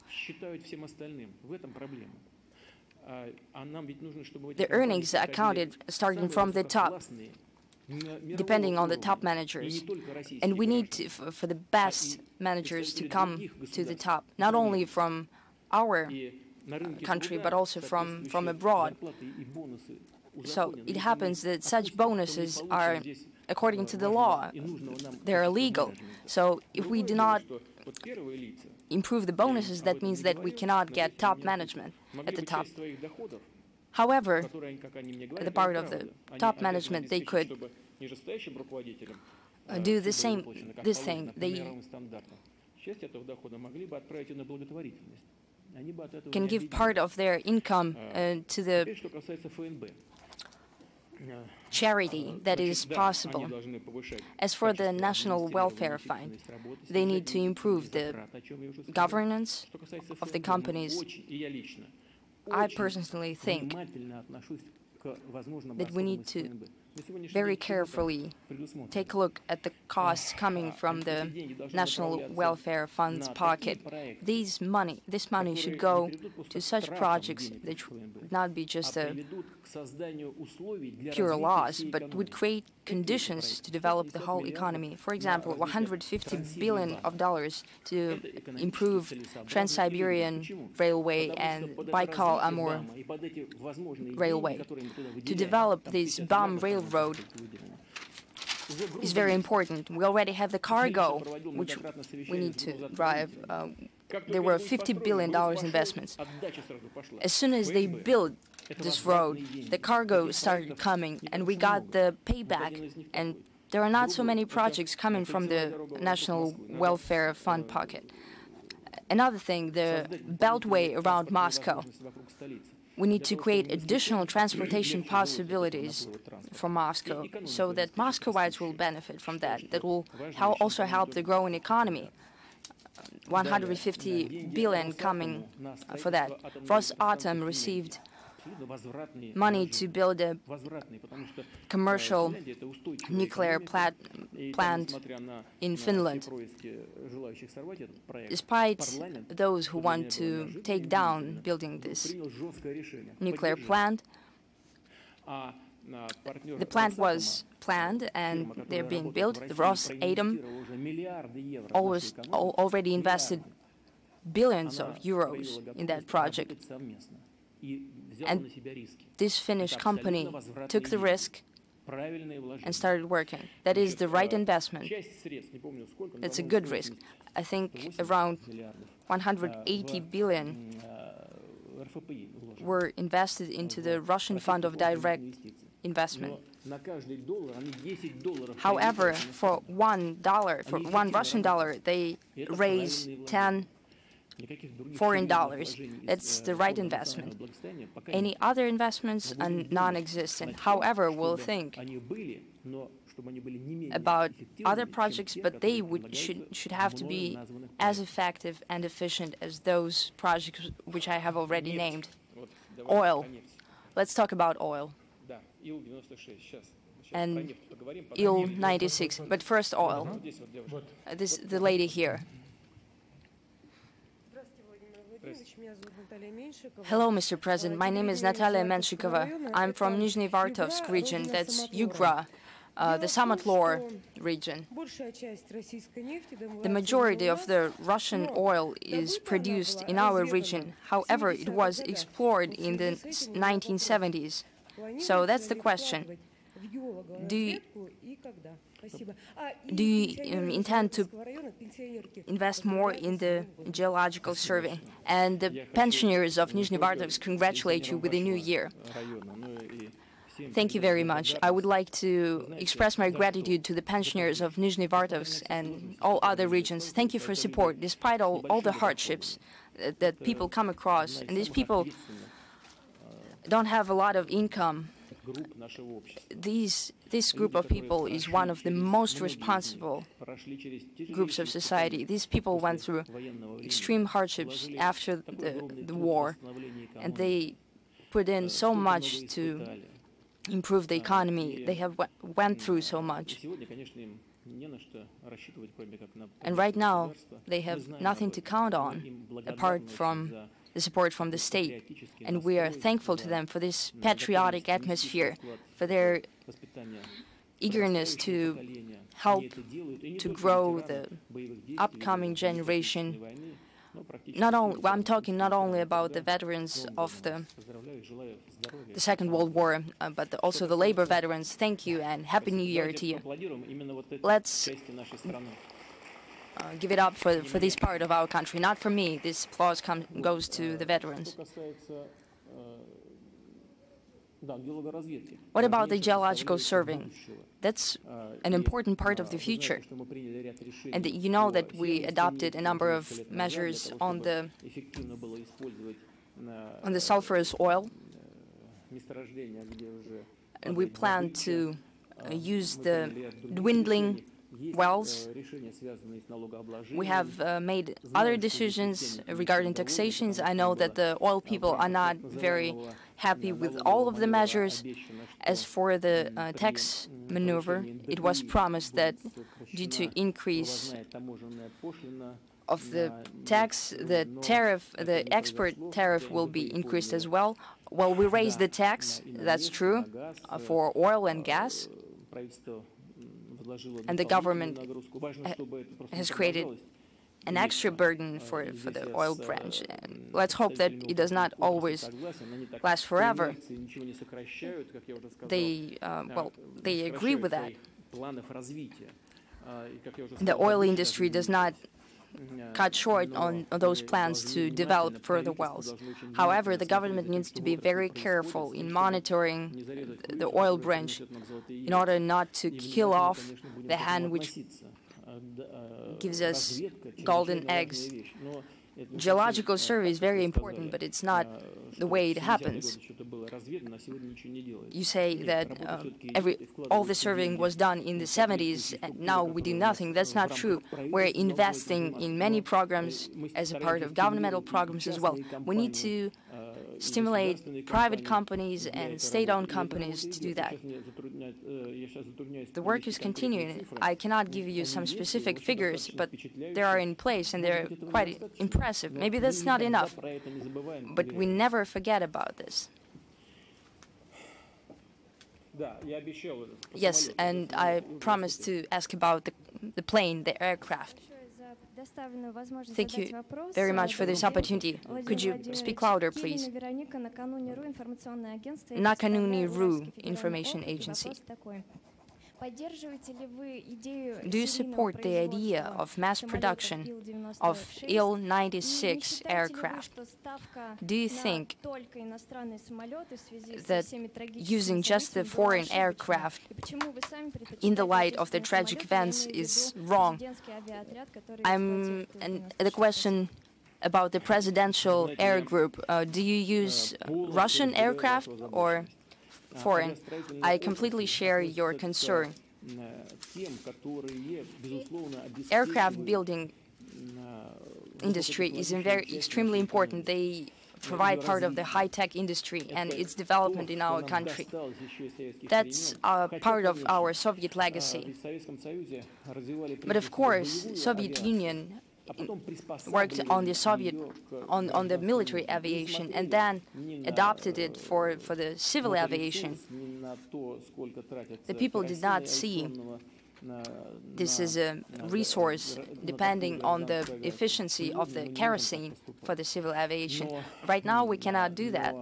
The earnings accounted starting from the top, depending on the top managers. And we need to, for the best managers to come to the top, not only from our country, but also from abroad. So it happens that such bonuses are, according to the law, they're illegal. So if we do not improve the bonuses, that means that we cannot get top management at the top. However, at the part of the top management, they could do this thing. They can give part of their income to the charity that is possible. As for the National Welfare Fund, they need to improve the governance of the companies. I personally think that we need to very carefully take a look at the costs coming from the National Welfare Fund's pocket. This money should go to such projects that would not be just a pure loss, but would create conditions to develop the whole economy. For example, $150 billion to improve Trans-Siberian Railway and Baikal-Amur Railway. To develop this BAM railroad is very important. We already have the cargo, which we need to drive. There were $50 billion investments. As soon as they built this road, the cargo started coming, and we got the payback. And there are not so many projects coming from the National Welfare Fund pocket. Another thing, the beltway around Moscow. We need to create additional transportation possibilities for Moscow so that Moscowites will benefit from that. That will also help the growing economy. 150 billion coming for that. Rosatom received money to build a commercial nuclear plant in Finland. Despite those who want to take down building this nuclear plant, the plant was planned and they're being built. The Rosatom already invested billions of euros in that project. And this Finnish company took the risk and started working. That is the right investment. It's a good risk. I think around 180 billion were invested into the Russian Fund of Direct Investment. However, for $1, for $1 Russian dollar, they raise 10 foreign dollars. It's the right investment. Any other investments are non-existent. However, we'll think about other projects, but they should have to be as effective and efficient as those projects which I have already named. Oil. Let's talk about oil. And Il-96. But first, oil. The lady here. Hello, Mr. President. My name is Natalia Menshikova. I'm from Nizhny Vartovsk region. That's Yugra, the Samotlor region. The majority of the Russian oil is produced in our region. However, it was explored in the 1970s. So that's the question. Do you intend to invest more in the geological survey? And the pensioners of Nizhny Vartovsk congratulate you with the new year. Thank you very much. I would like to express my gratitude to the pensioners of Nizhny Vartovsk and all other regions. Thank you for support, despite all the hardships that people come across. And these people don't have a lot of income. This group of people is one of the most responsible groups of society. These people went through extreme hardships after the war, and they put in so much to improve the economy. They have went through so much. And right now, they have nothing to count on apart from the support from the state. And we are thankful to them for this patriotic atmosphere, for their eagerness to help to grow the upcoming generation. I'm talking not only about the veterans of the Second World War, but also the labor veterans. Thank you and Happy New Year to you. Let's give it up for this part of our country. Not for me. This applause goes to the veterans. What about the geological surveying? That's an important part of the future. And you know that we adopted a number of measures on the sulfurous oil. And we plan to use the dwindling wells. We have made other decisions regarding taxations. I know that the oil people are not very happy with all of the measures. As for the tax maneuver, it was promised that due to increase of the tax, the export tariff will be increased as well. Well, we raised the tax, that's true, for oil and gas. And the government has created an extra burden for the oil branch. And let's hope that it does not always last forever. They agree with that. The oil industry does not cut short on those plans to develop further wells. However, the government needs to be very careful in monitoring the oil branch in order not to kill off the hen which gives us golden eggs. Geological survey is very important, but it's not the way it happens. You say that all the surveying was done in the 70s, and now we do nothing. That's not true. We're investing in many programs as a part of governmental programs as well. We need to stimulate private companies and state-owned companies to do that. The work is continuing. I cannot give you some specific figures, but they are in place and they're quite impressive. Maybe that's not enough, but we never forget about this. Yes, and I promised to ask about the plane, the aircraft. Thank you very much for this opportunity. Could you speak louder, please? Nakanouni.ru Information Agency. Do you support the idea of mass production of Il-96 aircraft? Do you think that using just the foreign aircraft in the light of the tragic events is wrong? The question about the presidential air group, do you use Russian aircraft or foreign? I completely share your concern. Aircraft building industry is extremely important. They provide part of the high-tech industry and its development in our country. That's part of our Soviet legacy. But of course, Soviet Union worked on the military aviation and then adopted it for the civil aviation. The people did not see this is a resource depending on the efficiency of the kerosene for the civil aviation. Right now, we cannot do that.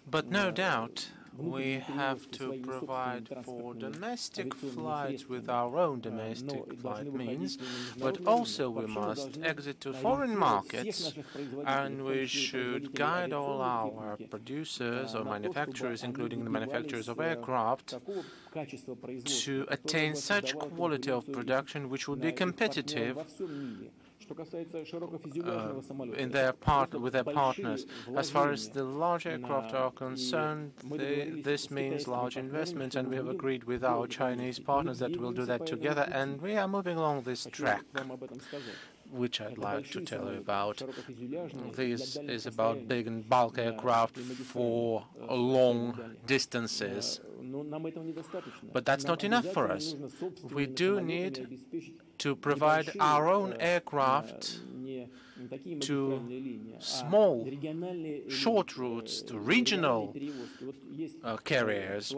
But no doubt, we have to provide for domestic flights with our own domestic flight means, but also we must exit to foreign markets, and we should guide all our producers or manufacturers, including the manufacturers of aircraft, to attain such quality of production which would be competitive with their partners. As far as the large aircraft are concerned, this means large investments, and we have agreed with our Chinese partners that we'll do that together, and we are moving along this track. which I'd like to tell you about. This is about big and bulk aircraft for long distances. But that's not enough for us. We do need to provide our own aircraft to small, short routes, to regional carriers.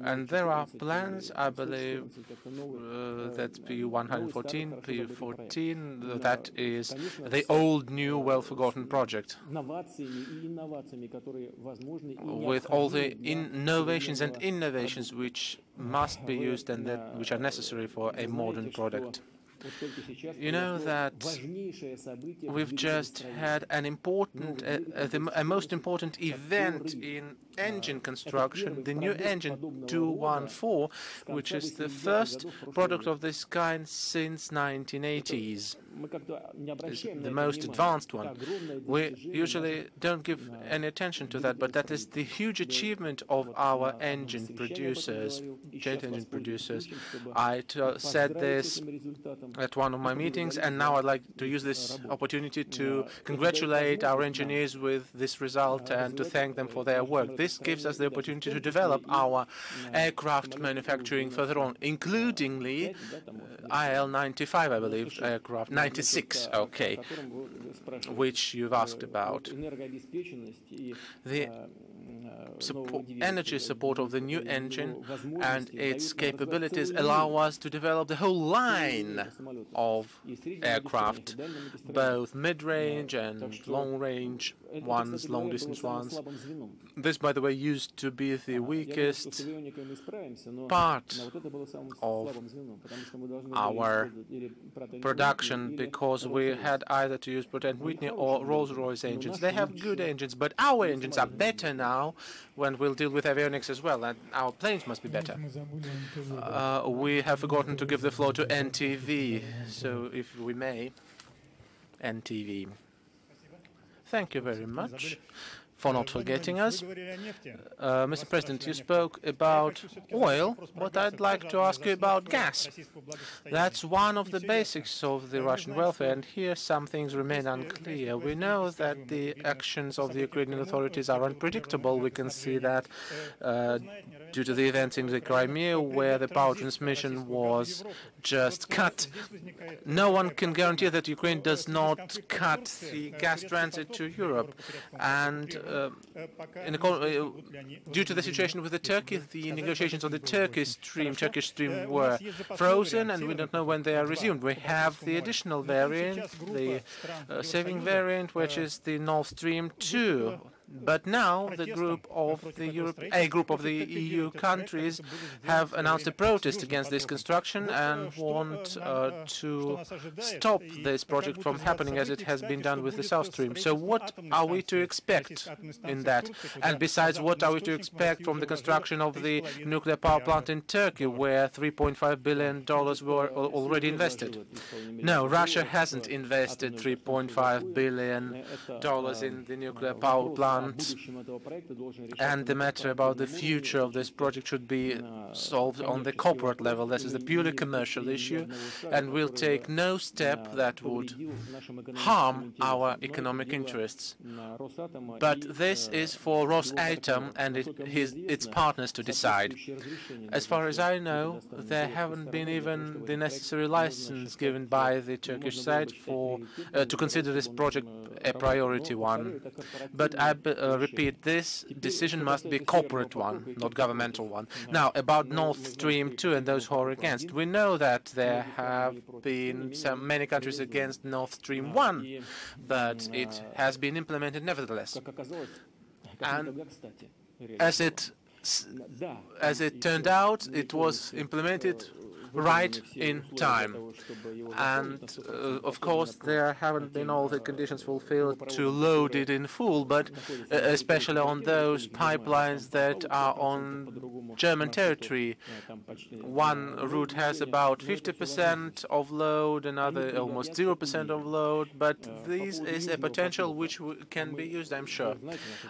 And there are plans, I believe, that P114, P14, that is the old, new, well-forgotten project, with all the innovations and innovations which must be used and that which are necessary for a modern product. You know that we've just had an important, a most important event in engine construction, the new engine 214, which is the first product of this kind since 1980s. It's the most advanced one. We usually don't give any attention to that, but that is the huge achievement of our engine producers, jet engine producers. I said this at one of my meetings, and now I'd like to use this opportunity to congratulate our engineers with this result and to thank them for their work. This gives us the opportunity to develop our aircraft manufacturing further on, including IL-95, I believe, aircraft, 96, okay, which you've asked about. The energy support of the new engine and its capabilities allow us to develop the whole line of aircraft, both mid-range and long-range ones, long-distance ones. This, by the way, used to be the weakest part of our production because we had either to use Pratt & Whitney or Rolls-Royce engines. They have good engines, but our engines are better now when we'll deal with avionics as well, and our planes must be better. We have forgotten to give the floor to NTV, so if we may, NTV. Thank you very much for not forgetting us. Mr. President, you spoke about oil, but I'd like to ask you about gas. That's one of the basics of the Russian welfare, and here some things remain unclear. We know that the actions of the Ukrainian authorities are unpredictable. We can see that due to the events in the Crimea, where the power transmission was just cut. No one can guarantee that Ukraine does not cut the gas transit to Europe. And due to the situation with Turkey, the negotiations on the Turkish stream were frozen, and we don't know when they are resumed. We have the additional variant, the saving variant, which is the Nord Stream 2. But now a group of the EU countries have announced a protest against this construction and want to stop this project from happening as it has been done with the South Stream. So what are we to expect in that? And besides, what are we to expect from the construction of the nuclear power plant in Turkey, where $3.5 billion were already invested? No, Russia hasn't invested $3.5 billion in the nuclear power plant. And the matter about the future of this project should be solved on the corporate level. This is a purely commercial issue, and we'll take no step that would harm our economic interests. But this is for Rosatom and its partners to decide. As far as I know, there haven't been even the necessary license given by the Turkish side to consider this project a priority one. But I repeat, this decision must be a corporate one, not governmental one. Now, about Nord Stream 2 and those who are against, we know that there have been many countries against Nord Stream 1, but it has been implemented nevertheless. And as it turned out, it was implemented right in time. And of course, there haven't been all the conditions fulfilled to load it in full, but especially on those pipelines that are on German territory. One route has about 50% of load, another almost 0% of load, but this is a potential which can be used, I'm sure.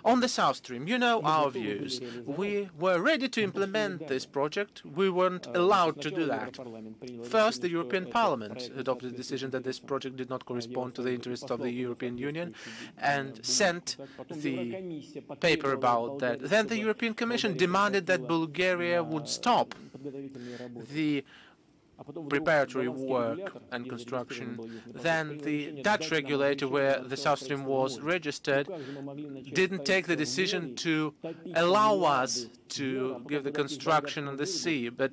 On the South Stream, you know our views. We were ready to implement this project. We weren't allowed to do that. project. First, the European Parliament adopted a decision that this project did not correspond to the interests of the European Union and sent the paper about that. Then the European Commission demanded that Bulgaria would stop the preparatory work and construction. Then the Dutch regulator, where the South Stream was registered, didn't take the decision to allow us to give the construction on the sea. But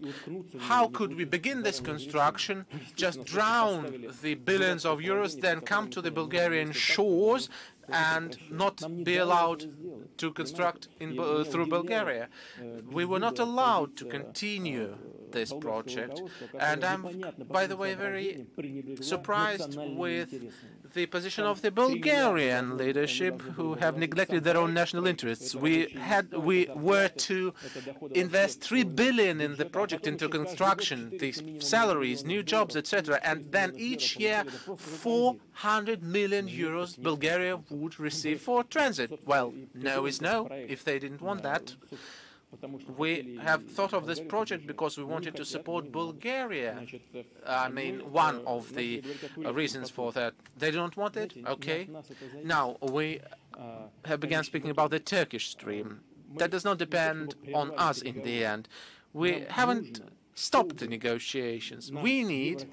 how could we begin this construction, just drown the billions of euros, then come to the Bulgarian shores and not be allowed to construct through Bulgaria? We were not allowed to continue this project, and I'm, by the way, very surprised with the position of the Bulgarian leadership, who have neglected their own national interests. We were to invest 3 billion in the project into construction, the salaries, new jobs, etc., and then each year 400 million euros Bulgaria would receive for transit. Well, no is no, if they didn't want that. We have thought of this project because we wanted to support Bulgaria. I mean, one of the reasons for that. They don't want it? Okay. Now, we have begun speaking about the Turkish stream. That does not depend on us in the end. We haven't stopped the negotiations. We need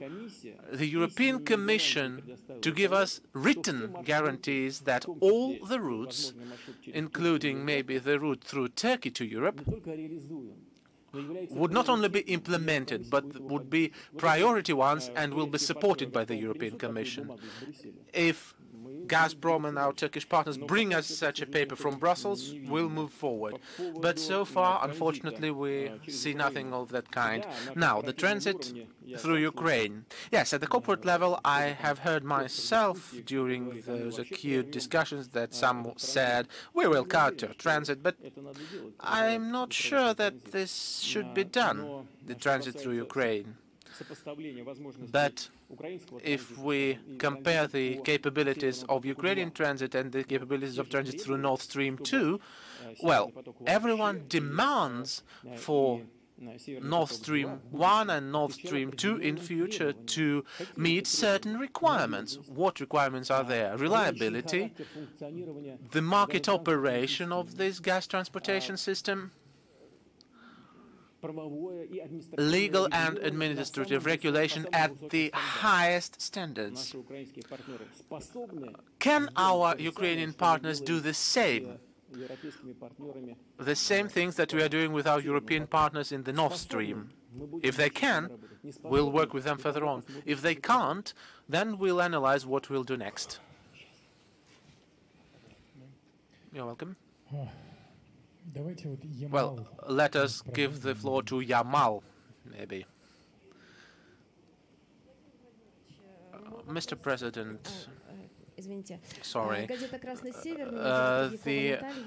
the European Commission to give us written guarantees that all the routes, including maybe the route through Turkey to Europe, would not only be implemented, but would be priority ones and will be supported by the European Commission. If Gazprom and our Turkish partners bring us such a paper from Brussels, we'll move forward. But so far, unfortunately, we see nothing of that kind. Now, the transit through Ukraine. Yes, at the corporate level, I have heard myself during those acute discussions that some said, we will cut our transit, but I'm not sure that this should be done, the transit through Ukraine. But if we compare the capabilities of Ukrainian transit and the capabilities of transit through Nord Stream 2, well, everyone demands for Nord Stream 1 and Nord Stream 2 in future to meet certain requirements. What requirements are there? Reliability, the market operation of this gas transportation system, legal and administrative regulation at the highest standards. Can our Ukrainian partners do the same? The same things that we are doing with our European partners in the Nord Stream. If they can, we'll work with them further on. If they can't, then we'll analyze what we'll do next. You're welcome. Well, let us give the floor to Yamal, maybe. Mr. President, sorry. The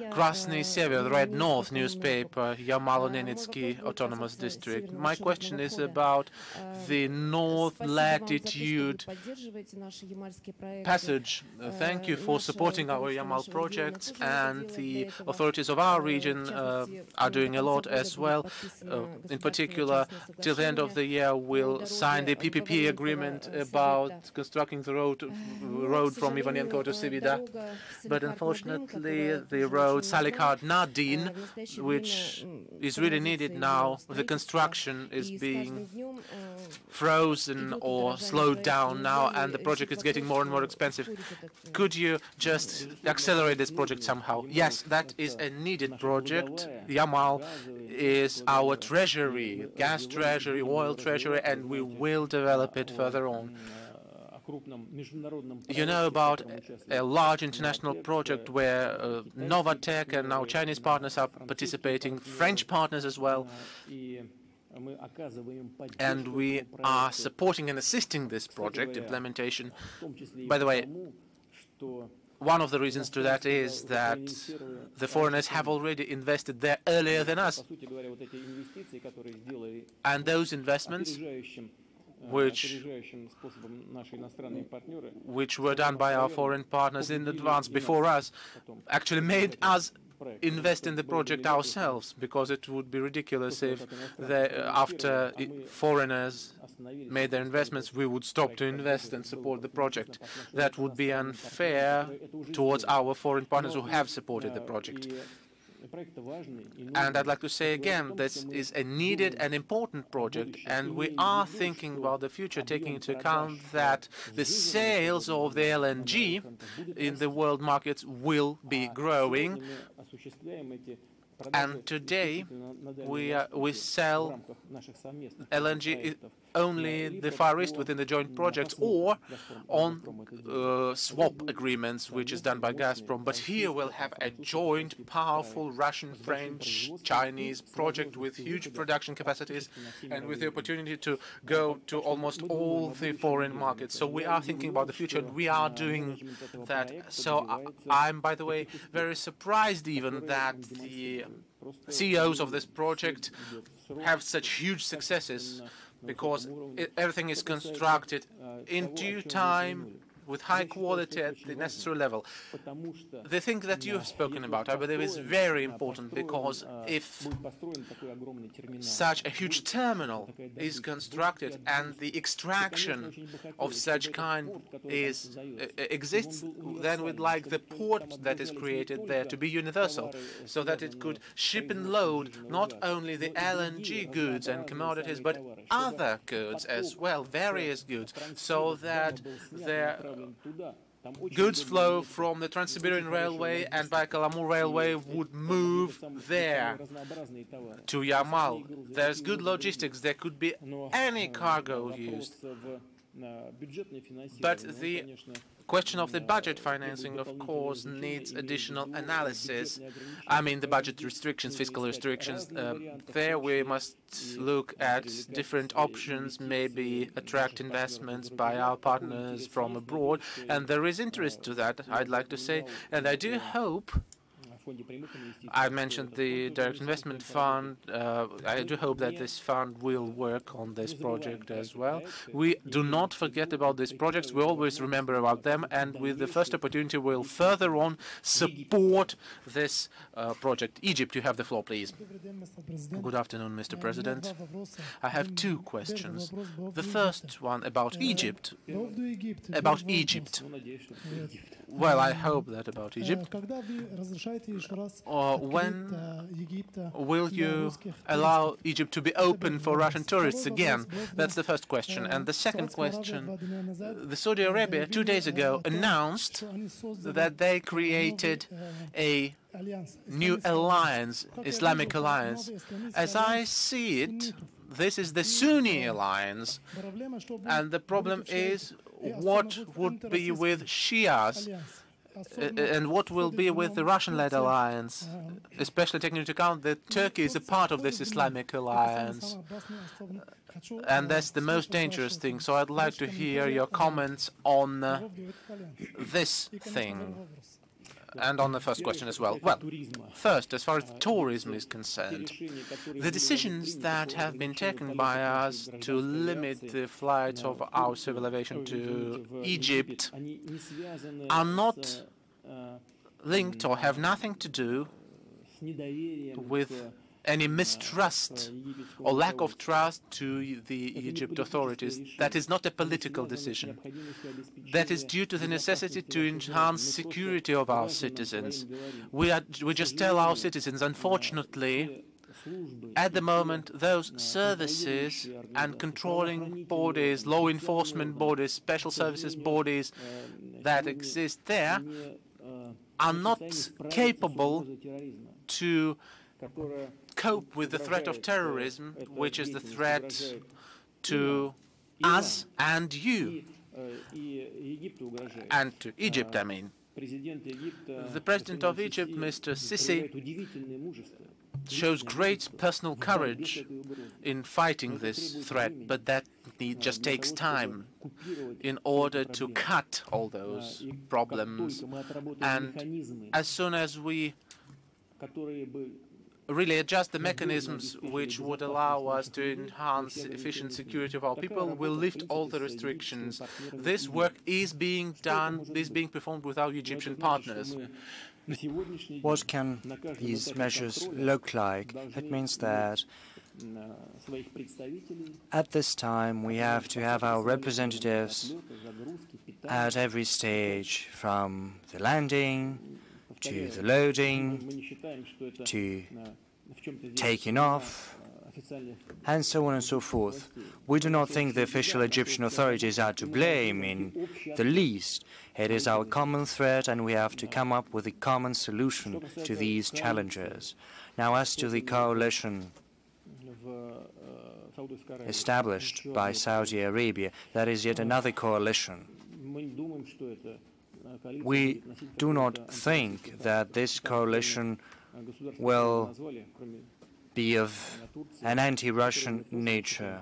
Krasny Sever, the Red North newspaper, Yamalo-Nenetsky Autonomous District. My question is about the north latitude passage. Thank you for supporting our Yamal projects, and the authorities of our region are doing a lot as well. In particular, till the end of the year, we'll sign the PPP agreement about constructing the road from Ivanenko to Sivida, but unfortunately the road Salikard-Nadin, which is really needed now, the construction is being frozen or slowed down now, and the project is getting more and more expensive. Could you just accelerate this project somehow? Yes, that is a needed project. Yamal is our treasury, gas treasury, oil treasury, and we will develop it further on. You know about a large international project where Novatec and our Chinese partners are participating, French partners as well, and we are supporting and assisting this project implementation. By the way, one of the reasons to that is that the foreigners have already invested there earlier than us, and those investments which were done by our foreign partners in advance before us, actually made us invest in the project ourselves, because it would be ridiculous if after foreigners made their investments, we would stop to invest and support the project. That would be unfair towards our foreign partners who have supported the project. And I'd like to say again, this is a needed and important project, and we are thinking about the future, taking into account that the sales of the LNG in the world markets will be growing. And today we sell LNG only the Far East within the joint projects or on swap agreements, which is done by Gazprom. But here we'll have a joint, powerful Russian, French, Chinese project with huge production capacities and with the opportunity to go to almost all the foreign markets. So we are thinking about the future, and we are doing that. So I'm, by the way, very surprised even that the CEOs of this project have such huge successes, because everything is constructed in due time, with high quality at the necessary level. The thing that you have spoken about, I believe, is very important, because if such a huge terminal is constructed and the extraction of such kind exists, then we'd like the port that is created there to be universal, so that it could ship and load not only the LNG goods and commodities, but other goods as well, various goods, so that there goods flow from the Trans-Siberian Railway and Baikal-Amur Railway would move there to Yamal. There's good logistics. There could be any cargo used. But the question of the budget financing, of course, needs additional analysis. I mean, the budget restrictions, fiscal restrictions, there we must look at different options, maybe attract investments by our partners from abroad, and there is interest to that, I'd like to say, and I do hope. I mentioned the Direct Investment Fund. I do hope that this fund will work on this project as well. We do not forget about these projects. We always remember about them, and with the first opportunity, we'll further on support this project. Egypt, you have the floor, please. Good afternoon, Mr. President. I have two questions. The first one about Egypt. About Egypt. Well, I hope that about Egypt. Or when will you allow Egypt to be open for Russian tourists again? That's the first question. And the second question, the Saudi Arabia 2 days ago announced that they created a new alliance, Islamic alliance. As I see it, this is the Sunni alliance, and the problem is what would be with Shias and what will be with the Russian-led alliance, especially taking into account that Turkey is a part of this Islamic alliance. And that's the most dangerous thing. So I'd like to hear your comments on this thing. And on the first question as well. Well, first, as far as tourism is concerned, the decisions that have been taken by us to limit the flights of our civil aviation to Egypt are not linked or have nothing to do with any mistrust or lack of trust to the Egypt authorities. That is not a political decision. That is due to the necessity to enhance security of our citizens. We just tell our citizens, unfortunately, at the moment, those services and controlling bodies, law enforcement bodies, special services bodies that exist there are not capable to cope with the threat of terrorism, which is the threat to us and you, and to Egypt, I mean. The President of Egypt, Mr. Sisi, shows great personal courage in fighting this threat, but that just takes time in order to cut all those problems. And as soon as we really adjust the mechanisms which would allow us to enhance efficient security of our people, will lift all the restrictions. This work is being done, is being performed with our Egyptian partners. What can these measures look like? It means that at this time we have to have our representatives at every stage, from the landing to the loading to taking off, and so on and so forth. We do not think the official Egyptian authorities are to blame in the least. It is our common threat, and we have to come up with a common solution to these challenges. Now, as to the coalition established by Saudi Arabia, that is yet another coalition. We do not think that this coalition will be of an anti-Russian nature.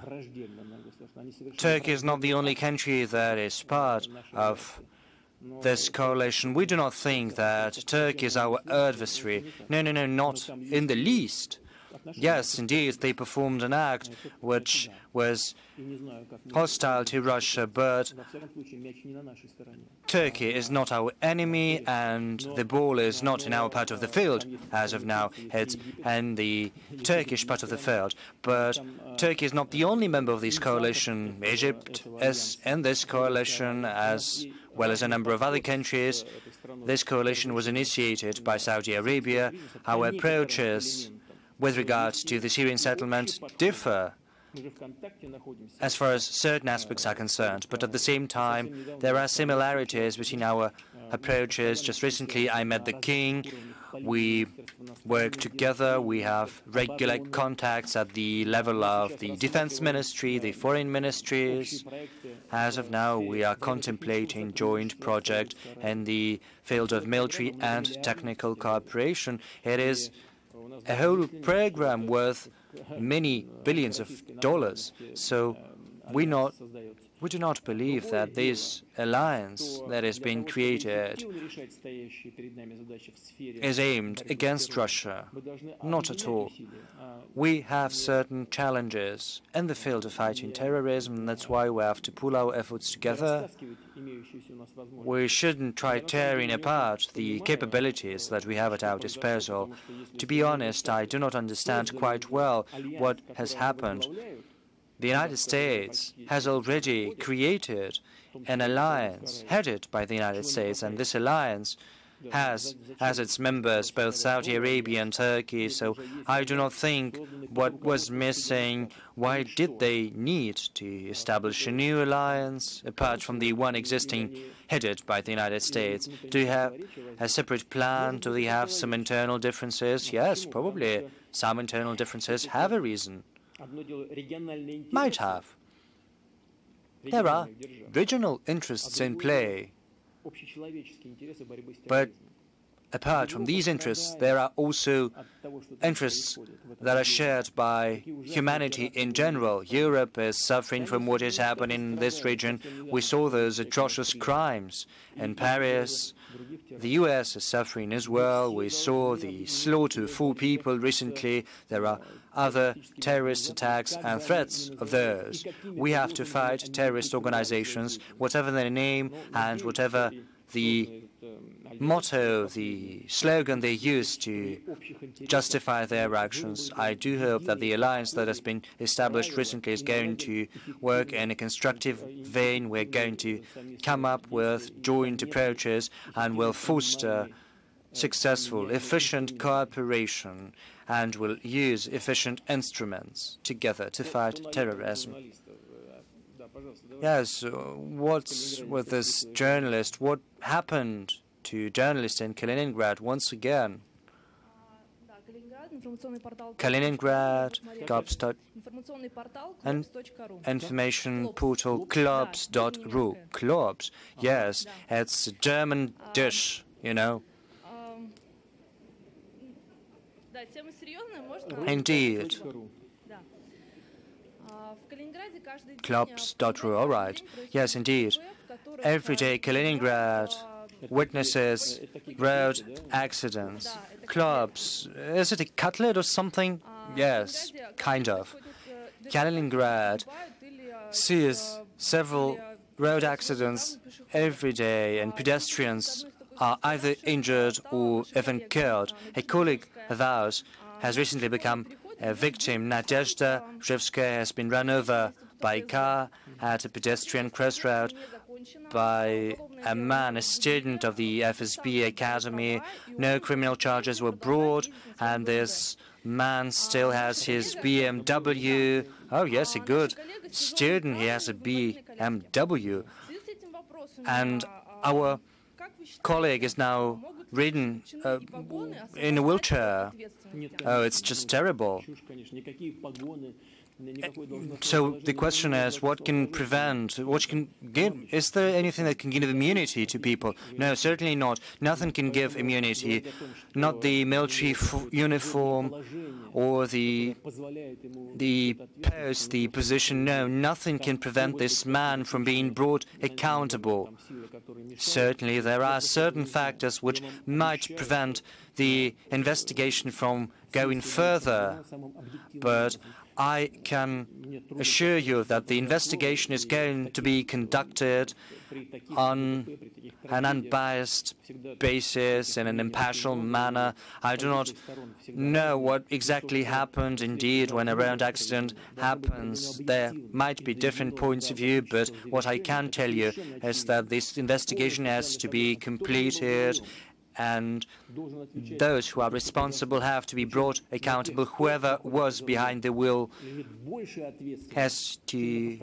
Turkey is not the only country that is part of this coalition. We do not think that Turkey is our adversary. No, not in the least. Yes, indeed, they performed an act which was hostile to Russia, but Turkey is not our enemy, and the ball is not in our part of the field as of now. It's in the Turkish part of the field. But Turkey is not the only member of this coalition. Egypt is in this coalition, as well as a number of other countries. This coalition was initiated by Saudi Arabia. Our approaches with regard to the Syrian settlement differ as far as certain aspects are concerned, but at the same time there are similarities between our approaches. Just recently I met the king. We work together. We have regular contacts at the level of the defense ministry, the foreign ministries. As of now, we are contemplating joint project in the field of military and technical cooperation. It is a whole program worth many billions of dollars. So we do not believe that this alliance that has been created is aimed against Russia. Not at all. We have certain challenges in the field of fighting terrorism, and that's why we have to pull our efforts together. We shouldn't try tearing apart the capabilities that we have at our disposal. To be honest, I do not understand quite well what has happened. The United States has already created an alliance headed by the United States, and this alliance has as its members both Saudi Arabia and Turkey, so I do not think what was missing. Why did they need to establish a new alliance apart from the one existing headed by the United States? Do you have a separate plan? Do they have some internal differences? Yes, probably some internal differences have a reason. Might have. There are regional interests in play. But apart from these interests, there are also interests that are shared by humanity in general. Europe is suffering from what is happening in this region. We saw those atrocious crimes in Paris. The US is suffering as well. We saw the slaughter of 4 people recently. There are other terrorist attacks and threats of those. We have to fight terrorist organizations, whatever their name and whatever the motto, the slogan they use to justify their actions. I do hope that the alliance that has been established recently is going to work in a constructive vein. We're going to come up with joint approaches and will foster successful, efficient cooperation, and will use efficient instruments together to fight terrorism. Yes, what's with this journalist? What happened to journalists in Kaliningrad once again? Kaliningrad, and information portal klobs.ru. Klobs, yes, it's a German dish, you know. Indeed. Klobs.ru, all right. Yes, indeed. Every day Kaliningrad witnesses road accidents. Klobs, is it a cutlet or something? Yes, kind of. Kaliningrad sees several road accidents every day, and pedestrians are either injured or even killed. A colleague of ours has recently become a victim. Nadezhda Zhevskaya has been run over by a car at a pedestrian crossroad by a man, a student of the FSB Academy. No criminal charges were brought, and this man still has his BMW. Oh yes, a good student, he has a BMW. And our colleague is now ridden in a wheelchair. Oh, it's just terrible. So the question is, what can prevent, what can give, is there anything that can give immunity to people? No, certainly not. Nothing can give immunity. Not the military uniform or the post, the position. No, nothing can prevent this man from being brought accountable. Certainly there are certain factors which might prevent the investigation from going further, but I can assure you that the investigation is going to be conducted on an unbiased basis, in an impartial manner. I do not know what exactly happened. Indeed, when a road accident happens, there might be different points of view, but what I can tell you is that this investigation has to be completed, and those who are responsible have to be brought accountable. Whoever was behind the wheel has to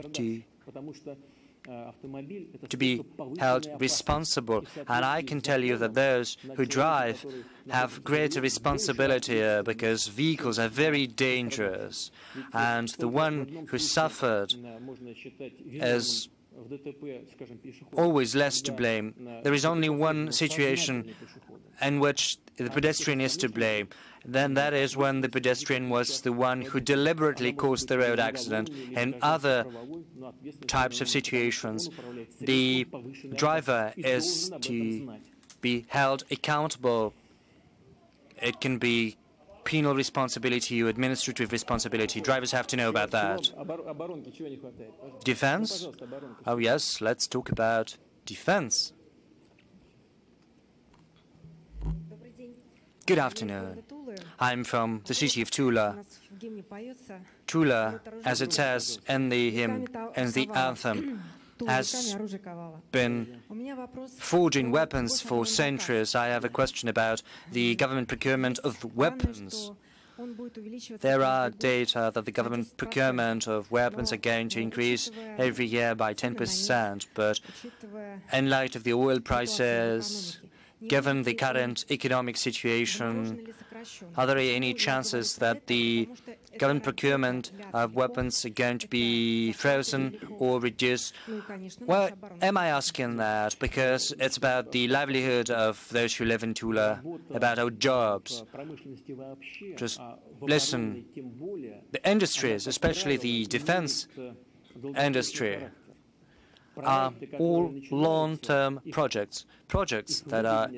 be held responsible. And I can tell you that those who drive have greater responsibility because vehicles are very dangerous. And the one who suffered is always less to blame. There is only one situation in which the pedestrian is to blame. Then that is when the pedestrian was the one who deliberately caused the road accident. In other types of situations, the driver is to be held accountable. It can be penal responsibility or administrative responsibility. Drivers have to know about that. Defense? Oh yes, let's talk about defense. Good afternoon. I'm from the city of Tula. Tula, as it says in the hymn, in the anthem, has been forging weapons for centuries. I have a question about the government procurement of weapons. There are data that the government procurement of weapons are going to increase every year by 10%, but in light of the oil prices, given the current economic situation, are there any chances that the government procurement of weapons are going to be frozen or reduced? Well, am I asking that because it's about the livelihood of those who live in Tula, about our jobs? Just listen, the industries, especially the defense industry, are all long-term projects, projects that are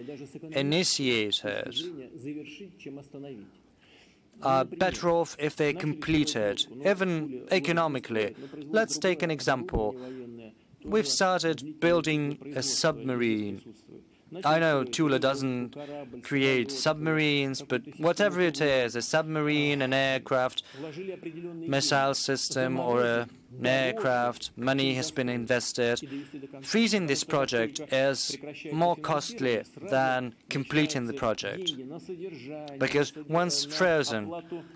initiated, are better off if they're completed, even economically. Let's take an example. We've started building a submarine. I know Tula doesn't create submarines, but whatever it is, a submarine, an aircraft, missile system, or an aircraft, money has been invested. Freezing this project is more costly than completing the project, because once frozen,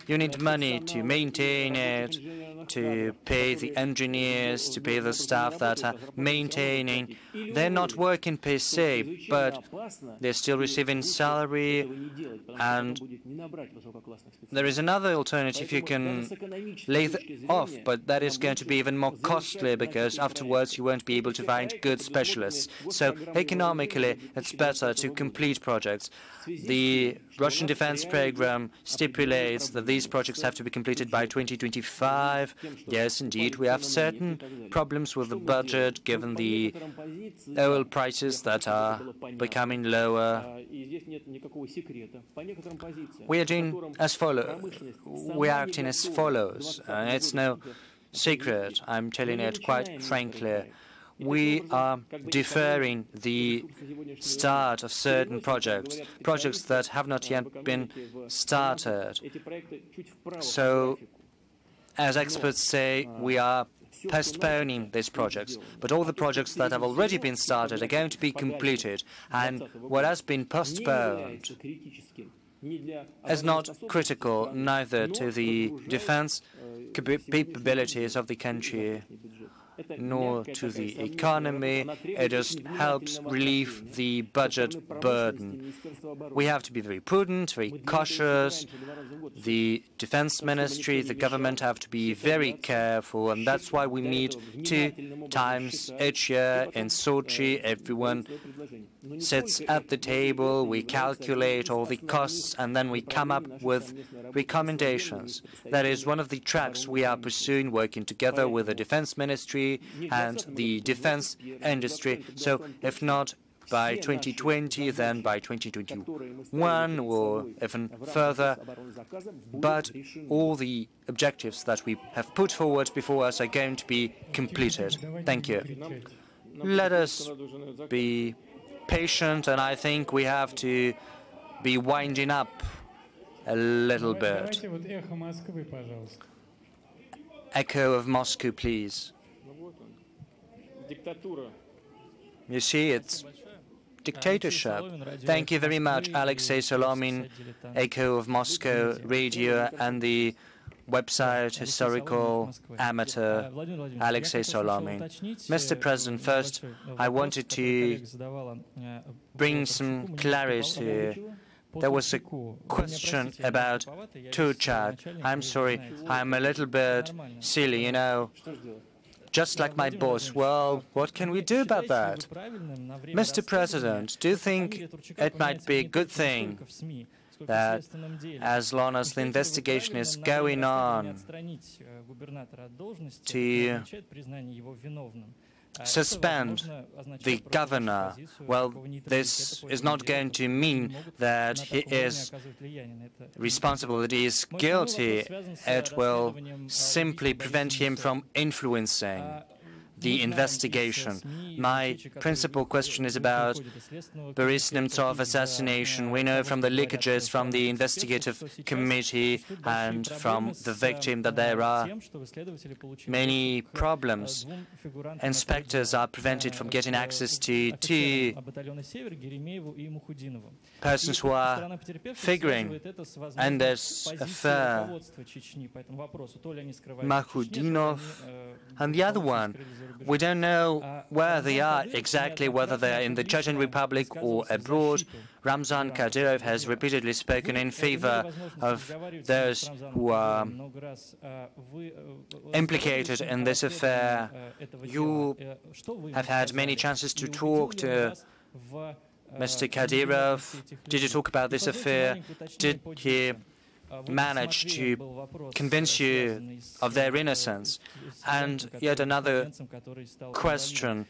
you need money to maintain it, to pay the engineers, to pay the staff that are maintaining. They're not working per se, but they're still receiving salary, and there is another alternative. You can lay off, but that is going to be even more costly because afterwards you won't be able to find good specialists. So economically, it's better to complete projects. The Russian defense program stipulates that these projects have to be completed by 2025. Yes, indeed, we have certain problems with the budget given the oil prices that are becoming lower. We are doing as follows. We are acting as follows. It's no secret. I'm telling it quite frankly. we are deferring the start of certain projects that have not yet been started. So, as experts say, we are postponing these projects, but all the projects that have already been started are going to be completed, and what has been postponed is not critical neither to the defense capabilities of the country nor to the economy. It just helps relieve the budget burden. We have to be very prudent, very cautious. The defense ministry, the government have to be very careful, and that's why we meet 2 times each year in Sochi. Everyone sits at the table, we calculate all the costs, and then we come up with recommendations. That is one of the tracks we are pursuing, working together with the defense ministry and the defense industry. So if not by 2020, then by 2021 or even further. But all the objectives that we have put forward before us are going to be completed. Thank you. Let us be patient, and I think we have to be winding up a little bit. Echo of Moscow, please. You see, it's dictatorship. Thank you very much, Alexei Solomin, Echo of Moscow Radio, and the website Historical Amateur, Alexei Solomin. Mr. President, first, I wanted to bring some clarity. There was a question about Turchak. I'm sorry, I'm a little bit silly, you know. Just like my boss. Well, what can we do about that? Mr. President, do you think it might be a good thing that as long as the investigation is going on, to suspend the governor? Well, this is not going to mean that he is responsible, that he is guilty. It will simply prevent him from influencing the investigation. My principal question is about Boris Nemtsov assassination. We know from the leakages from the investigative committee and from the victim that there are many problems. Inspectors are prevented from getting access to 2 persons who are figuring in this affair, Makhudinov and the other one. We don't know where they are exactly, whether they are in the Chechen Republic or abroad. Ramzan Kadyrov has repeatedly spoken in favor of those who are implicated in this affair. You have had many chances to talk to Mr. Kadyrov. Did you talk about this affair? Did he manage to convince you of their innocence? And yet another question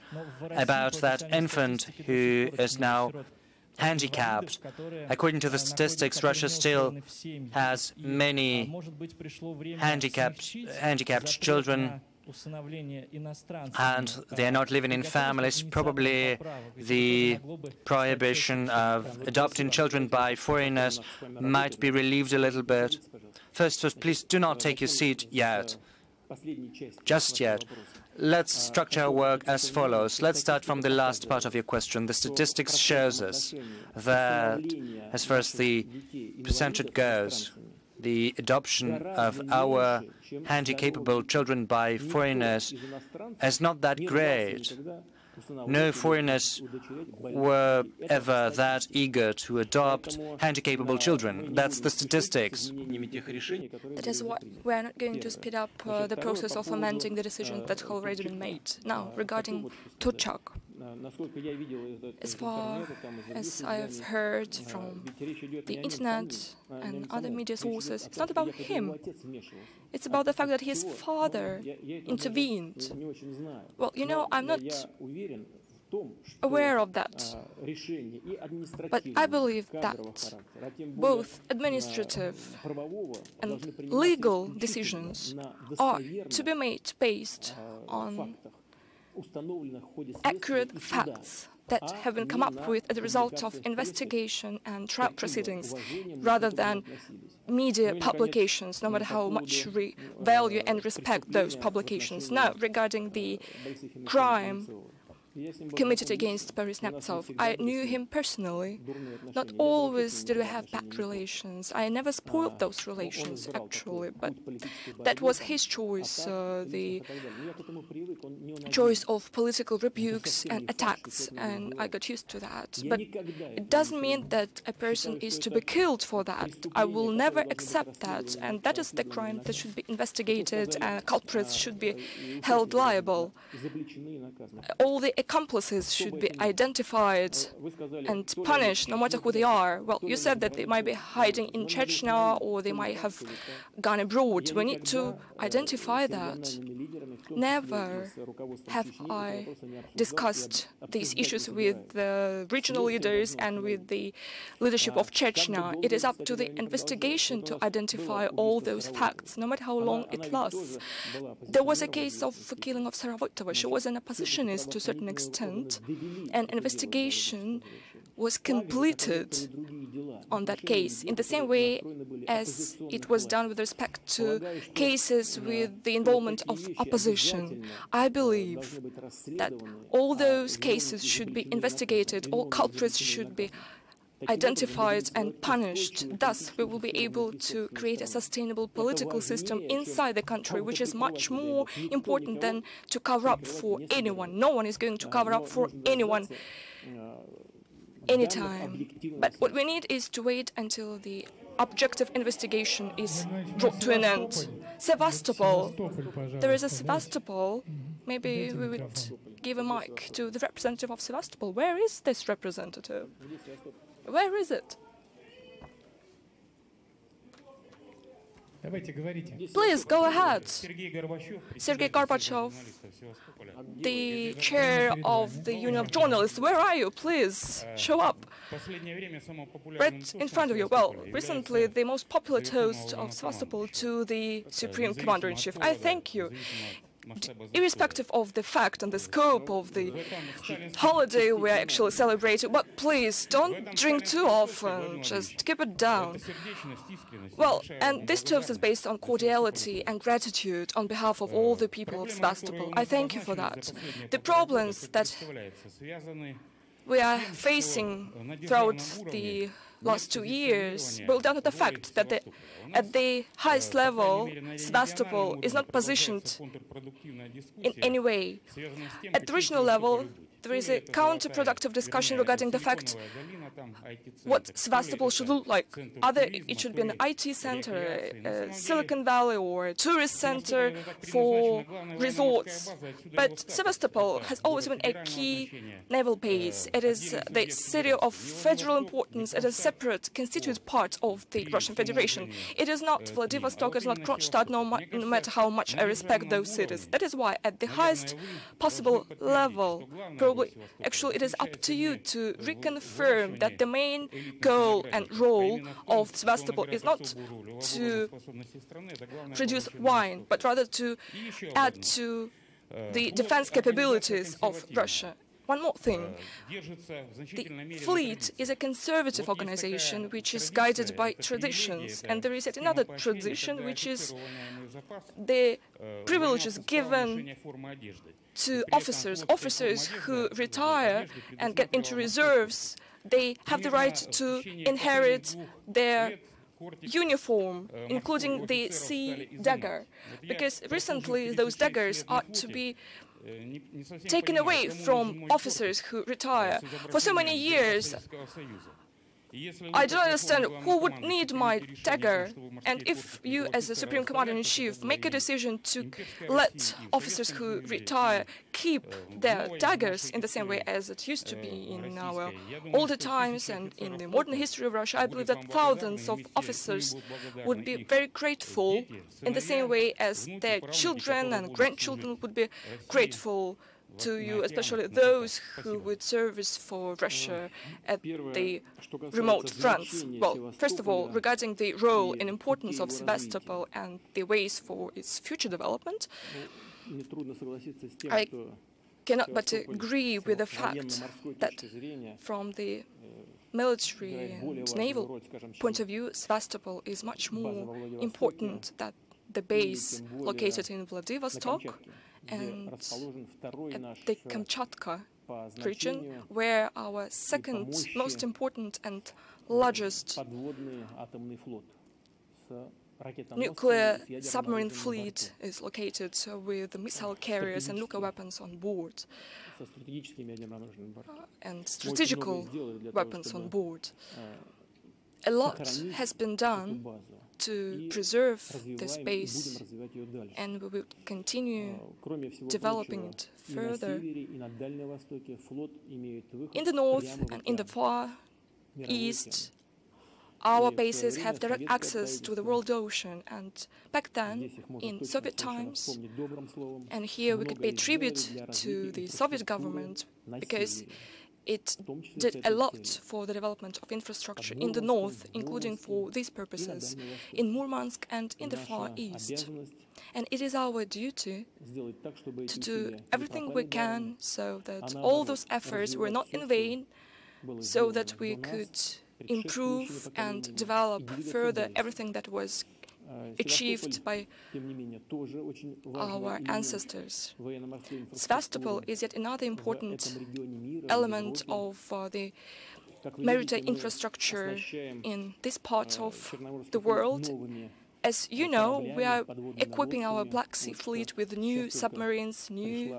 about that infant who is now handicapped. According to the statistics, Russia still has many handicapped children, and they are not living in families. Probably the prohibition of adopting children by foreigners might be relieved a little bit. First, please do not take your seat yet, just yet. Let's structure our work as follows. Let's start from the last part of your question. The statistics shows us that, as far as the percentage goes, the adoption of our handy-capable children by foreigners is not that great. No foreigners were ever that eager to adopt handy-capable children. That's the statistics. That is why we are not going to speed up the process of amending the decisions that have already been made. Now, regarding Turchak, as far as I have heard from the internet and other media sources, it's not about him. It's about the fact that his father intervened. Well, you know, I'm not aware of that, but I believe that both administrative and legal decisions are to be made based on accurate facts that have been come up with as a result of investigation and trial proceedings, rather than media publications, no matter how much we value and respect those publications. Now, regarding the crime committed against Boris Nemtsov, I knew him personally. Not always did we have bad relations. I never spoiled those relations, actually, but that was his choice, the choice of political rebukes and attacks, and I got used to that. But it doesn't mean that a person is to be killed for that. I will never accept that, and that is the crime that should be investigated, and culprits should be held liable. All the accomplices should be identified and punished, no matter who they are. Well, you said that they might be hiding in Chechnya or they might have gone abroad. We need to identify that. Never have I discussed these issues with the regional leaders and with the leadership of Chechnya. It is up to the investigation to identify all those facts, no matter how long it lasts. There was a case of killing of Saravotova. She was an oppositionist to a certain extent. An investigation was completed on that case in the same way as it was done with respect to cases with the involvement of opposition. I believe that all those cases should be investigated, all culprits should be identified and punished. Thus, we will be able to create a sustainable political system inside the country, which is much more important than to cover up for anyone. No one is going to cover up for anyone anytime. But what we need is to wait until the objective investigation is brought to an end. Sevastopol. There is a Sevastopol. Maybe we would give a mic to the representative of Sevastopol. Where is this representative? Where is it? Please, go ahead. Sergei Gorbachev, the chair of the Union of Journalists. Where are you? Please, show up. Right in front of you. Well, recently, the most popular toast of Sevastopol to the Supreme Commander-in-Chief. I thank you. Irrespective of the fact and the scope of the holiday we are actually celebrating, but please don't drink too often, just keep it down. Well, and this toast is based on cordiality and gratitude on behalf of all the people of Sevastopol. I thank you for that. The problems that we are facing throughout the last 2 years boil down to the fact that at the highest level, Sevastopol is not positioned in any way. At the regional level, there is a counterproductive discussion regarding the fact what Sevastopol should look like. Either it should be an IT center, a Silicon Valley, or a tourist center for resorts. But Sevastopol has always been a key naval base. It is the city of federal importance. It is a separate, constituent part of the Russian Federation. It is not Vladivostok, it is not Kronstadt, no matter how much I respect those cities. That is why, at the highest possible level, actually, it is up to you to reconfirm that the main goal and role of Sevastopol is not to produce wine, but rather to add to the defense capabilities of Russia. One more thing. The fleet is a conservative organization which is guided by traditions, and there is yet another tradition which is the privileges given to officers who retire and get into reserves. They have the right to inherit their uniform, including the sea dagger, because recently those daggers are to be taken away from officers who retire. For so many years, I don't understand who would need my dagger, and if you, as the Supreme Commander-in-Chief, make a decision to let officers who retire keep their daggers in the same way as it used to be in our older times and in the modern history of Russia, I believe that thousands of officers would be very grateful in the same way as their children and grandchildren would be grateful to you, especially those who would service for Russia at the remote fronts. Well, first of all, regarding the role and importance of Sevastopol and the ways for its future development, I cannot but agree with the fact that from the military and naval point of view, Sevastopol is much more important than the base located in Vladivostok and at the Kamchatka region, where our second most important and largest nuclear submarine fleet is located, with missile carriers and nuclear weapons on board, and strategical weapons on board. A lot has been done to preserve this base, and we will continue developing it further. In the north and in the far east, our bases have direct access to the world ocean, and back then, in Soviet times, and here we could pay tribute to the Soviet government because it did a lot for the development of infrastructure in the north, including for these purposes, in Murmansk and in the Far East. And it is our duty to do everything we can so that all those efforts were not in vain, so that we could improve and develop further everything that was achieved by our ancestors. Sevastopol is yet another important element of the maritime infrastructure in this part of the world. As you know, we are equipping our Black Sea fleet with new submarines, new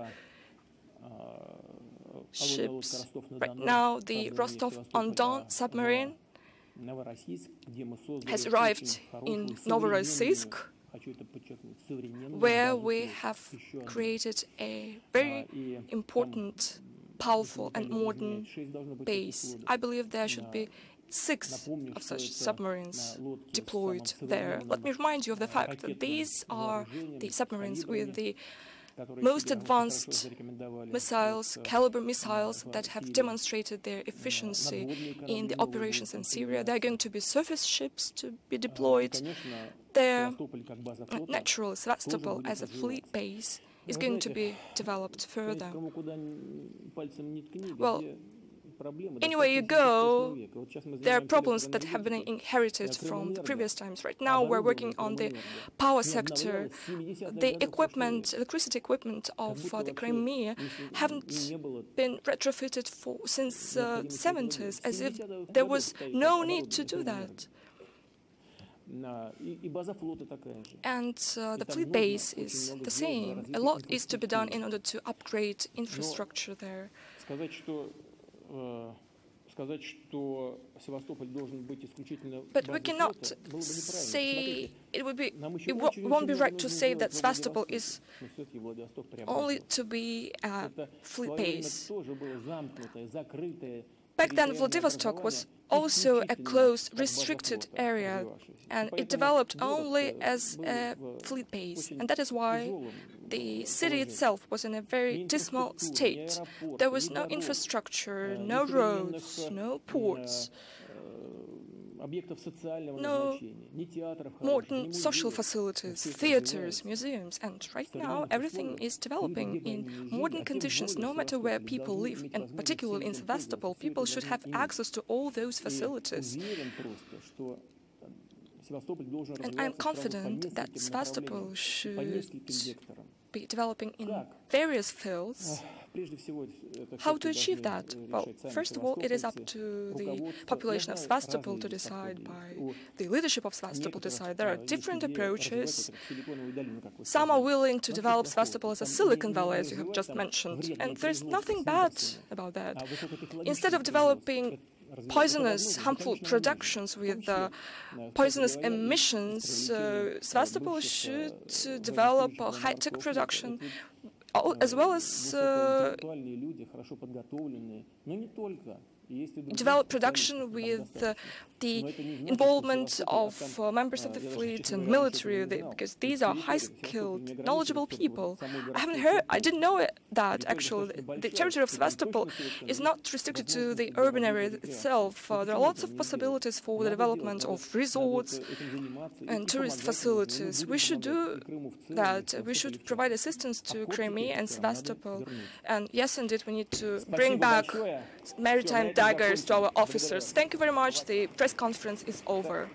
ships. Right now, the Rostov-on-Don submarine has arrived in Novorossiysk, where we have created a very important, powerful and modern base. I believe there should be 6 of such submarines deployed there. Let me remind you of the fact that these are the submarines with the most advanced missiles, caliber missiles, that have demonstrated their efficiency in the operations in Syria. There are going to be surface ships to be deployed there. Naturally, Sevastopol as a fleet base is going to be developed further. Well, anywhere you go, there are problems that have been inherited from the previous times. Right now, we're working on the power sector. The equipment, electricity equipment of the Crimea haven't been retrofitted since the 70s, as if there was no need to do that. And the fleet base is the same. A lot is to be done in order to upgrade infrastructure there. But we cannot say it won't be right to say that Sevastopol is only to be a fleet base. Back then, Vladivostok was also a closed, restricted area, and it developed only as a fleet base. And that is why the city itself was in a very dismal state. There was no infrastructure, no roads, no ports, no modern social facilities, theaters, museums. And right now, everything is developing in modern conditions, no matter where people live. And particularly in Sevastopol, people should have access to all those facilities. And I'm confident that Sevastopol should be developing in various fields. How to achieve that? Well, first of all, it is up to the population of Sevastopol to decide, by the leadership of Sevastopol to decide. There are different approaches. Some are willing to develop Sevastopol as a Silicon Valley, as you have just mentioned, and there's nothing bad about that. Instead of developing poisonous, harmful productions with poisonous emissions, Sevastopol should develop a high-tech production, as well as develop production with the involvement of members of the fleet and military, because these are high-skilled, knowledgeable people. I didn't know that actually the territory of Sevastopol is not restricted to the urban area itself. There are lots of possibilities for the development of resorts and tourist facilities. We should do that. We should provide assistance to Crimea and Sevastopol. And yes, indeed, we need to bring back maritime daggers to our officers. Thank you very much. The press conference is over.